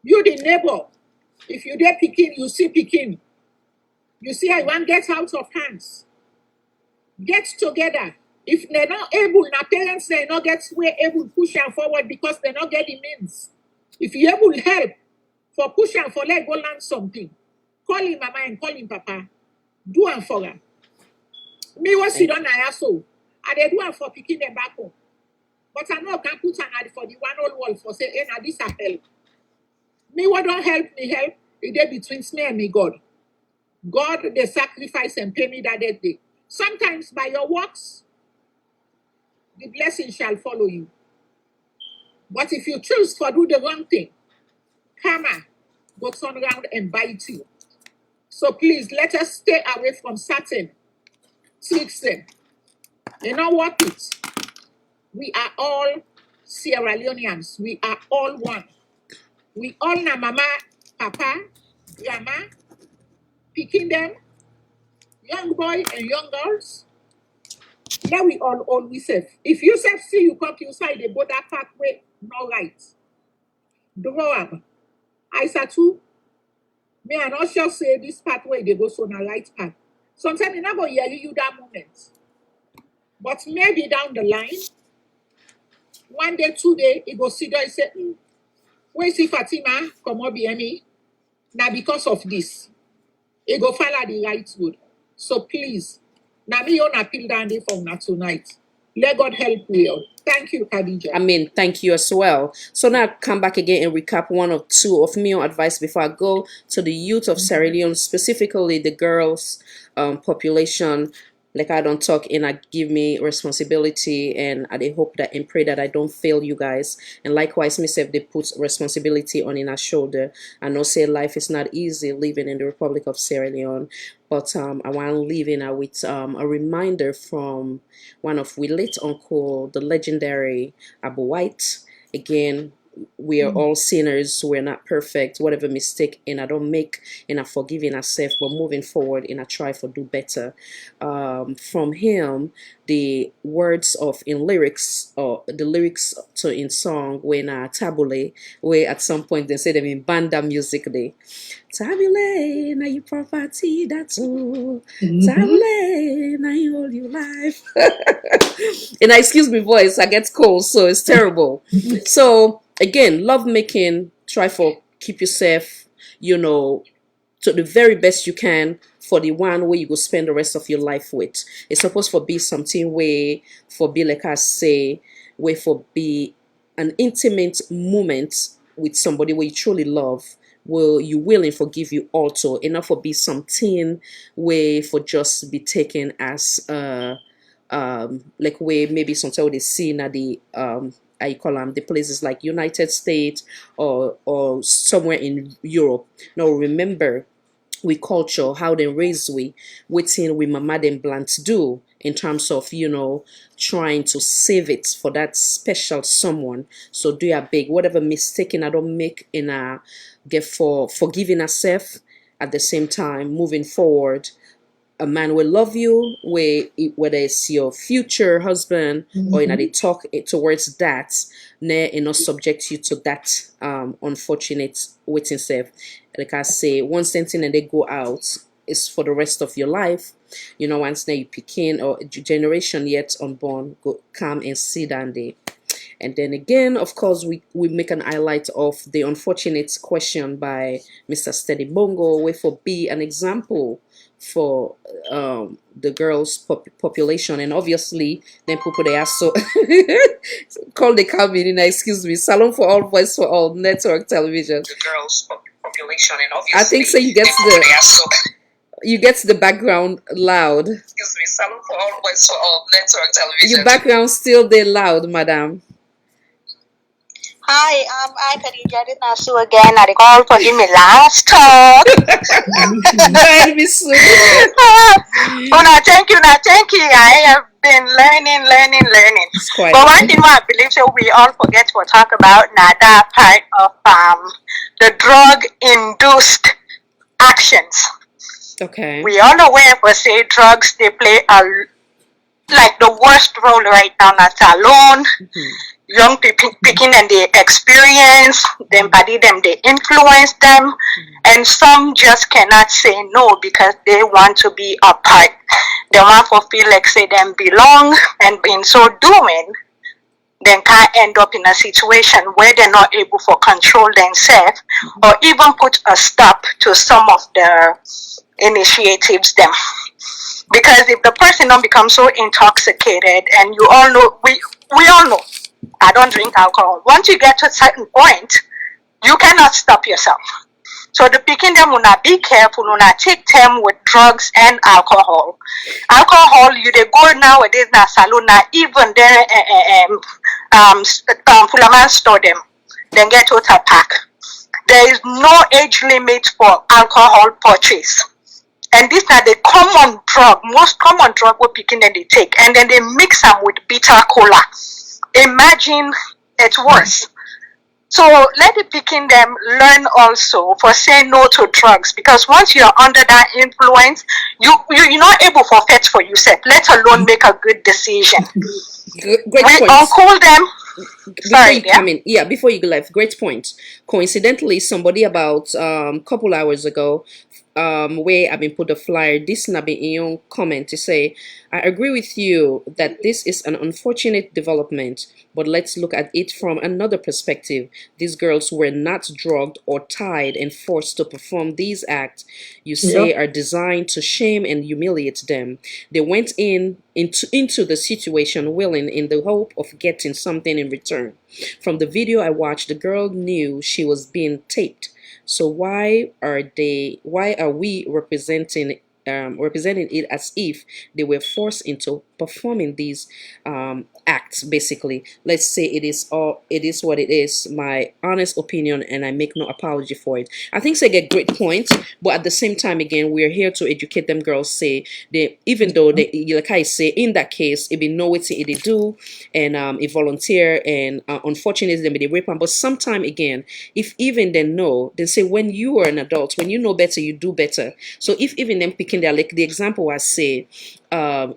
You the neighbor, if you there picking, you see picking. You see how one gets out of hands. Get together. If they're not able, now parents they not get way able push them forward because they not get the means. If you able help for push them for let go learn something, call him mama and call him papa. Do am for them. Me what sit on I so. I dey do am for picking them back home. But I know I can put an ad for the one old wall for say, hey, now this a help. Me what don't help me help, it dey between me and me God. God, they sacrifice and pay me that day. Sometimes by your works, the blessing shall follow you. But if you choose to do the wrong thing, karma will turn around and bite you. So please let us stay away from certain tricks. You know what it? We are all Sierra Leoneans. We are all one. We all na mama, papa, grandma, picking them, young boy and young girls. Yeah, we all always safe. If you say see you come inside the border pathway, no right. Draw up. I said too. Me I not sure say this pathway they go so na right path. Sometimes you not go hear you that moment. But maybe down the line, one day, 2 days, it go sit there and say, where see Fatima come up behind me? Now because of this, it go follow the right road. So please, now me on appeal down there from now tonight. Let God help you. Thank you, Khadija. I mean, thank you as well. So now come back again and recap one or two of my advice before I go to the youth of Sierra Leone, specifically the girls population. Like I don't talk and I give me responsibility, and I hope that and pray that I don't fail you guys. And likewise, myself, they put responsibility on in our shoulder. I know say life is not easy living in the Republic of Sierra Leone, but I want to leave in with a reminder from one of we late uncle, the legendary Abu White. Again, we are all sinners. We're not perfect. Whatever mistake and I don't make, and I forgiving ourselves, but moving forward and I try to do better. From him, the words of in lyrics or the lyrics to in song when tabule, where at some point they say them in banda music day. Tabule, now you property that's all. Tabule, now you all your life. And I excuse my voice, I get cold, so it's terrible. So again, love making, try for keep yourself, to the very best you can for the one where you go spend the rest of your life with. It's supposed to be something where for be like I say, where for be an intimate moment with somebody where you truly love. Will you willing forgive you also enough for be something where for just be taken as like where maybe sometimes they see na the I call them the places like United States or somewhere in Europe. Now remember, we culture how they raise we waiting we mama them plan to do in terms of trying to save it for that special someone. So do your big whatever mistake I don't make in a get for forgiving ourselves at the same time moving forward. A man will love you, whether it's your future husband or they talk towards that, and not subject you to that unfortunate waiting self. Like I say, one sentence and they go out is for the rest of your life. Once now you picking or generation yet unborn, go come and sit down there. And then again, of course, we make an highlight of the unfortunate question by Mr. Steady Bongo, where for be an example for the girls population. And obviously then people they are so call the cabin, excuse me, Salon for All, Voice for All, network television. The girls population, and obviously I think so you get the background loud. Excuse me, Salon for All, Voice for All, network television. Your background still there loud, madam. Hi, I Khadija did not sue again. I call for him last talk. Thank you. I have been learning. But one thing I believe so we all forget to talk about now that part of the drug-induced actions. Okay. We all know where for say drugs they play like the worst role right now in salon. Young people picking and they experience them body them they influence them, and some just cannot say no because they want to be a part. They want to feel like say them belong, and in so doing then can end up in a situation where they're not able to control themselves or even put a stop to some of the initiatives them. Because if the person don't become so intoxicated, and you all know, we all know, I don't drink alcohol. Once you get to a certain point, you cannot stop yourself. So the picking them will not be careful, will not take them with drugs and alcohol. Alcohol, you they go nowadays na salon na even there Fulaman store them. Then get out a pack. The there is no age limit for alcohol purchase. And these are the common drug, most common drug we picking and they take, and then they mix them with bitter cola. Imagine it's worse. So let the picking them learn also for saying no to drugs, because once you're under that influence, you're not able to fetch for yourself, let alone make a good decision. Great We point. uncall them. Sorry, Before you go live, great point. Coincidentally, somebody about couple hours ago, where I've been put a flyer, this Nabi Iyon comment to say, I agree with you that this is an unfortunate development, but let's look at it from another perspective. These girls were not drugged or tied and forced to perform these acts you say are designed to shame and humiliate them. They went into the situation willing in the hope of getting something in return. From the video I watched, the girl knew she was being taped. So why are we representing it as if they were forced into performing these acts? Basically, let's say it is what it is. My honest opinion, and I make no apology for it. I think they get great points, but at the same time, again, we are here to educate them girls. Say they, even though they, like I say, in that case, it be know what they do, and it volunteer, and unfortunately, they rape them. But sometime again, if even they know, then say when you are an adult, when you know better, you do better. So if even them picking their, like the example I say,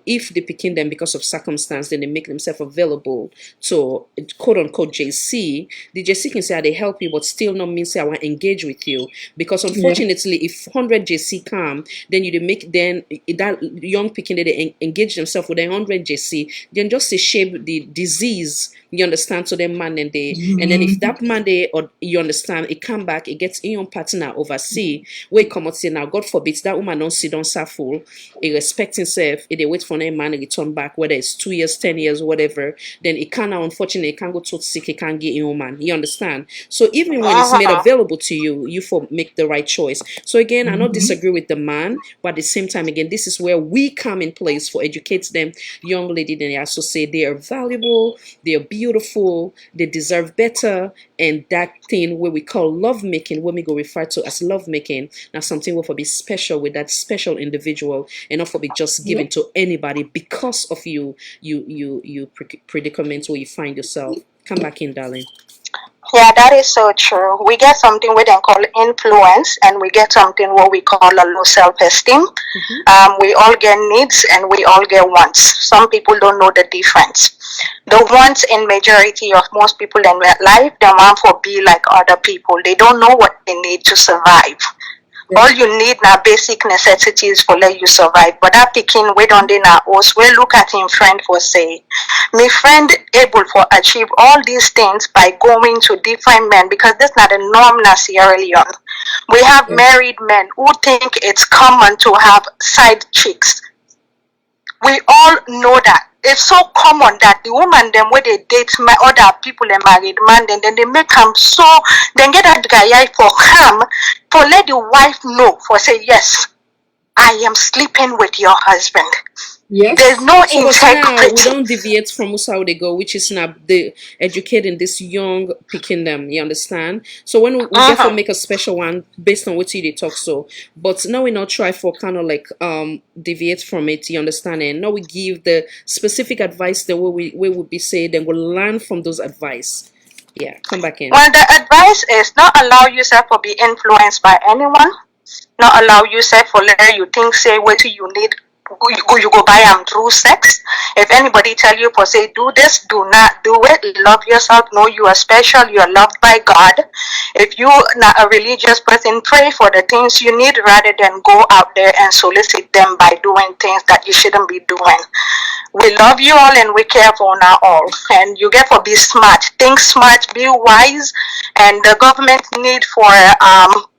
if they picking them because of circumstance, then they make themselves available to quote unquote JC. The JC can say they help you, but still not mean say I want to engage with you, because unfortunately, if 100 JC come, then you make then that young picking they engage themselves with 100 JC, then just to shape the disease. You understand? So then man and they, and then if that man they, or you understand, it come back, it gets in your partner oversee, where it come out say now, God forbid that woman don't sit down full, it respect himself, if they wait for a man to return back, whether it's 2 years, 10 years, whatever, then it can't, unfortunately, it can't go to sick, it can't get in your man. You understand? So even when it's made available to you, you for make the right choice. So again, I don't disagree with the man, but at the same time, again, this is where we come in place for educate them, young lady, then they also say they are valuable, they are beautiful, they deserve better, and that thing where we call love making, when we go refer to as love making, now something will be special with that special individual, and not for be just given to anybody because of you predicament where you find yourself. Come back in, darling. Yeah, that is so true. We get something we then call influence, and we get something what we call a low self-esteem. We all get needs and we all get wants. Some people don't know the difference. The wants in majority of most people in their life, they want for be like other people. They don't know what they need to survive. All you need now basic necessities for let you survive. But that picking we don't in our house, we look at him friend for say, my friend able for achieve all these things by going to different men, because that's not a norm in Sierra Leone. We have married men who think it's common to have side chicks. We all know that. It's so common that the woman them where they date my other people and married man, then they make them so then get that guy for come for let the wife know for say yes, I am sleeping with your husband. There's no integrity. Now we don't deviate from how they go, which is now the educating this young picking them. You understand? So when we therefore make a special one based on what they talk so, but now we not try for kind of like deviate from it. You understand? And now we give the specific advice the way we would be saying, then we'll learn from those advice. Yeah, come back in. Well, the advice is not allow yourself to be influenced by anyone. Not allow yourself for let you think say what you need. You go buy them through sex. If anybody tell you for say do this, do not do it. Love yourself. Know you are special. You are loved by God. If you not a religious person, pray for the things you need rather than go out there and solicit them by doing things that you shouldn't be doing. We love you all and we care for now all. And you get for be smart. Think smart, be wise. And the government need for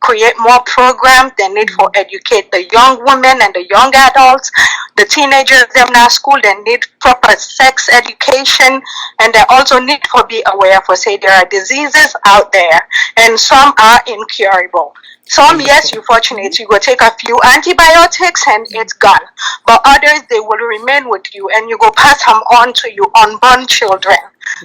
create more programs. They need for educate the young women and the young adults. The teenagers them now school, they need proper sex education, and they also need to be aware for say there are diseases out there and some are incurable. Some, yes, you're fortunate, you go take a few antibiotics and it's gone. But others, they will remain with you and you go pass them on to your unborn children.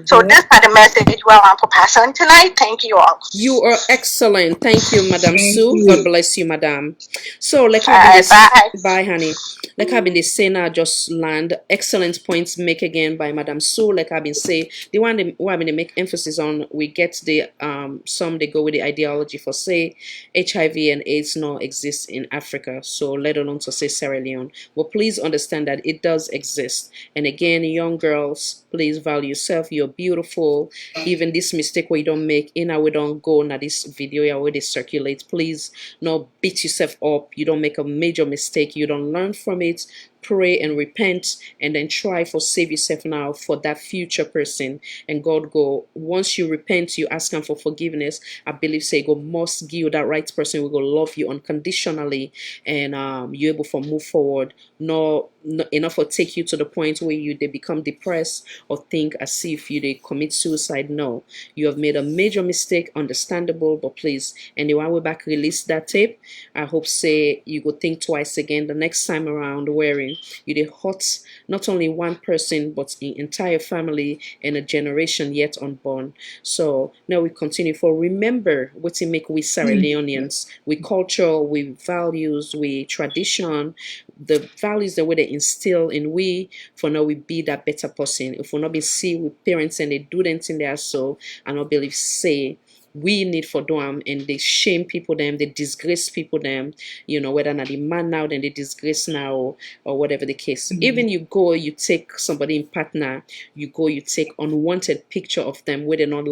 So this is the message we want to pass on tonight. Thank you all. You are excellent. Thank you, Madam Thank Sue. you. God bless you, Madam. So, like All I've been right, this, bye. bye, honey. Like I've been this saying, now just land excellent points make again by Madam Sue. Like I've been saying, the one who I've been make emphasis on, we get the some they go with the ideology for say HIV and AIDS now exist in Africa. So let alone to say Sierra Leone. But please understand that it does exist. And again, young girls, please value yourself. You're beautiful. Even this mistake where you don't make, we don't go now this video where they circulate. Please not beat yourself up. You don't make a major mistake. You don't learn from it. Pray and repent, and then try for save yourself now for that future person. And God go, once you repent, you ask him for forgiveness. I believe say God must give you that right person will go love you unconditionally, and you able to move forward. No enough to take you to the point where they become depressed or think as if they commit suicide. No, you have made a major mistake, understandable, but please, and the one way back release that tape, I hope say you go think twice again the next time around wearing you they hurt not only one person but the entire family and a generation yet unborn. So now we continue for remember what to make we Sierra Leoneans, we culture, we values, we tradition, the values that we they instill in we for now we be that better person. If we not be see with parents and they do them in there, so I not believe say we need for them, and they shame people them, they disgrace people them, whether not the man now then they disgrace now or whatever the case. Even you go you take somebody in partner, you go you take unwanted picture of them where they not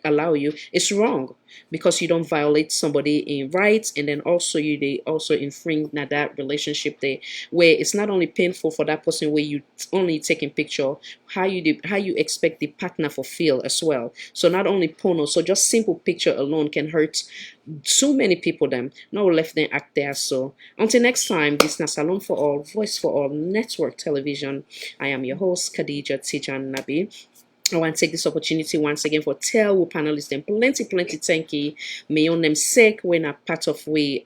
allow you, it's wrong because you don't violate somebody in rights, and then also they also infringe na that relationship there where it's not only painful for that person where you only taking picture, how you expect the partner to feel as well. So not only porno, so just simple picture alone can hurt so many people them. Now left them act there. So until next time, this is Salon for All, Voice for All, Network Television. I am your host Khadija Tijan Nabi. I want to take this opportunity once again for tell we panelists them plenty thank you. May on them sake when a part of we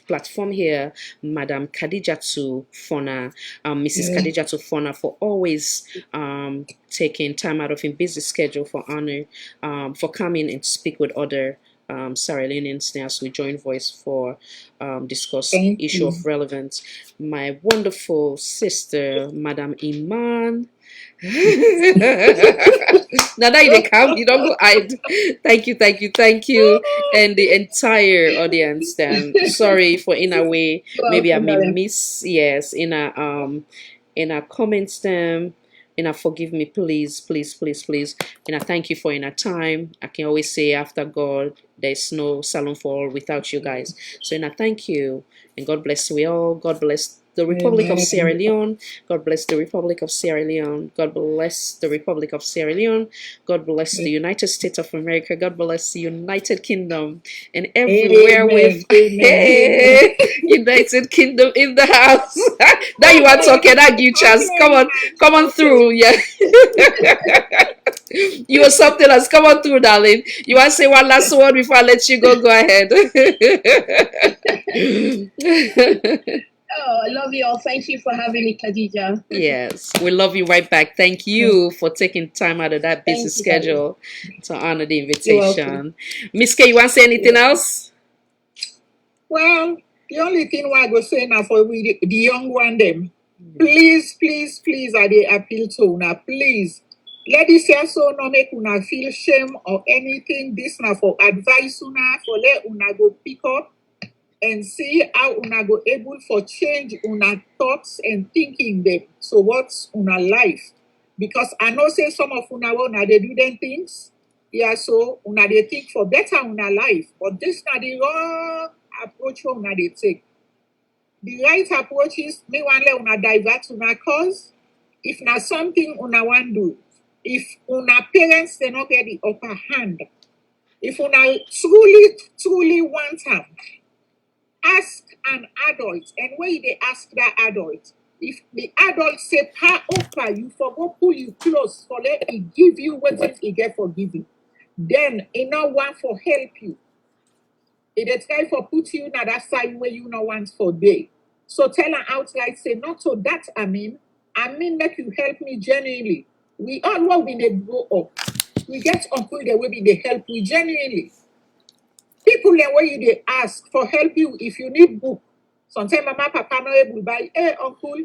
platform here, Madam Khadijatu Fona, Mrs. Khadijatu Fona, for always taking time out of her busy schedule for honor, for coming and speak with other Sierra Leoneans as we join voice for discuss issue of relevance. My wonderful sister, Madam Iman. Now that you come, you don't go hide. Thank you, and the entire audience. Then sorry for in a way maybe I may miss in a comments them. Forgive me, please, and I thank you for in a time. I can always say after God, there's no salon for all without you guys. So and I thank you, and God bless we all. God bless the Republic of Sierra Leone. God bless the Republic of Sierra Leone. God bless the Republic of Sierra Leone. God bless the United States of America. God bless the United Kingdom and everywhere with United Kingdom in the house. Now you are talking. I give you chance. Come on through. Yeah. You are something else. Come on through, darling. You want to say one last word before I let you go? Go ahead. Oh, I love you all. Thank you for having me, Khadija. Yes, we love you right back. Thank you for taking time out of that busy schedule to honor the invitation. Miss K, you want to say anything else? Well, the only thing I go say now for the young one them, please, I dey appeal to una, please. Let this year so no make una feel shame or anything. This now for advice una, for let una go pick up and see how una go able for change una thoughts and thinking them. So what's una life? Because I know say some of una they do them things. Yeah, so una they think for better una life. But this na the wrong approach una they take. The right approach is me want let una divert una cause. If na something una want do, if una parents they not get the upper hand, if una truly want them, ask an adult, and when they ask that adult, if the adult say pa opa, you forgo pull you close for let it give you what it get for giving, then it not want for help you. It try for put you in that side where you not want for day. So tell her outright, say not so that I mean that you help me genuinely. We all want we dey grow up. We get uncle they will be they help we genuinely. People the way you they ask for help you if you need book. Sometimes mama papa no able buy. Hey uncle,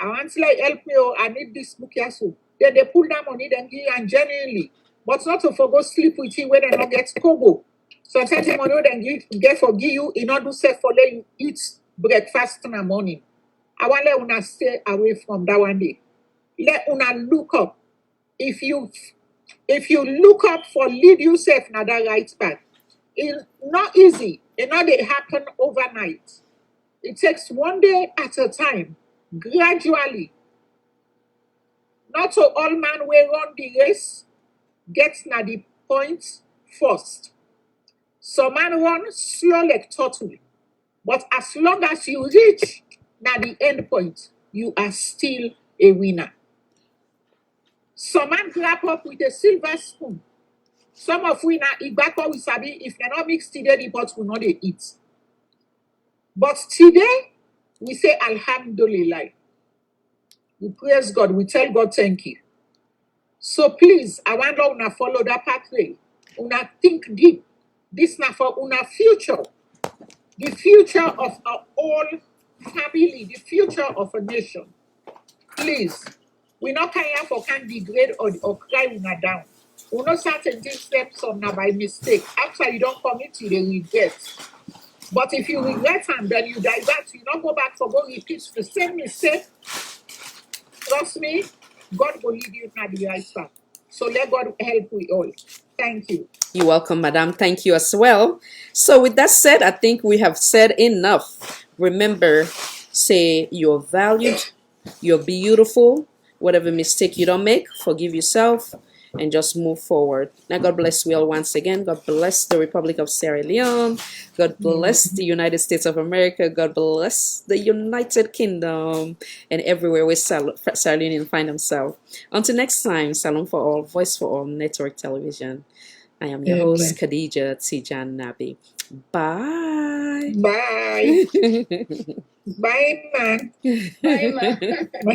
I want to like help me or I need this book here so. Then they pull that money then give you and genuinely. But not to forgo sleep with you when they not get kobo. Sometimes the money then get for give you in order to say for let you eat breakfast in the morning. I want let una stay away from that one day. Let una look up. If you look up for lead yourself na that right path, it's not easy. It not they happen overnight. It takes one day at a time, gradually. Not so all man will run the race, get na the point first. Some man run slow like turtle, but as long as you reach na the end point, you are still a winner. Some man grab up with a silver spoon. Some of we na igbako we sabi if they not mix today, the pot will not they eat. But today, we say Alhamdulillah. We praise God. We tell God thank you. So please, I want una follow that pathway. Una think deep. This na for una future. The future of our whole family. The future of a nation. Please, we not care for can degrade or cry una down. We not certain things steps on now by mistake. After you don't commit, you dey regret. But if you regret and then you divert, you not go back for go repeat the same mistake. Trust me, God will lead you to the right path. So let God help we all. Thank you. You're welcome, madam. Thank you as well. So with that said, I think we have said enough. Remember, say you're valued, you're beautiful. Whatever mistake you don't make, forgive yourself and just move forward. Now, God bless we all once again. God bless the Republic of Sierra Leone. God bless the United States of America. God bless the United Kingdom and everywhere where Sierra Leoneans find themselves. Until next time, Salon for All, Voice for All, Network Television. I am your host, Khadija Tijan Nabi. Bye. Bye. Bye, man. Bye, ma.